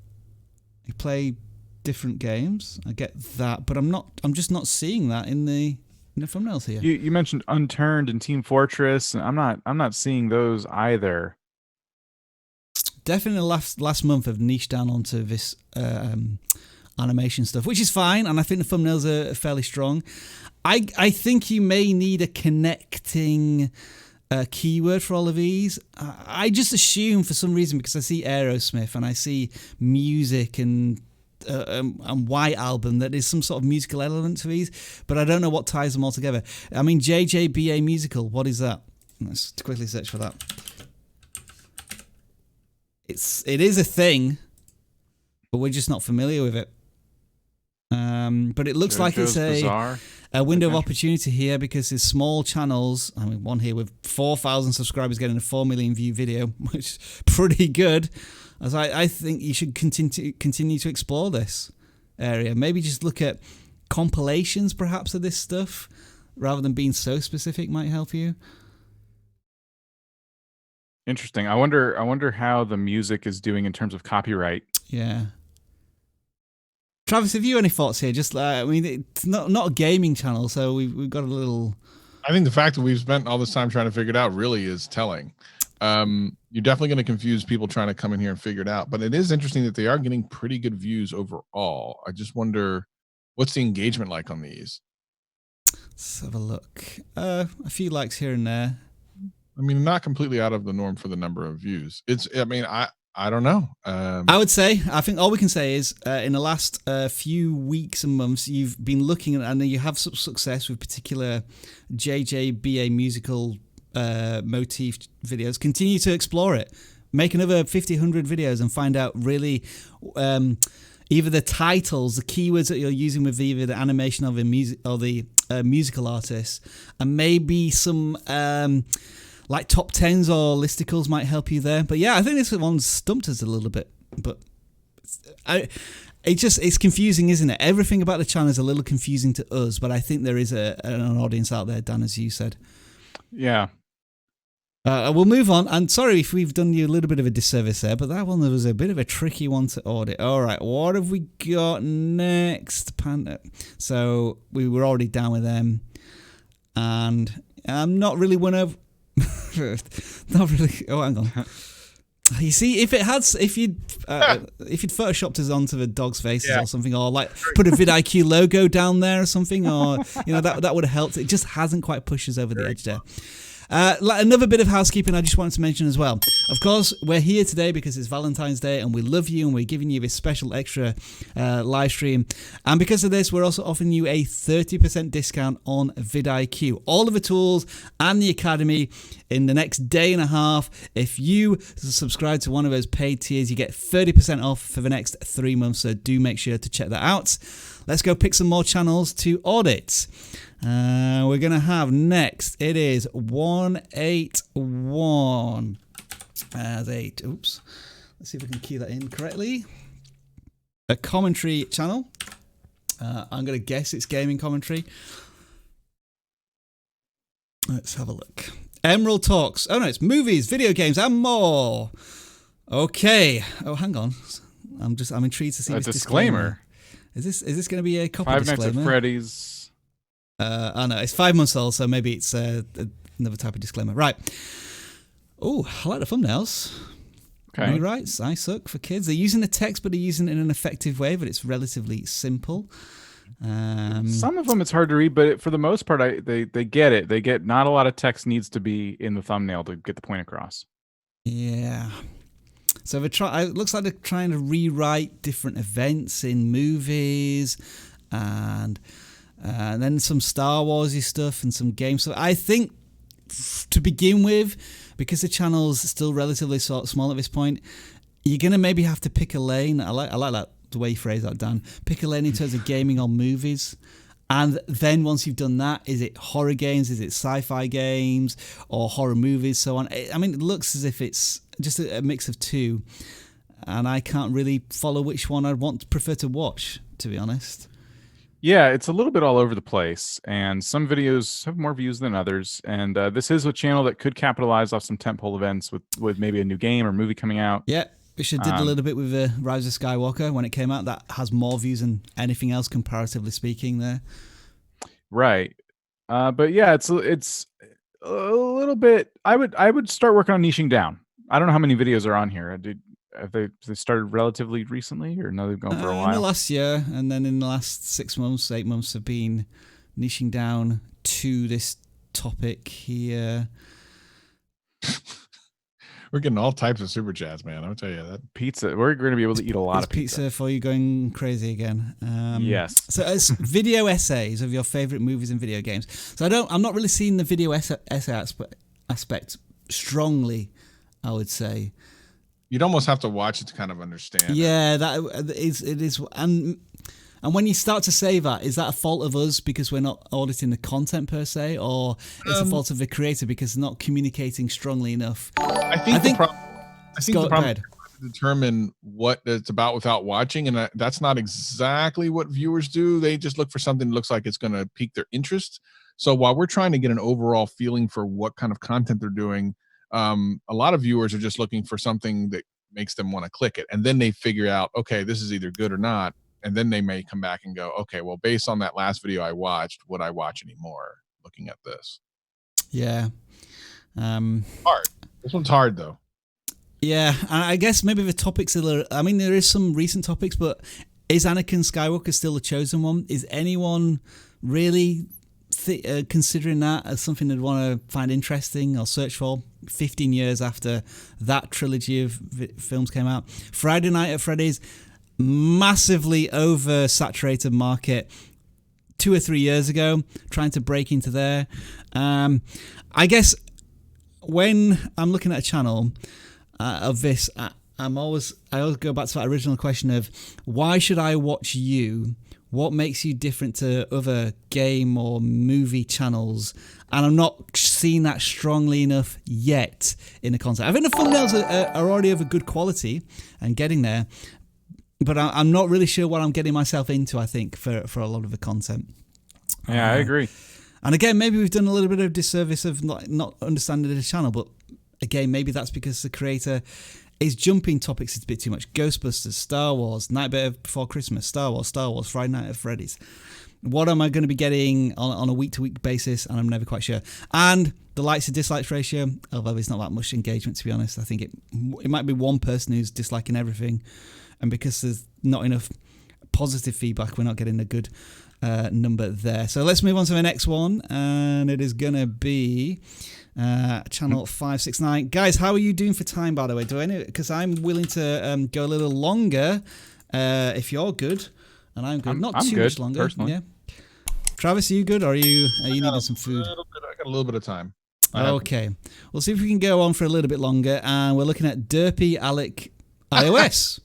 You play different games. I get that. But I'm just not seeing that in the thumbnails here. You mentioned Unturned and Team Fortress. And I'm not seeing those either. Definitely last month I've niched down onto this animation stuff, which is fine, and I think the thumbnails are fairly strong. I think you may need a connecting keyword for all of these. I just assume for some reason, because I see Aerosmith and I see music and White Album, that there's some sort of musical element to these, but I don't know what ties them all together. I mean, JJBA Musical, what is that? Let's quickly search for that. It is a thing, but we're just not familiar with it. But it looks like it's a window of opportunity here, because there's small channels. I mean, one here with 4,000 subscribers getting a 4 million view video, which is pretty good. As I think you should continue to explore this area. Maybe just look at compilations, perhaps, of this stuff, rather than being so specific. Might help you. Interesting. I wonder how the music is doing in terms of copyright. Yeah. Travis, have you any thoughts here? Just I mean, it's not a gaming channel, so we've got a little. I think the fact that we've spent all this time trying to figure it out really is telling. You're definitely going to confuse people trying to come in here and figure it out. But it is interesting that they are getting pretty good views overall. I just wonder, what's the engagement like on these? Let's have a look. A few likes here and there. I mean, not completely out of the norm for the number of views. I don't know. I think all we can say is in the last few weeks and months, you've been looking at, and you have some success with particular JJBA musical motif videos. Continue to explore it. Make another 50, 100 videos and find out really either the titles, the keywords that you're using with either the animation of the music or the musical artists, and maybe some like top 10s or listicles might help you there. But yeah, I think this one's stumped us a little bit. But it's confusing, isn't it? Everything about the channel is a little confusing to us, but I think there is an audience out there, Dan, as you said. Yeah. We'll move on. And sorry if we've done you a little bit of a disservice there, but that one was a bit of a tricky one to audit. All right, what have we got next? Panda. So we were already down with them, and I'm not really one of. Not really. Oh, hang on. You see, if you'd photoshopped us onto the dog's faces or something, or like put a vidIQ logo down there or something, or that would have helped. It just hasn't quite pushed us over the edge there. Another bit of housekeeping I just wanted to mention as well. Of course, we're here today because it's Valentine's Day and we love you and we're giving you this special extra live stream. And because of this, we're also offering you a 30% discount on vidIQ. All of the tools and the Academy in the next day and a half. If you subscribe to one of those paid tiers, you get 30% off for the next 3 months. So do make sure to check that out. Let's go pick some more channels to audit. We're going to have next, it is 181. Oops. Let's see if we can key that in correctly. A commentary channel. I'm going to guess it's gaming commentary. Let's have a look. Emerald Talks. Oh no, it's movies, video games, and more. Okay. Oh, hang on. I'm intrigued to see this disclaimer. Is this going to be a copy disclaimer? Five Nights at Freddy's. Oh no, it's 5 months old, so maybe it's another type of disclaimer. Right. Oh, I like the thumbnails. Okay. Rewrites, I suck for kids. They're using the text, but they're using it in an effective way, but it's relatively simple. Some of them it's hard to read, but for the most part, they get it. They get not a lot of text needs to be in the thumbnail to get the point across. Yeah. So it looks like they're trying to rewrite different events in movies, and then some Star Warsy stuff and some games. So I think to begin with, because the channel's still relatively small at this point, you're gonna maybe have to pick a lane. I like that the way you phrase that, Dan. Pick a lane in terms of gaming or movies. And then once you've done that, is it horror games, is it sci-fi games, or horror movies, so on? I mean, it looks as if it's just a mix of two, and I can't really follow which one I'd prefer to watch, to be honest. Yeah, it's a little bit all over the place, and some videos have more views than others, and this is a channel that could capitalize off some tentpole events with maybe a new game or movie coming out. Yeah. We should did a little bit with Rise of Skywalker when it came out. That has more views than anything else, comparatively speaking. There, right? But yeah, it's a little bit. I would start working on niching down. I don't know how many videos are on here. Have they started relatively recently, or no? They've gone for a while. In the last year, and then in the last 6 months, 8 months, have been niching down to this topic here. We're getting all types of super chats, man. I'll tell you that. Pizza. We're going to be able to eat a lot of pizza for you going crazy again. Yes. So it's video essays of your favorite movies and video games. So I'm not really seeing the video essay aspect strongly, I would say. You'd almost have to watch it to kind of understand. Yeah, it is. And when you start to say that, is that a fault of us because we're not auditing the content per se, or it's a fault of the creator because they're not communicating strongly enough? I think the problem is to determine what it's about without watching, and that's not exactly what viewers do. They just look for something that looks like it's going to pique their interest. So while we're trying to get an overall feeling for what kind of content they're doing, a lot of viewers are just looking for something that makes them want to click it, and then they figure out, okay, this is either good or not. And then they may come back and go, okay, well, based on that last video I watched, would I watch anymore looking at this? Yeah. Hard. This one's hard, though. Yeah, and I guess maybe the topics are... I mean, there is some recent topics, but is Anakin Skywalker still the chosen one? Is anyone really considering that as something they'd want to find interesting or search for 15 years after that trilogy of films came out? Friday Night at Freddy's... massively oversaturated market 2 or 3 years ago, trying to break into there. I guess when I'm looking at a channel of this, I always go back to that original question of why should I watch you? What makes you different to other game or movie channels? And I'm not seeing that strongly enough yet in the content. I think the thumbnails are already of a good quality and getting there. But I'm not really sure what I'm getting myself into, I think, for a lot of the content. Yeah, I agree. And again, maybe we've done a little bit of disservice of not understanding the channel. But again, maybe that's because the creator is jumping topics a bit too much. Ghostbusters, Star Wars, Nightmare Before Christmas, Star Wars, Friday Night at Freddy's. What am I going to be getting on a week-to-week basis? And I'm never quite sure. And the likes to dislikes ratio, although there's not that much engagement, to be honest. I think it might be one person who's disliking everything. And because there's not enough positive feedback, we're not getting a good number there. So let's move on to the next one. And it is going to be channel 569. Guys, how are you doing for time, by the way? Because I'm willing to go a little longer if you're good. And I'm good. Not too much longer. Personally. Yeah. Travis, are you good? Or are you needing some food? I got a little bit of time. Okay. We'll see if we can go on for a little bit longer. And we're looking at Derpy Alec iOS.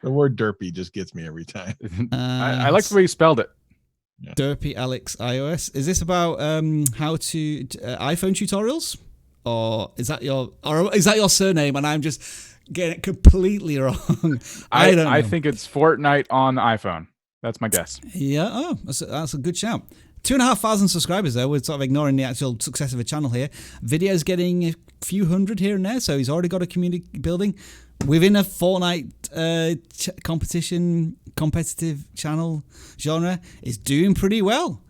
The word derpy just gets me every time. I like the way you spelled it. Yeah. Derpy Alex iOS. Is this about how to iPhone tutorials? or is that your surname? And I'm just getting it completely wrong. I don't know. I think it's Fortnite on the iPhone. That's my guess. Yeah. Oh, that's a good shout. 2,500 subscribers though. We're sort of ignoring the actual success of a channel here. Videos getting a few hundred here and there, so he's already got a community building within a Fortnite competitive channel genre. Is doing pretty well.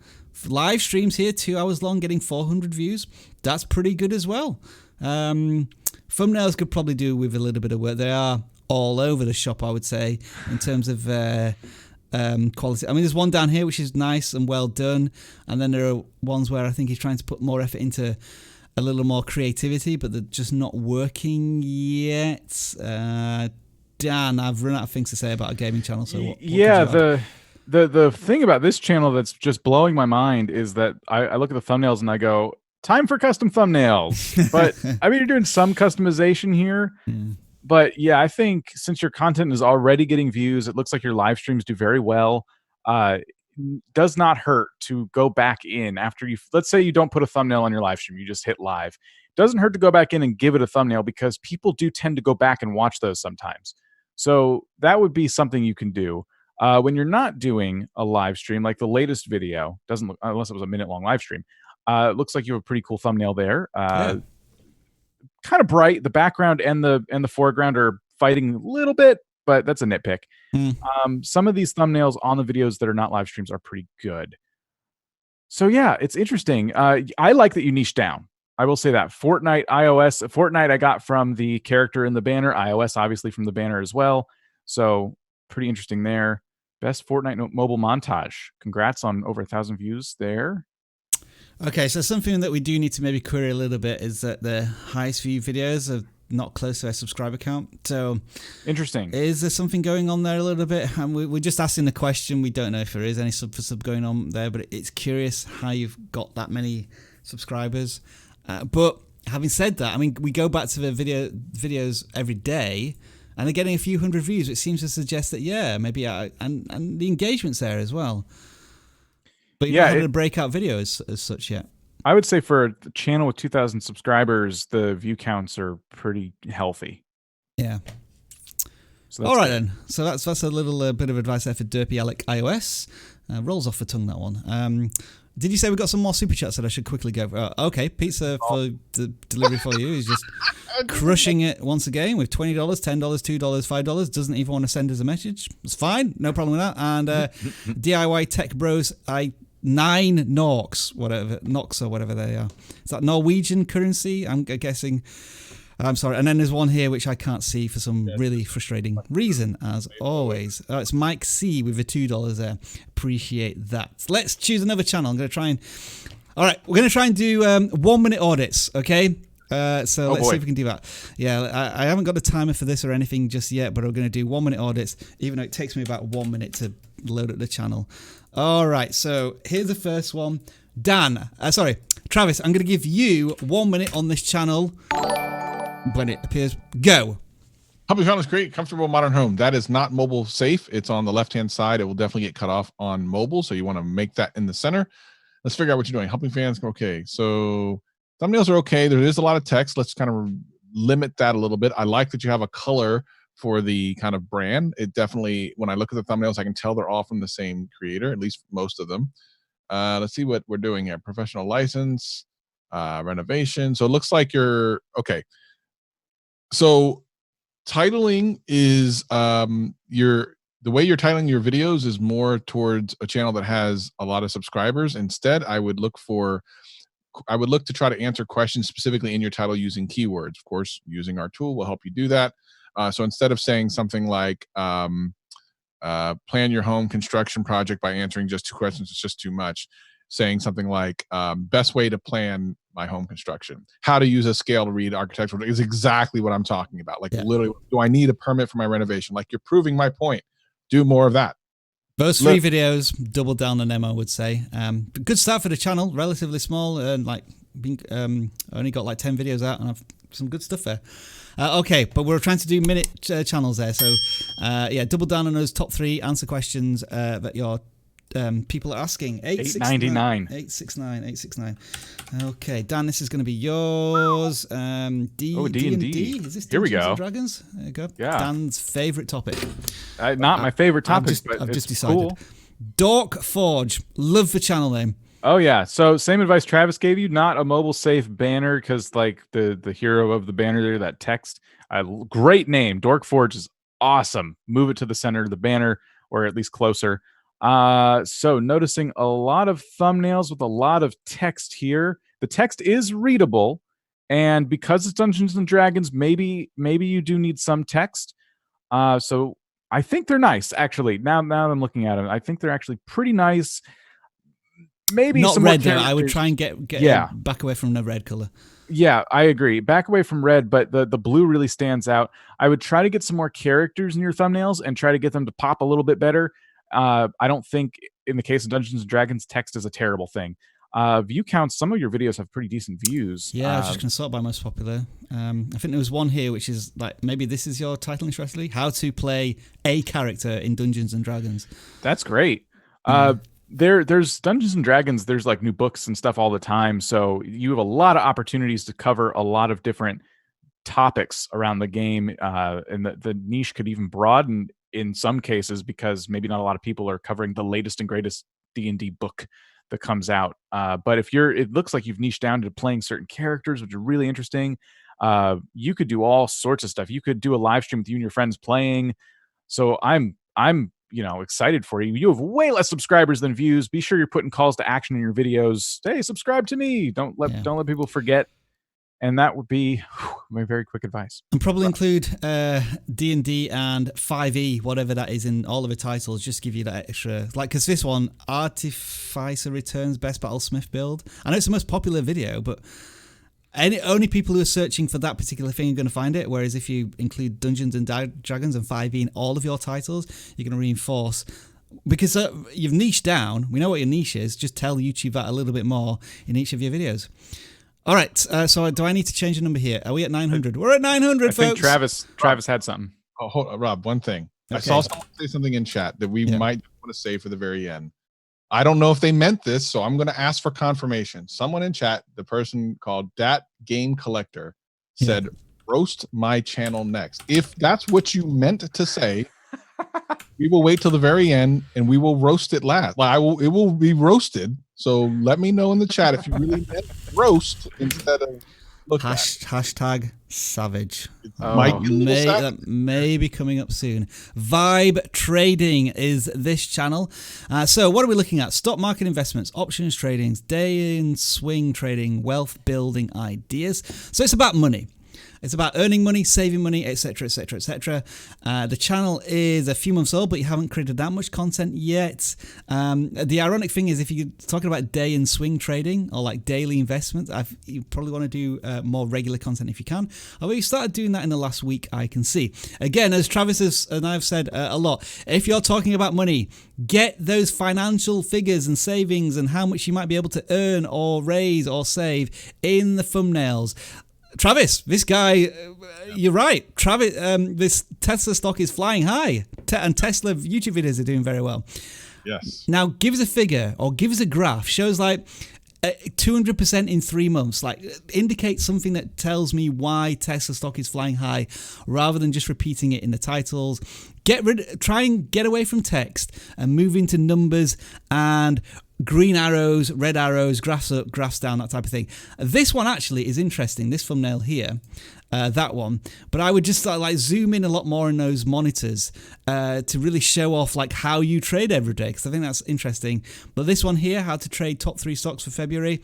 Live streams here, 2 hours long, getting 400 views. That's pretty good as well. Thumbnails could probably do with a little bit of work. They are all over the shop, I would say, in terms of quality. I mean, there's one down here which is nice and well done, and then there are ones where I think he's trying to put more effort into a little more creativity, but they're just not working yet. Dan, I've run out of things to say about a gaming channel. So what the thing about this channel that's just blowing my mind is that I look at the thumbnails and I go, time for custom thumbnails. But I mean, you're doing some customization here. But yeah, I think since your content is already getting views, it looks like your live streams do very well. Does not hurt to go back in after let's say you don't put a thumbnail on your live stream, you just hit live. Doesn't hurt to go back in and give it a thumbnail, because people do tend to go back and watch those sometimes. So that would be something you can do. When you're not doing a live stream, like the latest video, doesn't look, unless it was a minute-long live stream, it looks like you have a pretty cool thumbnail there. Kind of bright. The background and the foreground are fighting a little bit, but that's a nitpick. Some of these thumbnails on the videos that are not live streams are pretty good. So yeah, it's interesting. I like that you niche down. I will say that. Fortnite, iOS. Fortnite I got from the character in the banner. iOS obviously from the banner as well. So pretty interesting there. Best Fortnite mobile montage. Congrats on over 1,000 views there. Okay, so something that we do need to maybe query a little bit is that the highest view videos are not close to our subscriber count. So interesting. Is there something going on there a little bit? And we're just asking the question. We don't know if there is any sub for sub going on there, but it's curious how you've got that many subscribers. But having said that, I mean, we go back to the videos every day, and they're getting a few hundred views, which seems to suggest that, yeah, maybe, and the engagement's there as well. But you're not having a breakout video as such yet. I would say for a channel with 2,000 subscribers, the view counts are pretty healthy. Yeah. So all right then. So that's a little bit of advice there for Derpy Alec iOS. Rolls off the tongue, that one. Did you say we got some more super chats that I should quickly go? Okay, pizza for the delivery for you. He's just crushing it once again with $20, $10, $2, $5. Doesn't even want to send us a message. It's fine, no problem with that. And DIY Tech Bros, 9 Norks, Nox or whatever they are. Is that Norwegian currency? I'm guessing. I'm sorry. And then there's one here which I can't see for some really frustrating reason, as always. It's Mike C with the $2 there. Appreciate that. Let's choose another channel. I'm going to try and... All right, we're going to try and do 1 minute audits, okay? Let's see if we can do that. Yeah, I haven't got a timer for this or anything just yet, but we're going to do 1 minute audits, even though it takes me about 1 minute to load up the channel. All right, so here's the first one. Travis, I'm going to give you 1 minute on this channel. When it appears, go. Hubby found this great, comfortable, modern home. That is not mobile safe. It's on the left-hand side. It will definitely get cut off on mobile, so you want to make that in the center. Let's figure out what you're doing. Helping fans, okay. So thumbnails are okay. There is a lot of text. Let's kind of limit that a little bit. I like that you have a color for the kind of brand. It definitely, when I look at the thumbnails, I can tell they're all from the same creator, at least most of them. Let's see what we're doing here. Professional license, renovation. So it looks like you're, okay. So titling is the way you're titling your videos is more towards a channel that has a lot of subscribers. Instead, I would look to try to answer questions specifically in your title using keywords. Of course, using our tool will help you do that. So instead of saying something like plan your home construction project by answering just 2 questions, it's just too much. Saying something like best way to plan my home construction, how to use a scale to read architectural is exactly what I'm talking about. Like literally, do I need a permit for my renovation? Like, you're proving my point. Do more of that. Those 3 videos, double down on them, I would say. Good start for the channel, relatively small, and only got like 10 videos out, and I've some good stuff there. Okay, but we're trying to do minute channels there, so yeah, double down on those top 3 answer questions that you're people are asking. $8.99. 869. Okay, Dan, this is going to be yours. D&D. Is this Here we Dungeons go. and Dragons? There you go. Yeah. Dan's favorite topic. Not my favorite topic, but I've it's just decided. cool. Dork Forge. Love the channel name. Oh yeah. So same advice Travis gave you, not a mobile safe banner, because like the hero of the banner there, that text, great name. Dork Forge is awesome. Move it to the center of the banner, or at least closer. So noticing a lot of thumbnails with a lot of text here. The text is readable, and because it's Dungeons and Dragons, maybe you do need some text. So I think they're nice, actually. Now that I'm looking at them, I think they're actually pretty nice. Maybe not some red more though. I would try and get back away from the red color. Yeah, I agree. Back away from red, but the blue really stands out. I would try to get some more characters in your thumbnails and try to get them to pop a little bit better. I don't think in the case of Dungeons and Dragons, text is a terrible thing. View counts, some of your videos have pretty decent views. Yeah, I was just going to sort by most popular. I think there was one here which is like, maybe this is your title, interestingly, how to play a character in Dungeons and Dragons. That's great. There's Dungeons and Dragons, there's like new books and stuff all the time, so you have a lot of opportunities to cover a lot of different topics around the game, and the niche could even broaden in some cases, because maybe not a lot of people are covering the latest and greatest D&D book that comes out. But if it looks like you've niched down to playing certain characters, which are really interesting. You could do all sorts of stuff. You could do a live stream with you and your friends playing. So I'm excited for you. You have way less subscribers than views. Be sure you're putting calls to action in your videos. Hey, subscribe to me. Don't let people forget. And that would be my very quick advice. And probably include D&D and 5e, whatever that is, in all of the titles. Just give you that extra, like, because this one, Artificer Returns Best Battlesmith Build. I know it's the most popular video, but only people who are searching for that particular thing are going to find it. Whereas if you include Dungeons and Dragons and 5e in all of your titles, you're going to reinforce. Because you've niched down. We know what your niche is. Just tell YouTube that a little bit more in each of your videos. All right, so do I need to change the number here? Are we at 900? We're at 900, folks. I think Travis had something. Oh, hold on, Rob, one thing. Okay. I saw someone say something in chat that we might want to say for the very end. I don't know if they meant this, so I'm going to ask for confirmation. Someone in chat, the person called Dat Game Collector, said, roast my channel next. If that's what you meant to say, we will wait till the very end and we will roast it last. It will be roasted. So let me know in the chat if you really meant roast instead of Hashtag savage. That may be coming up soon. Vibe Trading is this channel. So what are we looking at? Stock market investments, options trading, day and swing trading, wealth building ideas. So it's about money. It's about earning money, saving money, etc., etc., etc. The channel is a few months old, but you haven't created that much content yet. The ironic thing is, if you're talking about day and swing trading or like daily investments, you probably want to do more regular content if you can. Although you started doing that in the last week, I can see. Again, as Travis and I've said a lot, if you're talking about money, get those financial figures and savings and how much you might be able to earn or raise or save in the thumbnails. Travis, this guy, you're right. Travis, this Tesla stock is flying high, and Tesla YouTube videos are doing very well. Yes. Now, give us a figure or give us a graph. Shows like 200% in 3 months. Like, indicate something that tells me why Tesla stock is flying high, rather than just repeating it in the titles. Try and get away from text and move into numbers and green arrows, red arrows, graphs up, graphs down, that type of thing. This one actually is interesting, this thumbnail here, that one. But I would just like zoom in a lot more in those monitors to really show off like how you trade every day, because I think that's interesting. But this one here, how to trade top 3 stocks for February.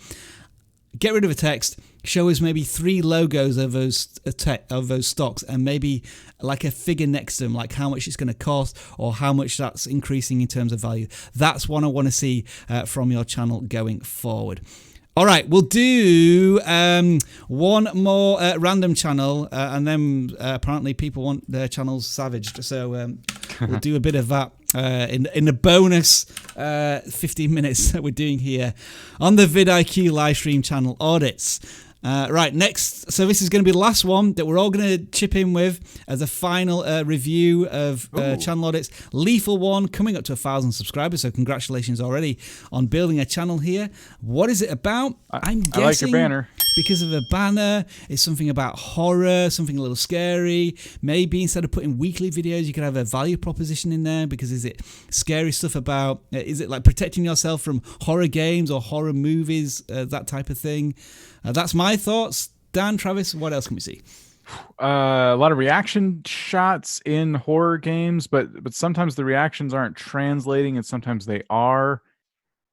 Get rid of the text, show us maybe 3 logos of those stocks and maybe like a figure next to them, like how much it's going to cost or how much that's increasing in terms of value. That's what I want to see from your channel going forward. All right, we'll do one more random channel, and then apparently people want their channels savaged, so we'll do a bit of that in the bonus 15 minutes that we're doing here on the vidIQ live stream channel audits. Right, next. So this is going to be the last one that we're all going to chip in with as a final review of channel audits. Lethal one, coming up to 1,000 subscribers. So congratulations already on building a channel here. What is it about? I'm guessing. I like your banner. Because of a banner, it's something about horror, something a little scary. Maybe instead of putting weekly videos, you could have a value proposition in there. Because is it scary stuff about? Is it like protecting yourself from horror games or horror movies, that type of thing? That's my thoughts. Dan, Travis, what else can we see? A lot of reaction shots in horror games, but sometimes the reactions aren't translating, and sometimes they are.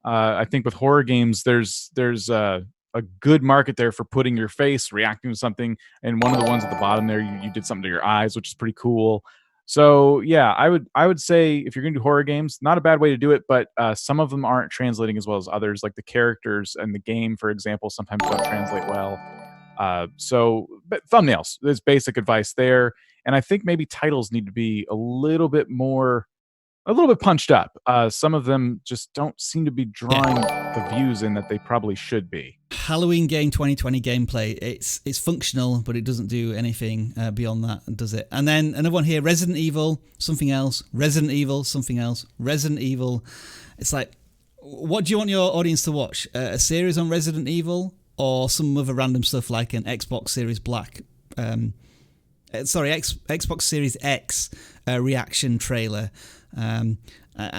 I think with horror games, there's a good market there for putting your face, reacting to something. And one of the ones at the bottom there, you did something to your eyes, which is pretty cool. So yeah, I would say if you're going to do horror games, not a bad way to do it, but some of them aren't translating as well as others. Like the characters and the game, for example, sometimes don't translate well. But thumbnails, there's basic advice there. And I think maybe titles need to be a little bit punched up. Some of them just don't seem to be drawing the views in that they probably should be. Halloween game 2020 gameplay. It's functional, but it doesn't do anything beyond that, does it? And then another one here, Resident Evil, something else. Resident Evil, something else. Resident Evil. It's like, what do you want your audience to watch? A series on Resident Evil or some other random stuff like an Xbox Series Black? Xbox Series X reaction trailer.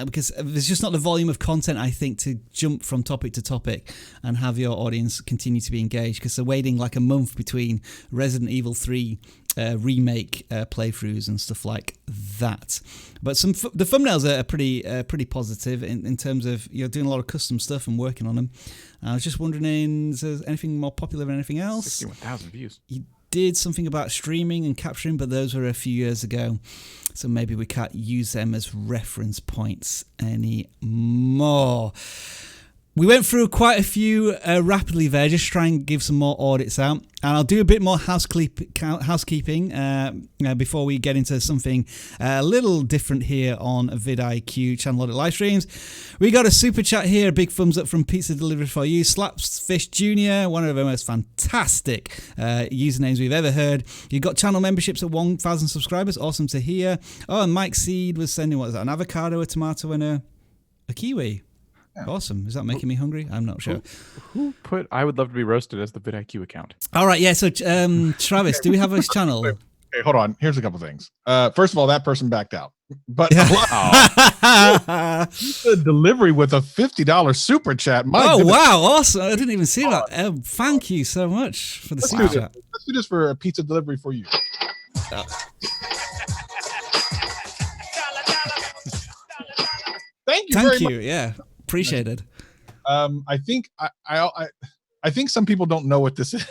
Because there's just not the volume of content, I think, to jump from topic to topic and have your audience continue to be engaged, because they're waiting like a month between Resident Evil 3 remake playthroughs and stuff like that. But the thumbnails are pretty positive in terms of you're doing a lot of custom stuff and working on them. I was just wondering, is there anything more popular than anything else? 61,000 views. You did something about streaming and capturing, but those were a few years ago. So maybe we can't use them as reference points anymore. We went through quite a few rapidly there, just to try and give some more audits out. And I'll do a bit more housekeeping before we get into something a little different here on vidIQ channel audit live streams. We got a super chat here, a big thumbs up from Pizza Delivery for You. Slapsfish Jr., one of the most fantastic usernames we've ever heard. You got channel memberships at 1,000 subscribers, awesome to hear. Oh, and Mike Seed was sending, what is that, an avocado, a tomato, and a kiwi. Yeah. Awesome. Is that making me hungry? I'm not sure. Who put I would love to be roasted as the vidIQ account? All right. Yeah. So, Travis, do we have a channel? Okay, hold on. Here's a couple things. First of all, that person backed out. But the delivery with a $50 super chat. Wow. Awesome. I didn't even see that. Thank you so much for the super chat. Let's do this for a pizza delivery for you. Thank you very much. Yeah. Appreciated. I think I think some people don't know what this is.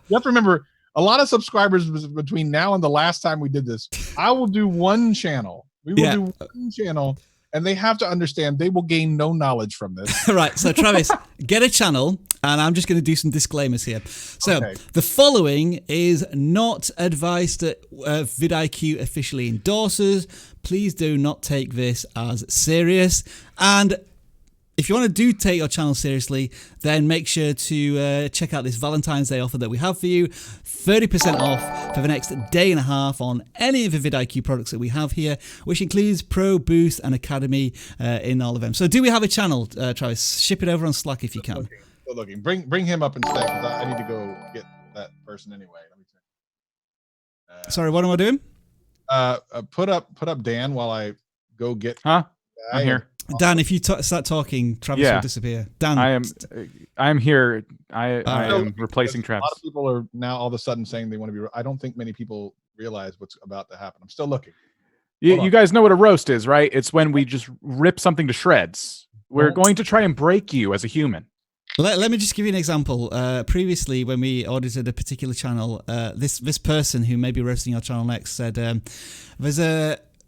You have to remember, a lot of subscribers between now and the last time we did this. I will do one channel. We will do one channel, and they have to understand they will gain no knowledge from this. Right. So Travis, get a channel, and I'm just going to do some disclaimers here. So the following is not advice that vidIQ officially endorses. Please do not take this as serious. And if you want to take your channel seriously, then make sure to check out this Valentine's Day offer that we have for you. 30% off for the next day and a half on any of the vidIQ products that we have here, which includes Pro, Boost, and Academy in all of them. So do we have a channel, Travis? Ship it over on Slack if you can. Still looking. Bring him up instead, because I need to go get that person anyway. Let me check. Sorry, what am I doing? Put up Dan while I go get. I'm here. Dan, if you start talking, Travis will disappear. Dan, I'm here. I am replacing Travis. A lot of people are now all of a sudden saying they want to be. I don't think many people realize what's about to happen. I'm still looking. You guys know what a roast is, right? It's when we just rip something to shreds. We're going to try and break you as a human. Let me just give you an example. Previously, when we audited a particular channel, this person who may be roasting our channel next said,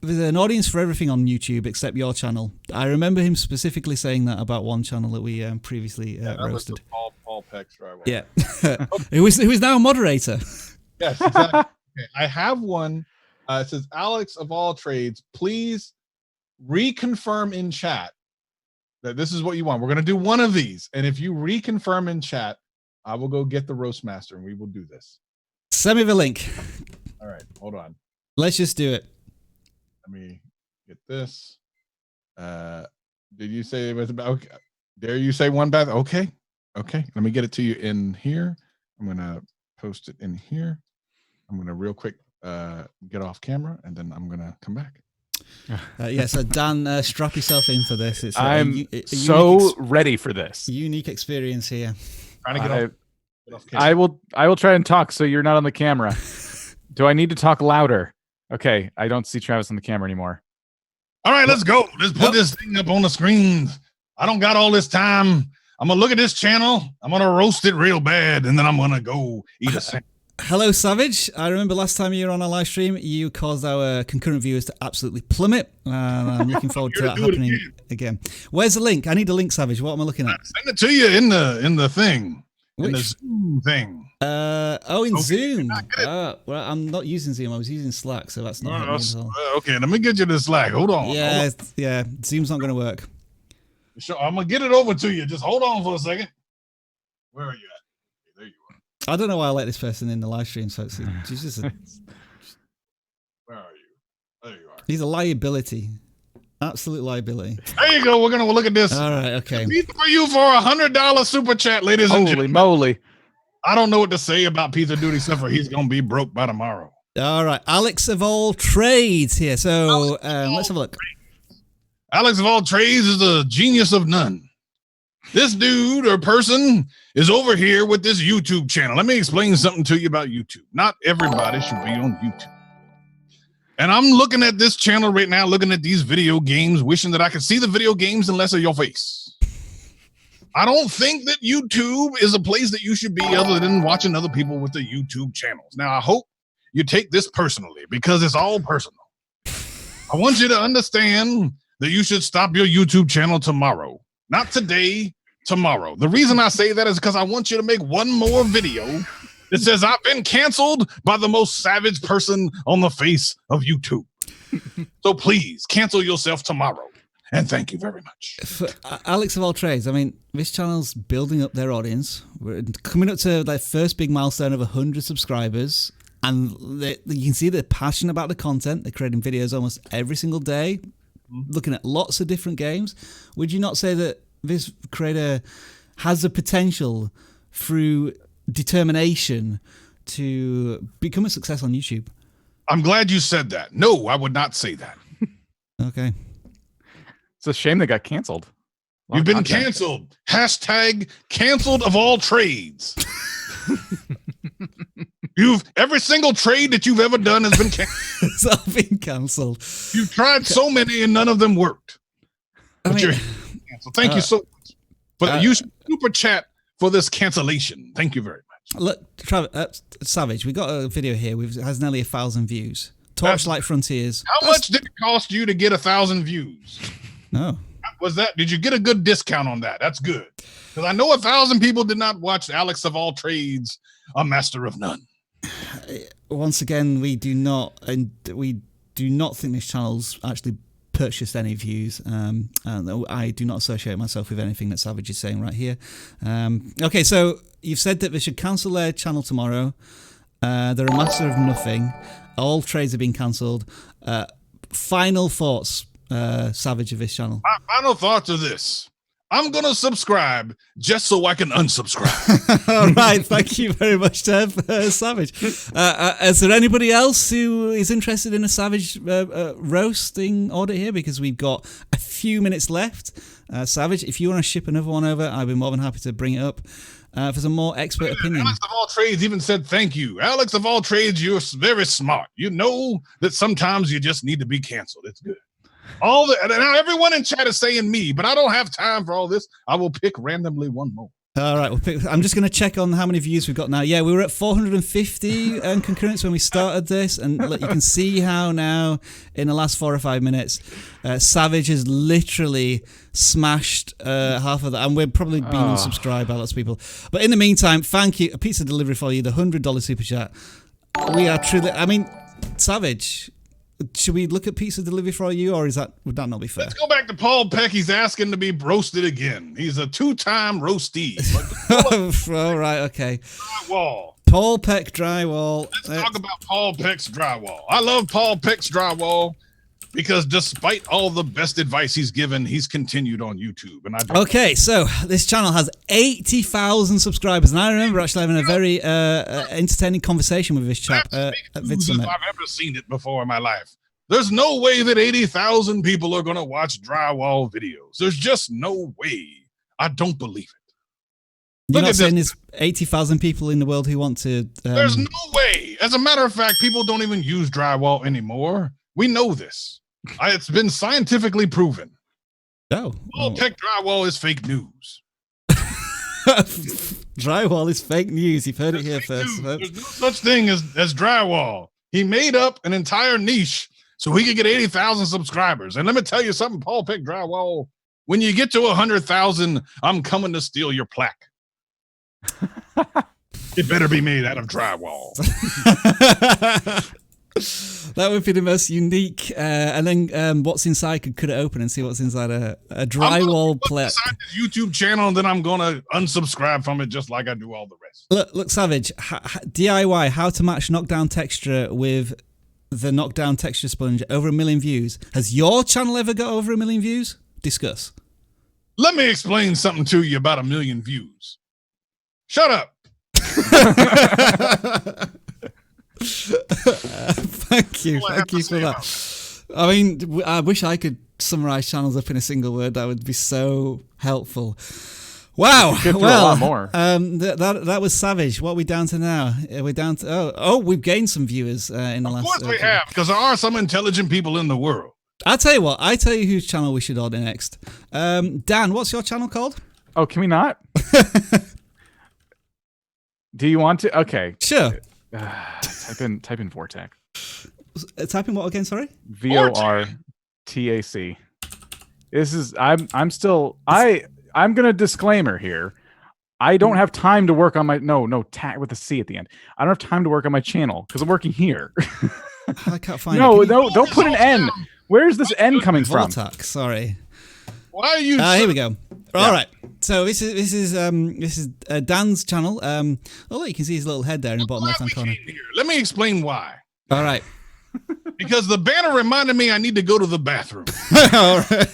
there's an audience for everything on YouTube except your channel. I remember him specifically saying that about one channel that we previously roasted. Paul Peckstra. Yeah, who is now a moderator. Yes, exactly. Okay. I have one. It says, Alex of all trades, please reconfirm in chat that this is what you want. We're going to do one of these, and if you reconfirm in chat, I will go get the roast master and we will do this. Send me the link. All right, hold on. Let's just do it. Let me get this. Did you say it was about? Okay. Dare you say one bath? Okay. Okay. Let me get it to you in here. I'm gonna post it in here. I'm gonna real quick get off camera and then I'm gonna come back. So Dan, strap yourself in for this. It's I'm so ready for this. Unique experience here. Trying to get off camera. I will try and talk so you're not on the camera. Do I need to talk louder? Okay, I don't see Travis on the camera anymore. All right, let's go. Let's put this thing up on the screen. I don't got all this time. I'm gonna look at this channel. I'm gonna roast it real bad, and then I'm gonna go eat a sandwich. Hello, Savage. I remember last time you were on our live stream, you caused our concurrent viewers to absolutely plummet. I'm looking forward to that happening again. Where's the link? I need a link, Savage. What am I looking at? Send it to you in the thing. In the Zoom thing. In Zoom. Well, I'm not using Zoom. I was using Slack, so that's not happening at all. Okay, let me get you the Slack. Hold on. Yeah. Zoom's not going to work. Sure, I'm gonna get it over to you. Just hold on for a second. Where are you at? There you are. I don't know why I let this person in the live stream, so she's just Where are you? There you are. He's a liability. Absolute liability. There you go. We're gonna look at this. All right, okay. Pizza for you for $100 super chat, ladies and gentlemen. Holy moly. I don't know what to say about Pizza Duty except for he's gonna be broke by tomorrow. All right, Alex of all trades here. So let's have a look. Alex of all trades is a genius of none. This dude or person is over here with this YouTube channel. Let me explain something to you about YouTube. Not everybody should be on YouTube. And I'm looking at this channel right now, looking at these video games, wishing that I could see the video games and less of your face. I don't think that YouTube is a place that you should be other than watching other people with the YouTube channels. Now, I hope you take this personally because it's all personal. I want you to understand that you should stop your YouTube channel tomorrow. Not today, tomorrow. The reason I say that is because I want you to make one more video that says I've been canceled by the most savage person on the face of YouTube. So please cancel yourself tomorrow. And thank you very much. For Alex of all trades, I mean, this channel's building up their audience. We're coming up to their first big milestone of 100 subscribers. And you can see they're passionate about the content. They're creating videos almost every single day, looking at lots of different games. Would you not say that this creator has the potential through determination to become a success on YouTube? I'm glad you said that. No, I would not say that. Okay. It's a shame they got canceled. You've been canceled. Hashtag canceled of all trades. Every single trade that you've ever done has been canceled. It's all been canceled. You've tried so many and none of them worked. But you're canceled. Thank you so much for the use super chat for this cancellation. Thank you very much. Look, Travis, Savage, we got a video here. It has nearly 1,000 views. Torchlight Frontiers. How much did it cost you to get 1,000 views? No. Was that? Did you get a good discount on that? That's good. Because I know 1,000 people did not watch Alex of all trades, a master of none. Once again, we do not think this channel's actually purchased any views. And I do not associate myself with anything that Savage is saying right here. Okay, so you've said that they should cancel their channel tomorrow. They're a master of nothing. All trades have been cancelled. Final thoughts, Savage, of this channel. My final thoughts are this. I'm going to subscribe just so I can unsubscribe. All right. Thank you very much, Savage. Is there anybody else who is interested in a Savage roasting audit here? Because we've got a few minutes left. Savage, if you want to ship another one over, I'd be more than happy to bring it up for some more expert opinion. Alex of all trades even said thank you. Alex of all trades, you're very smart. You know that sometimes you just need to be canceled. It's good. Now everyone in chat is saying me, but I don't have time for all this. I will pick randomly one more. All right, I'm just going to check on how many views we've got now. Yeah, we were at 450 concurrents when we started this, and look, you can see how now in the last 4 or 5 minutes, Savage has literally smashed half of that, and we're probably being unsubscribed by lots of people. But in the meantime, thank you. A pizza delivery for you, the $100 super chat. We are truly, I mean, Savage. should we look at pizza delivery for you, or would that not be fair? Let's go back to Paul Peck. He's asking to be roasted again. He's a 2-time roastee. All right, okay. Drywall. Paul Peck drywall. Let's talk about Paul Peck's drywall. I love Paul Peck's drywall because despite all the best advice he's given, he's continued on YouTube. And Okay, so this channel has 80,000 subscribers, and I remember actually having a very entertaining conversation with this chap at VidSummit. I've ever seen it before in my life. There's no way that 80,000 people are going to watch drywall videos. There's just no way. I don't believe it. You're not saying there's 80,000 people in the world who want to... There's no way. As a matter of fact, people don't even use drywall anymore. We know this. It's been scientifically proven. Oh. Paul Peck drywall is fake news. Drywall is fake news. You've heard it here first. There's no such thing as drywall. He made up an entire niche so he could get 80,000 subscribers. And let me tell you something, Paul Peck drywall, when you get to 100,000, I'm coming to steal your plaque. It better be made out of drywall. That would be the most unique. And then what's inside could cut it open and see what's inside a drywall plaque. Inside this YouTube channel, and then I'm going to unsubscribe from it just like I do all the rest. Look, Savage, DIY, how to match knockdown texture with the knockdown texture sponge, over 1 million views. Has your channel ever got over 1 million views? Discuss. Let me explain something to you about 1 million views. Shut up. Thank you for that. I mean, I wish I could summarize channels up in a single word. That would be so helpful. Wow. A lot more. That was savage. What are we down to now? We're down to we've gained some viewers in the last. Of course we have, because there are some intelligent people in the world. I'll tell you what. I tell you whose channel we should order next. Dan, what's your channel called? Oh, can we not? Do you want to? Okay. Sure. Type in Vortex. Type in what again? Sorry. VORTAC. This is. I'm gonna disclaimer here. I don't have time to work on my tag with a C at the end. I don't have time to work on my channel because I'm working here. I can't find it. No, don't put an N. Where's this N coming from? Vortex. Sorry. Why are you? Here we go. All right. So this is Dan's channel. Look, you can see his little head there in the bottom left hand corner. Let me explain why. All right. Because the banner reminded me I need to go to the bathroom. All right.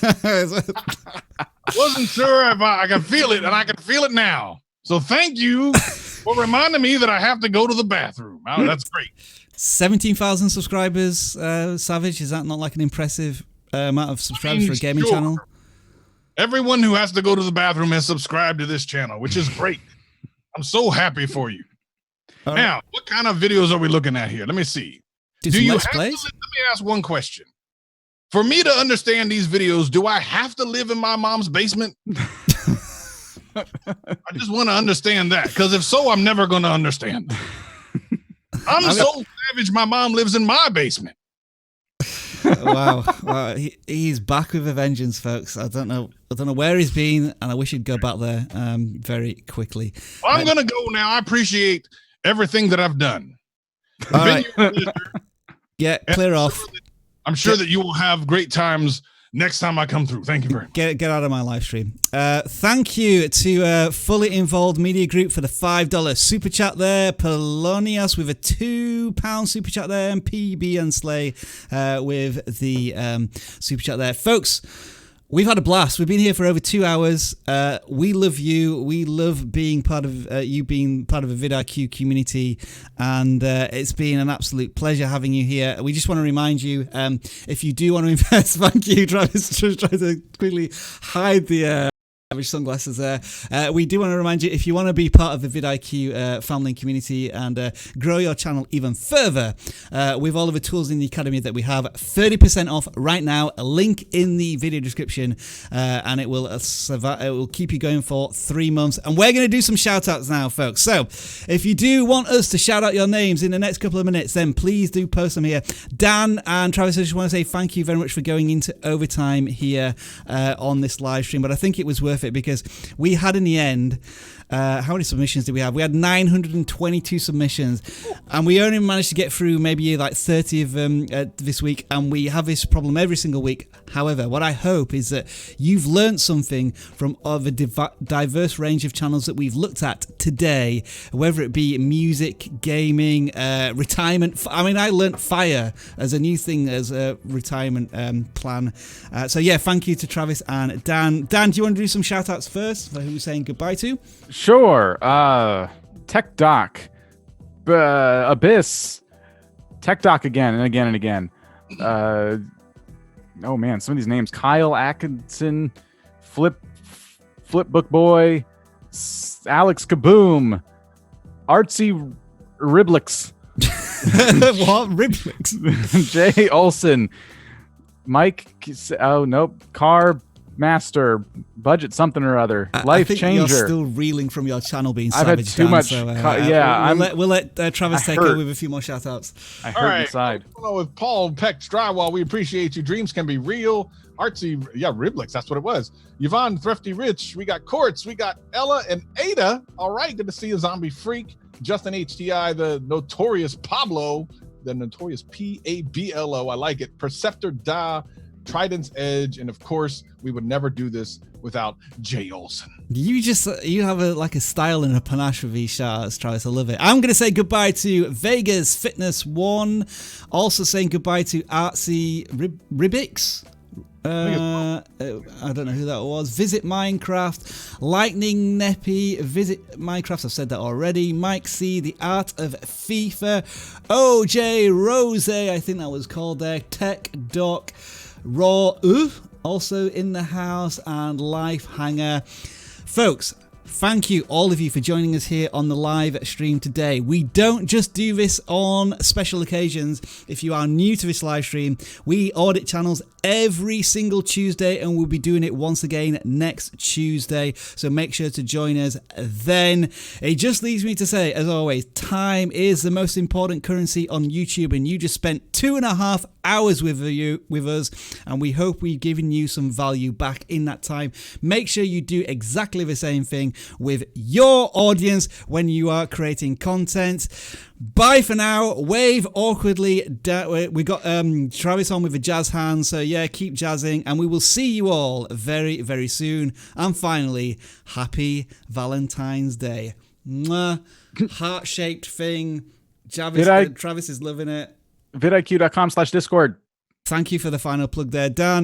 Wasn't sure if I could feel it, and I can feel it now. So thank you for reminding me that I have to go to the bathroom. Oh, that's great. 17,000 subscribers, Savage. Is that not like an impressive amount of subscribers for a gaming channel? Everyone who has to go to the bathroom has subscribed to this channel, which is great. I'm so happy for you. Now, what kind of videos are we looking at here? Let me see. Do you have to, let me ask one question. For me to understand these videos, do I have to live in my mom's basement? I just want to understand that, because if so, I'm never going to understand. I'm so savage, my mom lives in my basement. Wow. He's back with a vengeance, folks. I don't know where he's been, and I wish he'd go back there very quickly. Well, I'm gonna go now. I appreciate everything that I've done. All right. Yeah, clear off. I'm sure that you will have great times next time I come through. Thank you very much. Get out of my live stream. Thank you to Fully Involved Media Group for the $5 super chat there. Polonius with a £2 super chat there, and PB and Slay with the super chat there. Folks, we've had a blast. We've been here for over 2 hours. We love you. We love being part of you being part of a vidIQ community, and it's been an absolute pleasure having you here. We just want to remind you, if you do want to invest, thank you, Travis. Just trying to quickly hide the average sunglasses there. We do want to remind you, if you want to be part of the vidIQ family and community and grow your channel even further with all of the tools in the academy that we have, 30% off right now. A link in the video description, and it will keep you going for 3 months. And we're going to do some shout outs now, folks. So if you do want us to shout out your names in the next couple of minutes, then please do post them here. Dan and Travis, I just want to say thank you very much for going into overtime here on this live stream, but I think it was worth it, because we had in the end How many submissions did we have? We had 922 submissions, and we only managed to get through maybe like 30 of them this week, and we have this problem every single week. However, what I hope is that you've learned something from the diverse range of channels that we've looked at today, whether it be music, gaming, retirement. I mean, I learnt fire as a new thing as a retirement plan. So yeah, thank you to Travis and Dan. Dan, do you want to do some shout outs first for who we're saying goodbye to? Sure. Tech Doc, Abyss, Tech Doc again and again and again. Oh man, some of these names: Kyle Atkinson, Flip Book Boy, Alex Kaboom, Artsy Riblix. What? Riblix? Jay Olson, Mike. Oh nope. Car Master, Budget something or other. Life I think Changer. You're still reeling from your channel being I've had savage. too Dan, much. So, we'll let Travis take over with a few more shout outs. I hurt inside. With Paul Peck Drywall, we appreciate you. Dreams can be real. Artsy, yeah, Riblix, that's what it was. Yvonne Thrifty Rich, we got Quartz, we got Ella and Ada. All right, good to see you, Zombie Freak. Justin HTI, the notorious Pablo, the notorious Pablo. I like it. Perceptor Da, Trident's Edge, and of course, we would never do this without Jay Olson. You have a style and a panache with these shoutouts, Travis. I love it. I'm going to say goodbye to Vegas Fitness One. Also saying goodbye to Artsy Ribix. I don't know who that was. Visit Minecraft, Lightning Neppy, Visit Minecraft. I've said that already. Mike C, The Art of FIFA, OJ Rose, I think that was called there. Tech Doc, Raw, also in the house, and Life Hanger. Folks, thank you, all of you, for joining us here on the live stream today. We don't just do this on special occasions. If you are new to this live stream, we audit channels every single Tuesday, and we'll be doing it once again next Tuesday. So make sure to join us then. It just leaves me to say, as always, time is the most important currency on YouTube, and you just spent 2.5 hours with us, and we hope we've given you some value back in that time. Make sure you do exactly the same thing with your audience when you are creating content. Bye for now. Wave awkwardly. We got Travis on with a jazz hand, so yeah, keep jazzing, and we will see you all very, very soon. And finally, happy Valentine's Day. Mwah. Heart-shaped thing. Travis is loving it. vidIQ.com/Discord. Thank you for the final plug there, Dan.